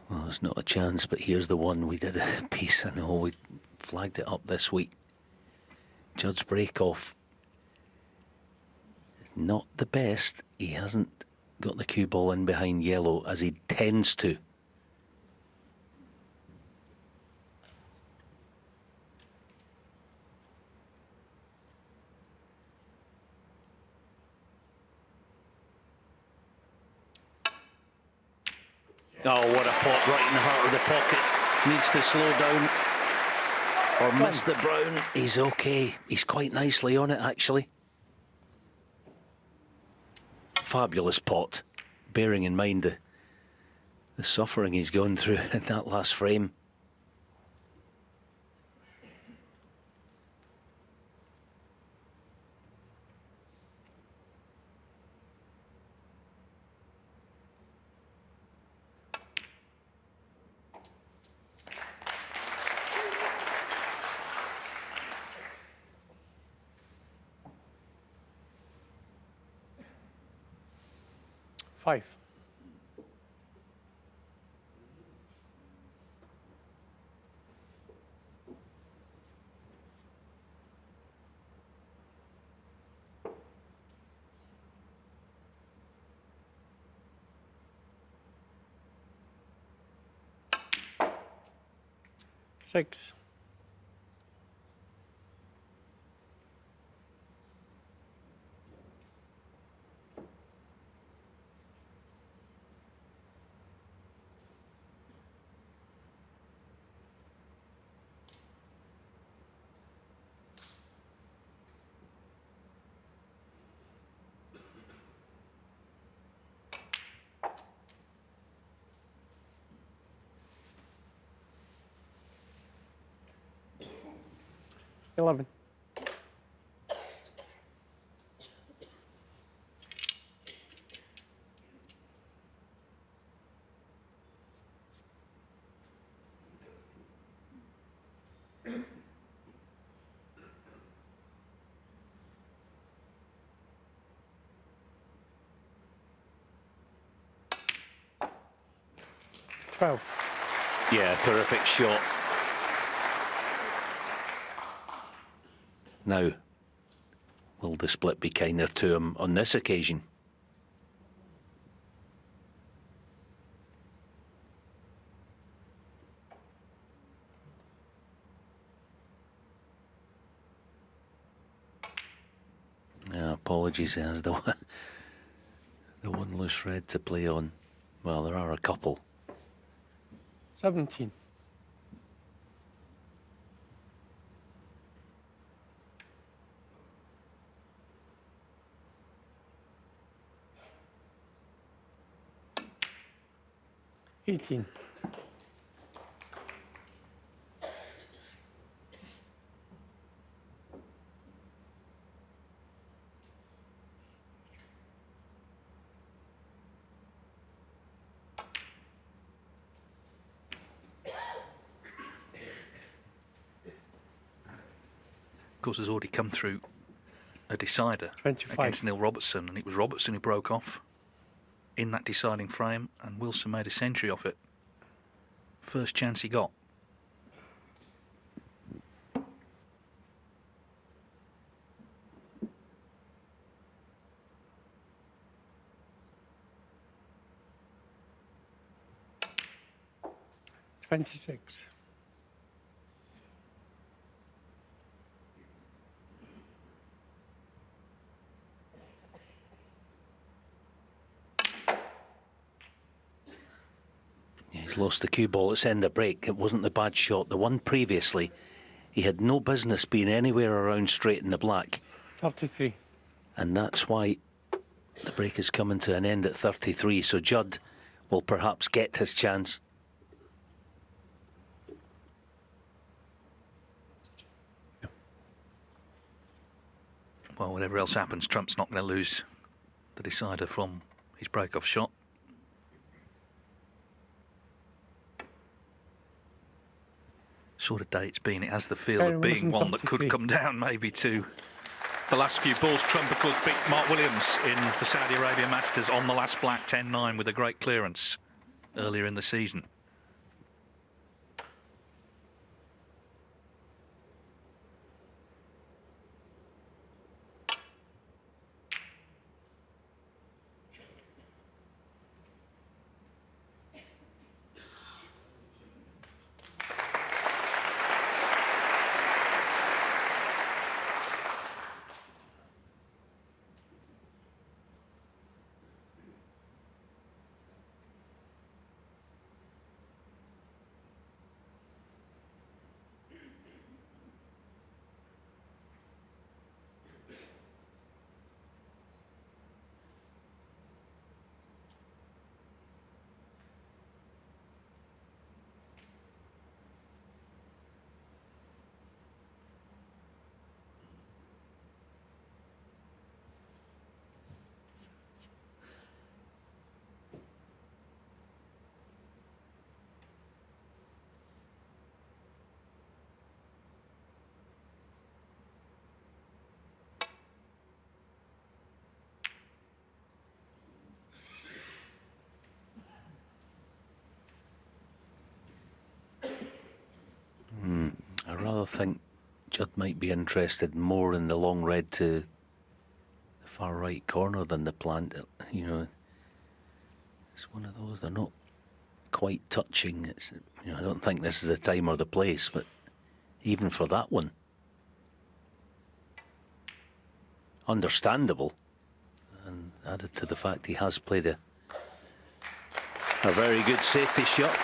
Speaker 7: Well, there's not a chance, but here's the one. We did a piece, I know, we flagged it up this week. Judd's break-off. Not the best. He hasn't got the cue ball in behind yellow, as he tends to. Oh, what a pot right in the heart of the pocket. Needs to slow down or miss the brown. He's okay. He's quite nicely on it, actually. Fabulous pot, bearing in mind the suffering he's gone through in that last frame.
Speaker 4: Five. Six. $11. $12.
Speaker 7: Yeah, terrific shot. Now, will the split be kinder to him on this occasion? Apologies, there's the one loose red to play on. Well, there are a couple.
Speaker 4: 17. $18.
Speaker 6: Of course, has already come through a decider
Speaker 4: 25.
Speaker 6: against Neil Robertson, and it was Robertson who broke off in that deciding frame, and Wilson made a century off it. First chance he got.
Speaker 4: $26.
Speaker 7: He's lost the cue ball. It's end of break. It wasn't the bad shot. The one previously, he had no business being anywhere around straight in the black.
Speaker 4: 33.
Speaker 7: And that's why the break is coming to an end at 33. So Judd will perhaps get his chance.
Speaker 6: Well, whatever else happens, Trump's not going to lose the decider from his break-off shot. Sort of day it's been, it has the feel
Speaker 4: Kyren
Speaker 6: of being
Speaker 4: Wilson,
Speaker 6: one that could
Speaker 4: 33.
Speaker 6: come down maybe to the last few balls. Trump, of course, beat Mark Williams in the Saudi Arabia Masters on the last black 10-9 with a great clearance earlier in the season.
Speaker 7: I rather think Judd might be interested more in the long red to the far right corner than the plant. You know, it's one of those, they're not quite touching. It's, you know, I don't think this is the time or the place, but even for that one, understandable, and added to the fact he has played a very good safety shot.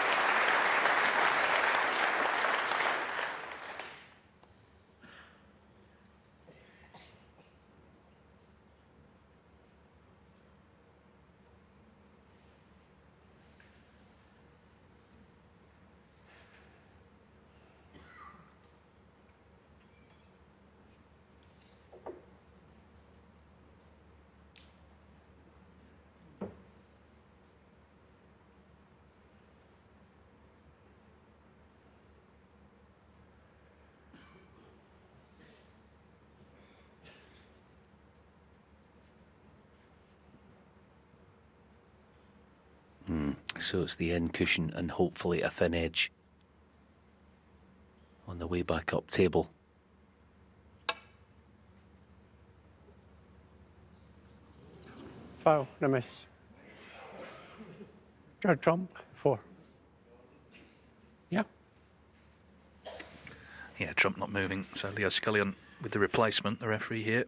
Speaker 7: So it's the end cushion and hopefully a thin edge on the way back up table.
Speaker 4: Foul, no miss. Judd Trump, 4. Yeah.
Speaker 6: Yeah, Trump not moving, so Leo Scullion with the replacement, the referee here.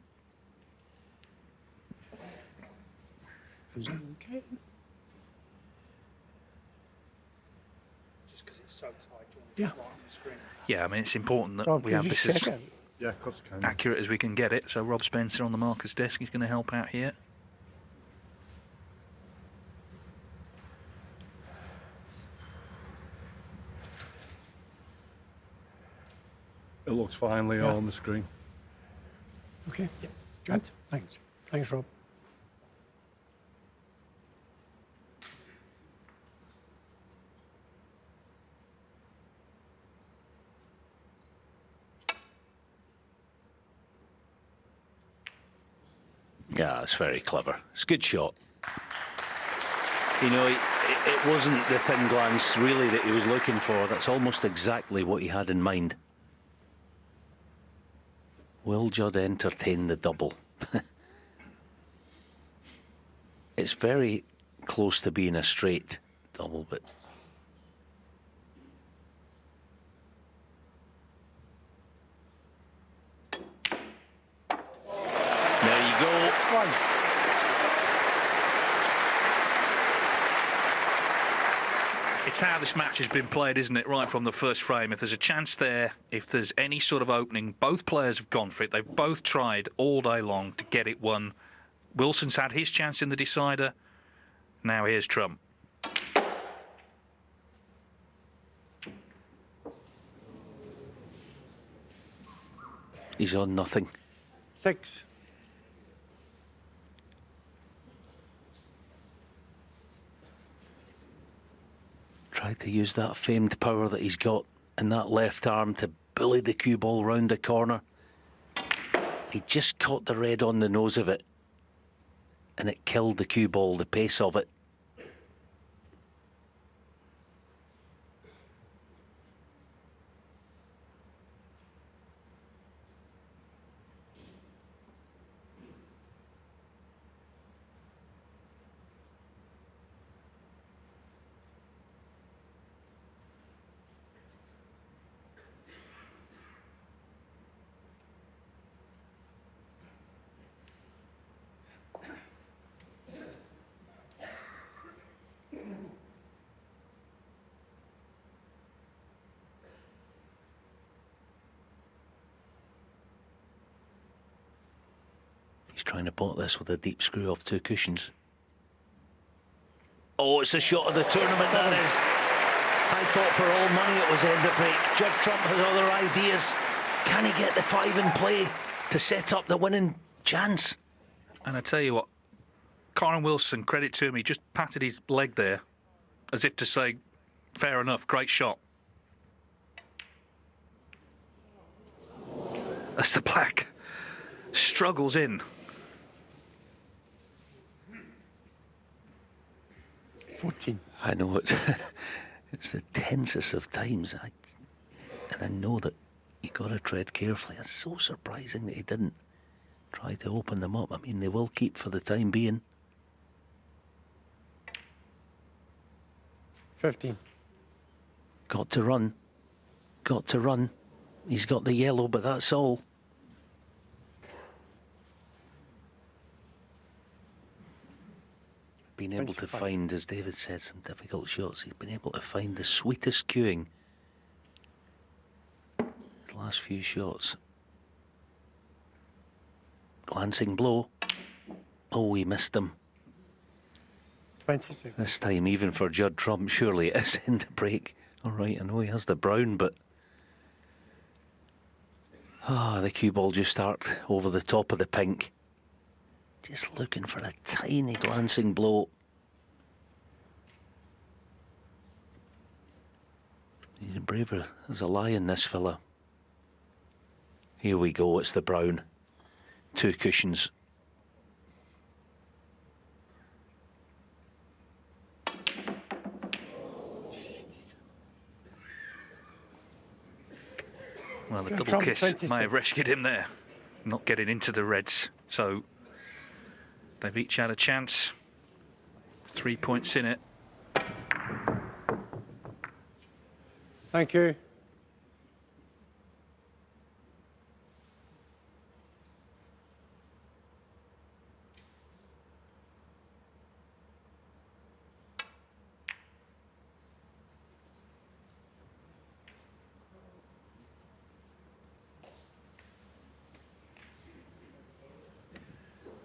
Speaker 4: Okay.
Speaker 8: Just because it's so tight,
Speaker 4: Yeah.
Speaker 8: right on the screen.
Speaker 6: Yeah, I mean, it's important that
Speaker 4: Rob,
Speaker 6: we
Speaker 4: can
Speaker 6: have
Speaker 4: you
Speaker 6: this
Speaker 4: just
Speaker 6: as
Speaker 4: check it?
Speaker 8: Yeah, of course I can.
Speaker 6: accurate as we can get it. So Rob Spencer on the marker's desk, he's going to help out here.
Speaker 8: It looks fine, Leo,
Speaker 4: Yeah.
Speaker 8: on the screen.
Speaker 4: Okay. Yeah. Judd, thanks. Thanks, Rob.
Speaker 7: Yeah, it's very clever. It's a good shot. You know, it wasn't the thin glance really that he was looking for. That's almost exactly what he had in mind. Will Judd entertain the double? It's very close to being a straight double, but there you go.
Speaker 6: It's how this match has been played, isn't it, right from the first frame. If there's a chance there, if there's any sort of opening, both players have gone for it. They've both tried all day long to get it won. Wilson's had his chance in the decider. Now here's Trump.
Speaker 7: He's on nothing.
Speaker 4: 6.
Speaker 7: Tried to use that famed power that he's got in that left arm to bully the cue ball round the corner. He just caught the red on the nose of it, and it killed the cue ball, the pace of it. He's trying to pot this with a deep screw off 2 cushions. Oh, it's the shot of the tournament, that is. I thought for all money it was end of break. Judd Trump has other ideas. Can he get the 5 in play to set up the winning chance?
Speaker 6: And I tell you what, Kyren Wilson, credit to him, he just patted his leg there as if to say, fair enough, great shot. As the black struggles in.
Speaker 4: 14.
Speaker 7: I know it's the tensest of times, and I know that you got to tread carefully. It's so surprising that he didn't try to open them up. I mean, they will keep for the time being.
Speaker 4: 15.
Speaker 7: Got to run. Got to run. He's got the yellow, but that's all. Been able
Speaker 4: 25.
Speaker 7: to find, as David said, some difficult shots. He's been able to find the sweetest cueing. His last few shots. Glancing blow. Oh, he missed them.
Speaker 4: 26.
Speaker 7: This time, even for Judd Trump, surely it is in the break. All right, I know he has the brown, but... the cue ball just arced over the top of the pink. Just looking for a tiny glancing blow. He's braver as a lion, this fella. Here we go, it's the brown. 2 cushions.
Speaker 6: Well, the
Speaker 4: Good
Speaker 6: double
Speaker 4: Trump,
Speaker 6: kiss
Speaker 4: 26.
Speaker 6: may have rescued him there, not getting into the reds. So they've each had a chance. 3 points in it.
Speaker 4: Thank you.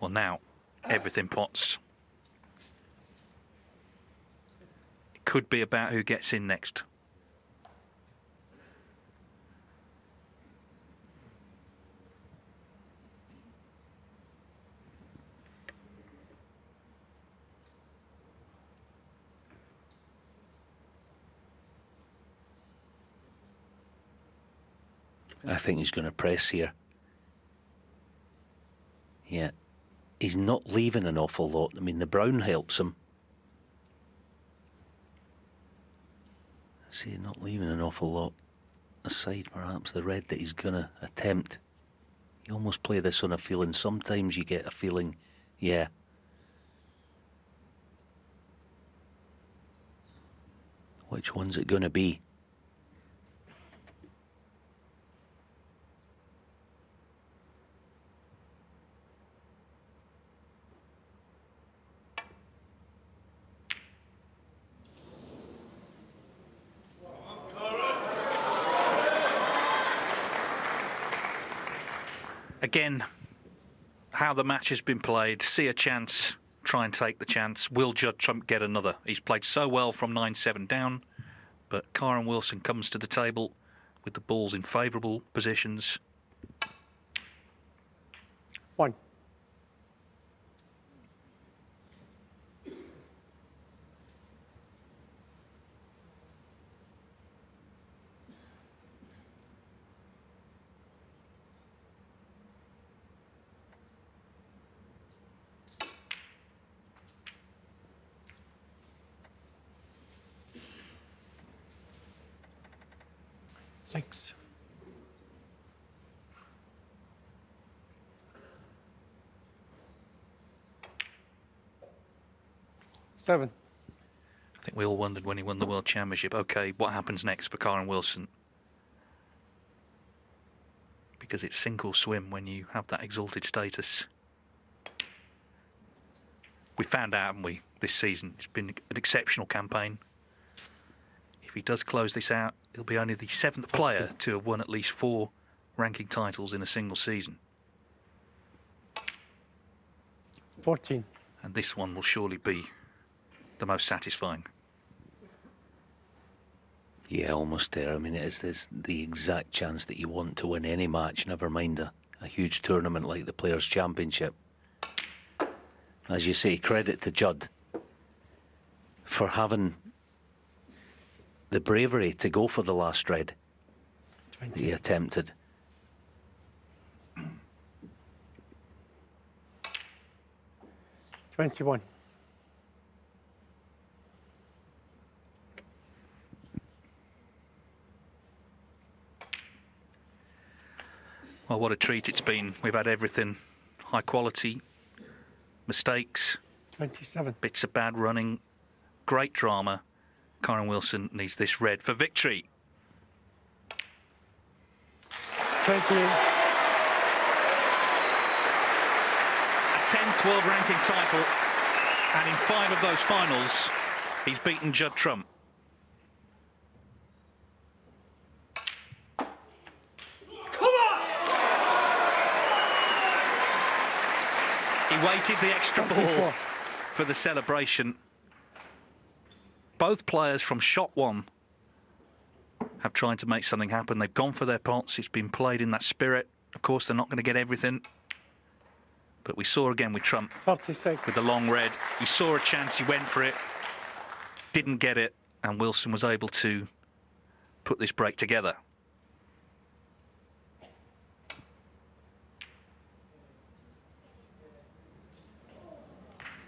Speaker 6: Well, now everything pots. It could be about who gets in next.
Speaker 7: I think he's going to press here. Yeah. He's not leaving an awful lot. I mean, the brown helps him. See, not leaving an awful lot aside, perhaps, the red that he's going to attempt. You almost play this on a feeling. Sometimes you get a feeling, yeah. Which one's it going to be?
Speaker 6: Again, how the match has been played, see a chance, try and take the chance. Will Judd Trump get another? He's played so well from 9-7 down, but Kyren Wilson comes to the table with the balls in favourable positions.
Speaker 4: 1. 6. 7.
Speaker 6: I think we all wondered when he won the World Championship, OK, what happens next for Kyren Wilson? Because it's sink or swim when you have that exalted status. We found out, haven't we, this season? It's been an exceptional campaign. If he does close this out, he'll be only the 7th player to have won at least 4 ranking titles in a single season.
Speaker 4: 14.
Speaker 6: And this one will surely be the most satisfying.
Speaker 7: Yeah, almost there. I mean, it is the exact chance that you want to win any match, never mind a huge tournament like the Players' Championship. As you say, credit to Judd for having the bravery to go for the last red that he attempted.
Speaker 4: 21.
Speaker 6: Well, what a treat it's been. We've had everything. High quality, mistakes,
Speaker 4: 27.
Speaker 6: bits of bad running, great drama. Kyren Wilson needs this red for victory.
Speaker 4: 28.
Speaker 6: A 10th world ranking title, and in 5 of those finals, he's beaten Judd Trump. He waited the extra ball for the celebration. Both players from shot 1 have tried to make something happen. They've gone for their pots. It's been played in that spirit. Of course, they're not going to get everything. But we saw again with Trump
Speaker 4: 36.
Speaker 6: with the long red. He saw a chance, he went for it, didn't get it, and Wilson was able to put this break together.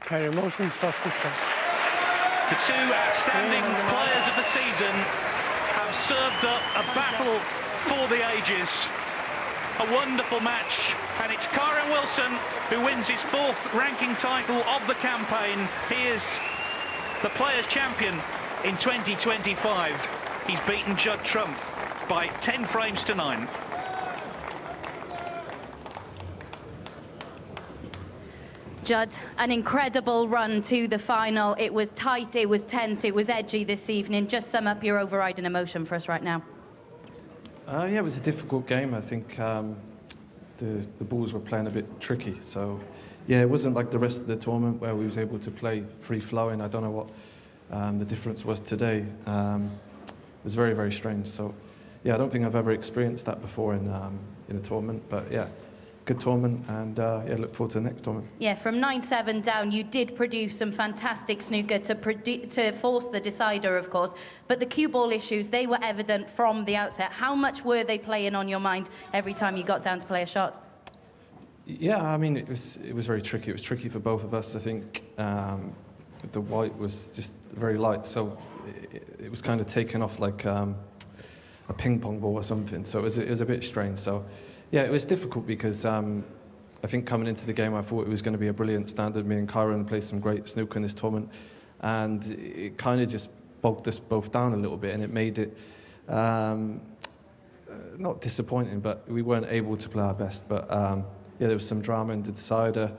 Speaker 4: Kyren Wilson, 36.
Speaker 6: The 2 outstanding players of the season have served up a battle for the ages. A wonderful match, and it's Kyren Wilson who wins his 4th ranking title of the campaign. He is the Players' Champion in 2025. He's beaten Judd Trump by 10 frames to 9.
Speaker 9: Judd, an incredible run to the final. It was tight, it was tense, it was edgy this evening. Just sum up your overriding emotion for us right now.
Speaker 10: Yeah, it was a difficult game. I think the balls were playing a bit tricky. So, yeah, it wasn't like the rest of the tournament where we was able to play free-flowing. I don't know what the difference was today. It was very, very strange. So, yeah, I don't think I've ever experienced that before in a tournament. But, yeah, good tournament, and yeah, look forward to the next tournament.
Speaker 9: Yeah, from 9-7 down, you did produce some fantastic snooker to force the decider, of course. But the cue ball issues, they were evident from the outset. How much were they playing on your mind every time you got down to play a shot?
Speaker 10: Yeah, I mean, it was very tricky. It was tricky for both of us. I think the white was just very light, so it was kind of taken off like a ping pong ball or something. So it was a bit strange. So. Yeah, it was difficult because I think coming into the game I thought it was going to be a brilliant standard. Me and Kyren played some great snooker in this tournament, and it kind of just bogged us both down a little bit, and it made it not disappointing, but we weren't able to play our best. But yeah, there was some drama in the decider.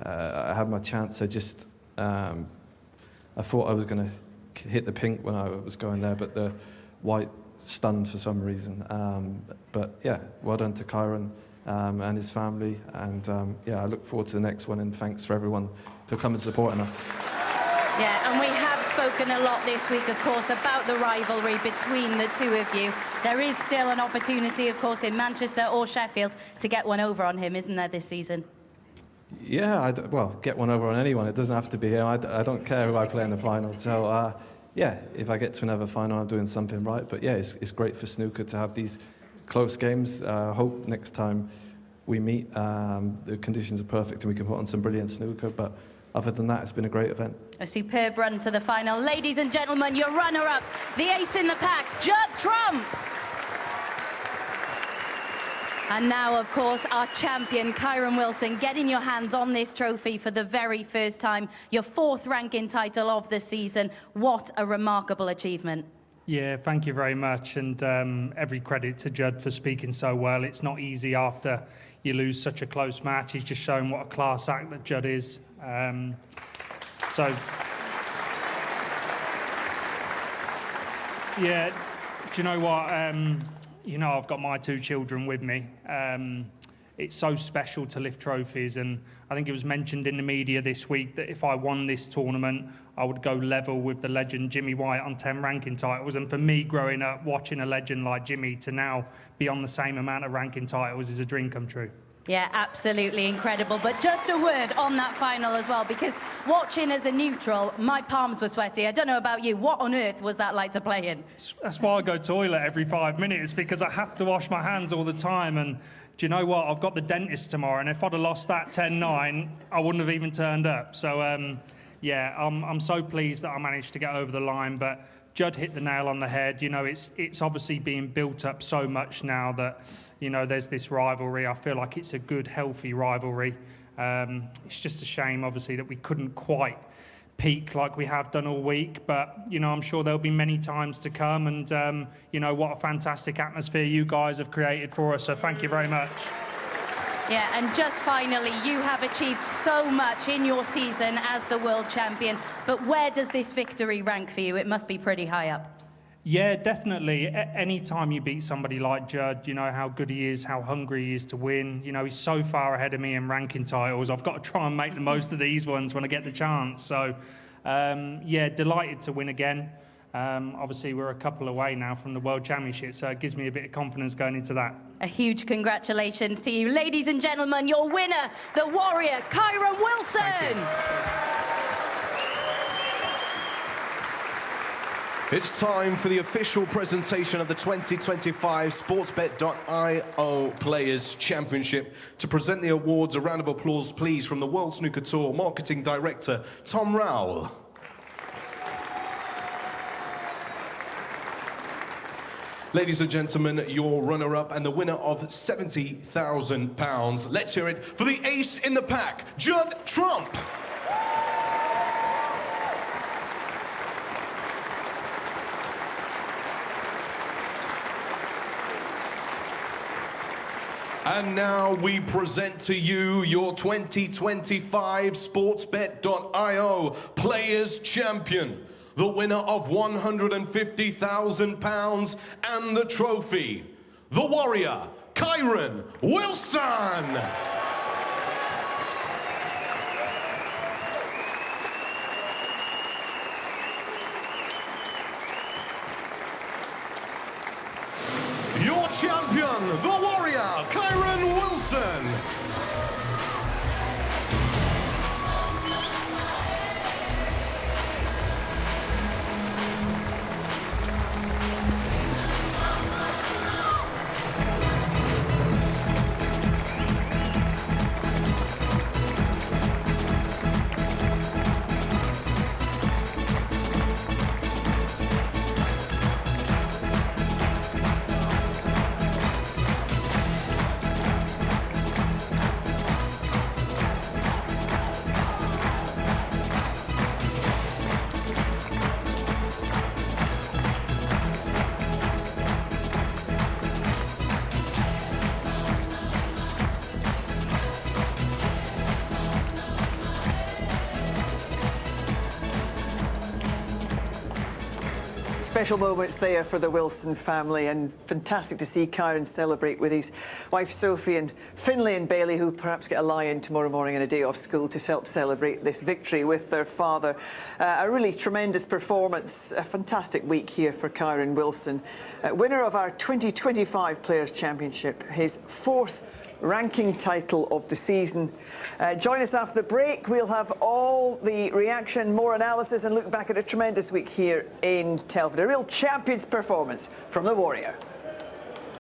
Speaker 10: I had my chance. I thought I was going to hit the pink when I was going there, but the white stunned for some reason. But yeah, well done to Kyren and his family, and yeah, I look forward to the next one, and thanks for everyone for coming and supporting us.
Speaker 9: Yeah, and we have spoken a lot this week, of course, about the rivalry between the two of you. There is still an opportunity, of course, in Manchester or Sheffield to get one over on him, isn't there, this season?
Speaker 10: Yeah, well, get one over on anyone. It doesn't have to be him. I don't care who I play in the final. So yeah, if I get to another final, I'm doing something right. But yeah, it's great for snooker to have these close games. Hope next time we meet, the conditions are perfect and we can put on some brilliant snooker. But other than that, it's been a great event.
Speaker 9: A superb run to the final. Ladies and gentlemen, your runner-up, the ace in the pack, Judd Trump. And now, of course, our champion, Kyren Wilson, getting your hands on this trophy for the very first time. Your 4th ranking title of the season. What a remarkable achievement.
Speaker 11: Yeah, thank you very much. And every credit to Judd for speaking so well. It's not easy after you lose such a close match. He's just shown what a class act that Judd is. Yeah, do you know what? You know, I've got my 2 children with me. It's so special to lift trophies, and I think it was mentioned in the media this week that if I won this tournament, I would go level with the legend Jimmy White on 10 ranking titles. And for me, growing up, watching a legend like Jimmy to now be on the same amount of ranking titles is a dream come true.
Speaker 9: Yeah, absolutely incredible. But just a word on that final as well, because watching as a neutral, my palms were sweaty. I don't know about you. What on earth was that like to play in?
Speaker 11: That's why I go toilet every 5 minutes, because I have to wash my hands all the time. And do you know what? I've got the dentist tomorrow, and if I'd have lost that 10-9, I wouldn't have even turned up. So, yeah, I'm so pleased that I managed to get over the line. But Judd hit the nail on the head. You know, it's obviously being built up so much now that, you know, there's this rivalry. I feel like it's a good, healthy rivalry. It's just a shame, obviously, that we couldn't quite peak like we have done all week. But, you know, I'm sure there'll be many times to come. And, you know, what a fantastic atmosphere you guys have created for us. So thank you very much.
Speaker 9: Yeah, and just finally, you have achieved so much in your season as the world champion. But where does this victory rank for you? It must be pretty high up.
Speaker 11: Yeah, definitely. Any time you beat somebody like Judd, you know how good he is, how hungry he is to win. You know, he's so far ahead of me in ranking titles. I've got to try and make the most of these ones when I get the chance. So, yeah, delighted to win again. Obviously, we're a couple away now from the World Championship, so it gives me a bit of confidence going into that.
Speaker 9: A huge congratulations to you. Ladies and gentlemen, your winner, the Warrior, Kyren Wilson.
Speaker 2: It's time for the official presentation of the 2025 Sportsbet.io Players Championship. To present the awards, a round of applause, please, from the World Snooker Tour Marketing Director, Tom Rowell. Ladies and gentlemen, your runner-up and the winner of £70,000. Let's hear it for the ace in the pack, Judd Trump. And now we present to you your 2025 Sportsbet.io Players Champion, the winner of £150,000 and the trophy, the Warrior, Kyren Wilson. Your champion, the Warrior, Kyren Wilson.
Speaker 1: Special moments there for the Wilson family, and fantastic to see Kyren celebrate with his wife Sophie and Finlay and Bailey, who perhaps get a lie-in tomorrow morning and a day off school to help celebrate this victory with their father. A really tremendous performance, a fantastic week here for Kyren Wilson. Winner of our 2025 Players' Championship, his 4th ranking title of the season. Join us after the break. We'll have all the reaction, more analysis, and look back at a tremendous week here in Telford. A real champion's performance from the Warrior.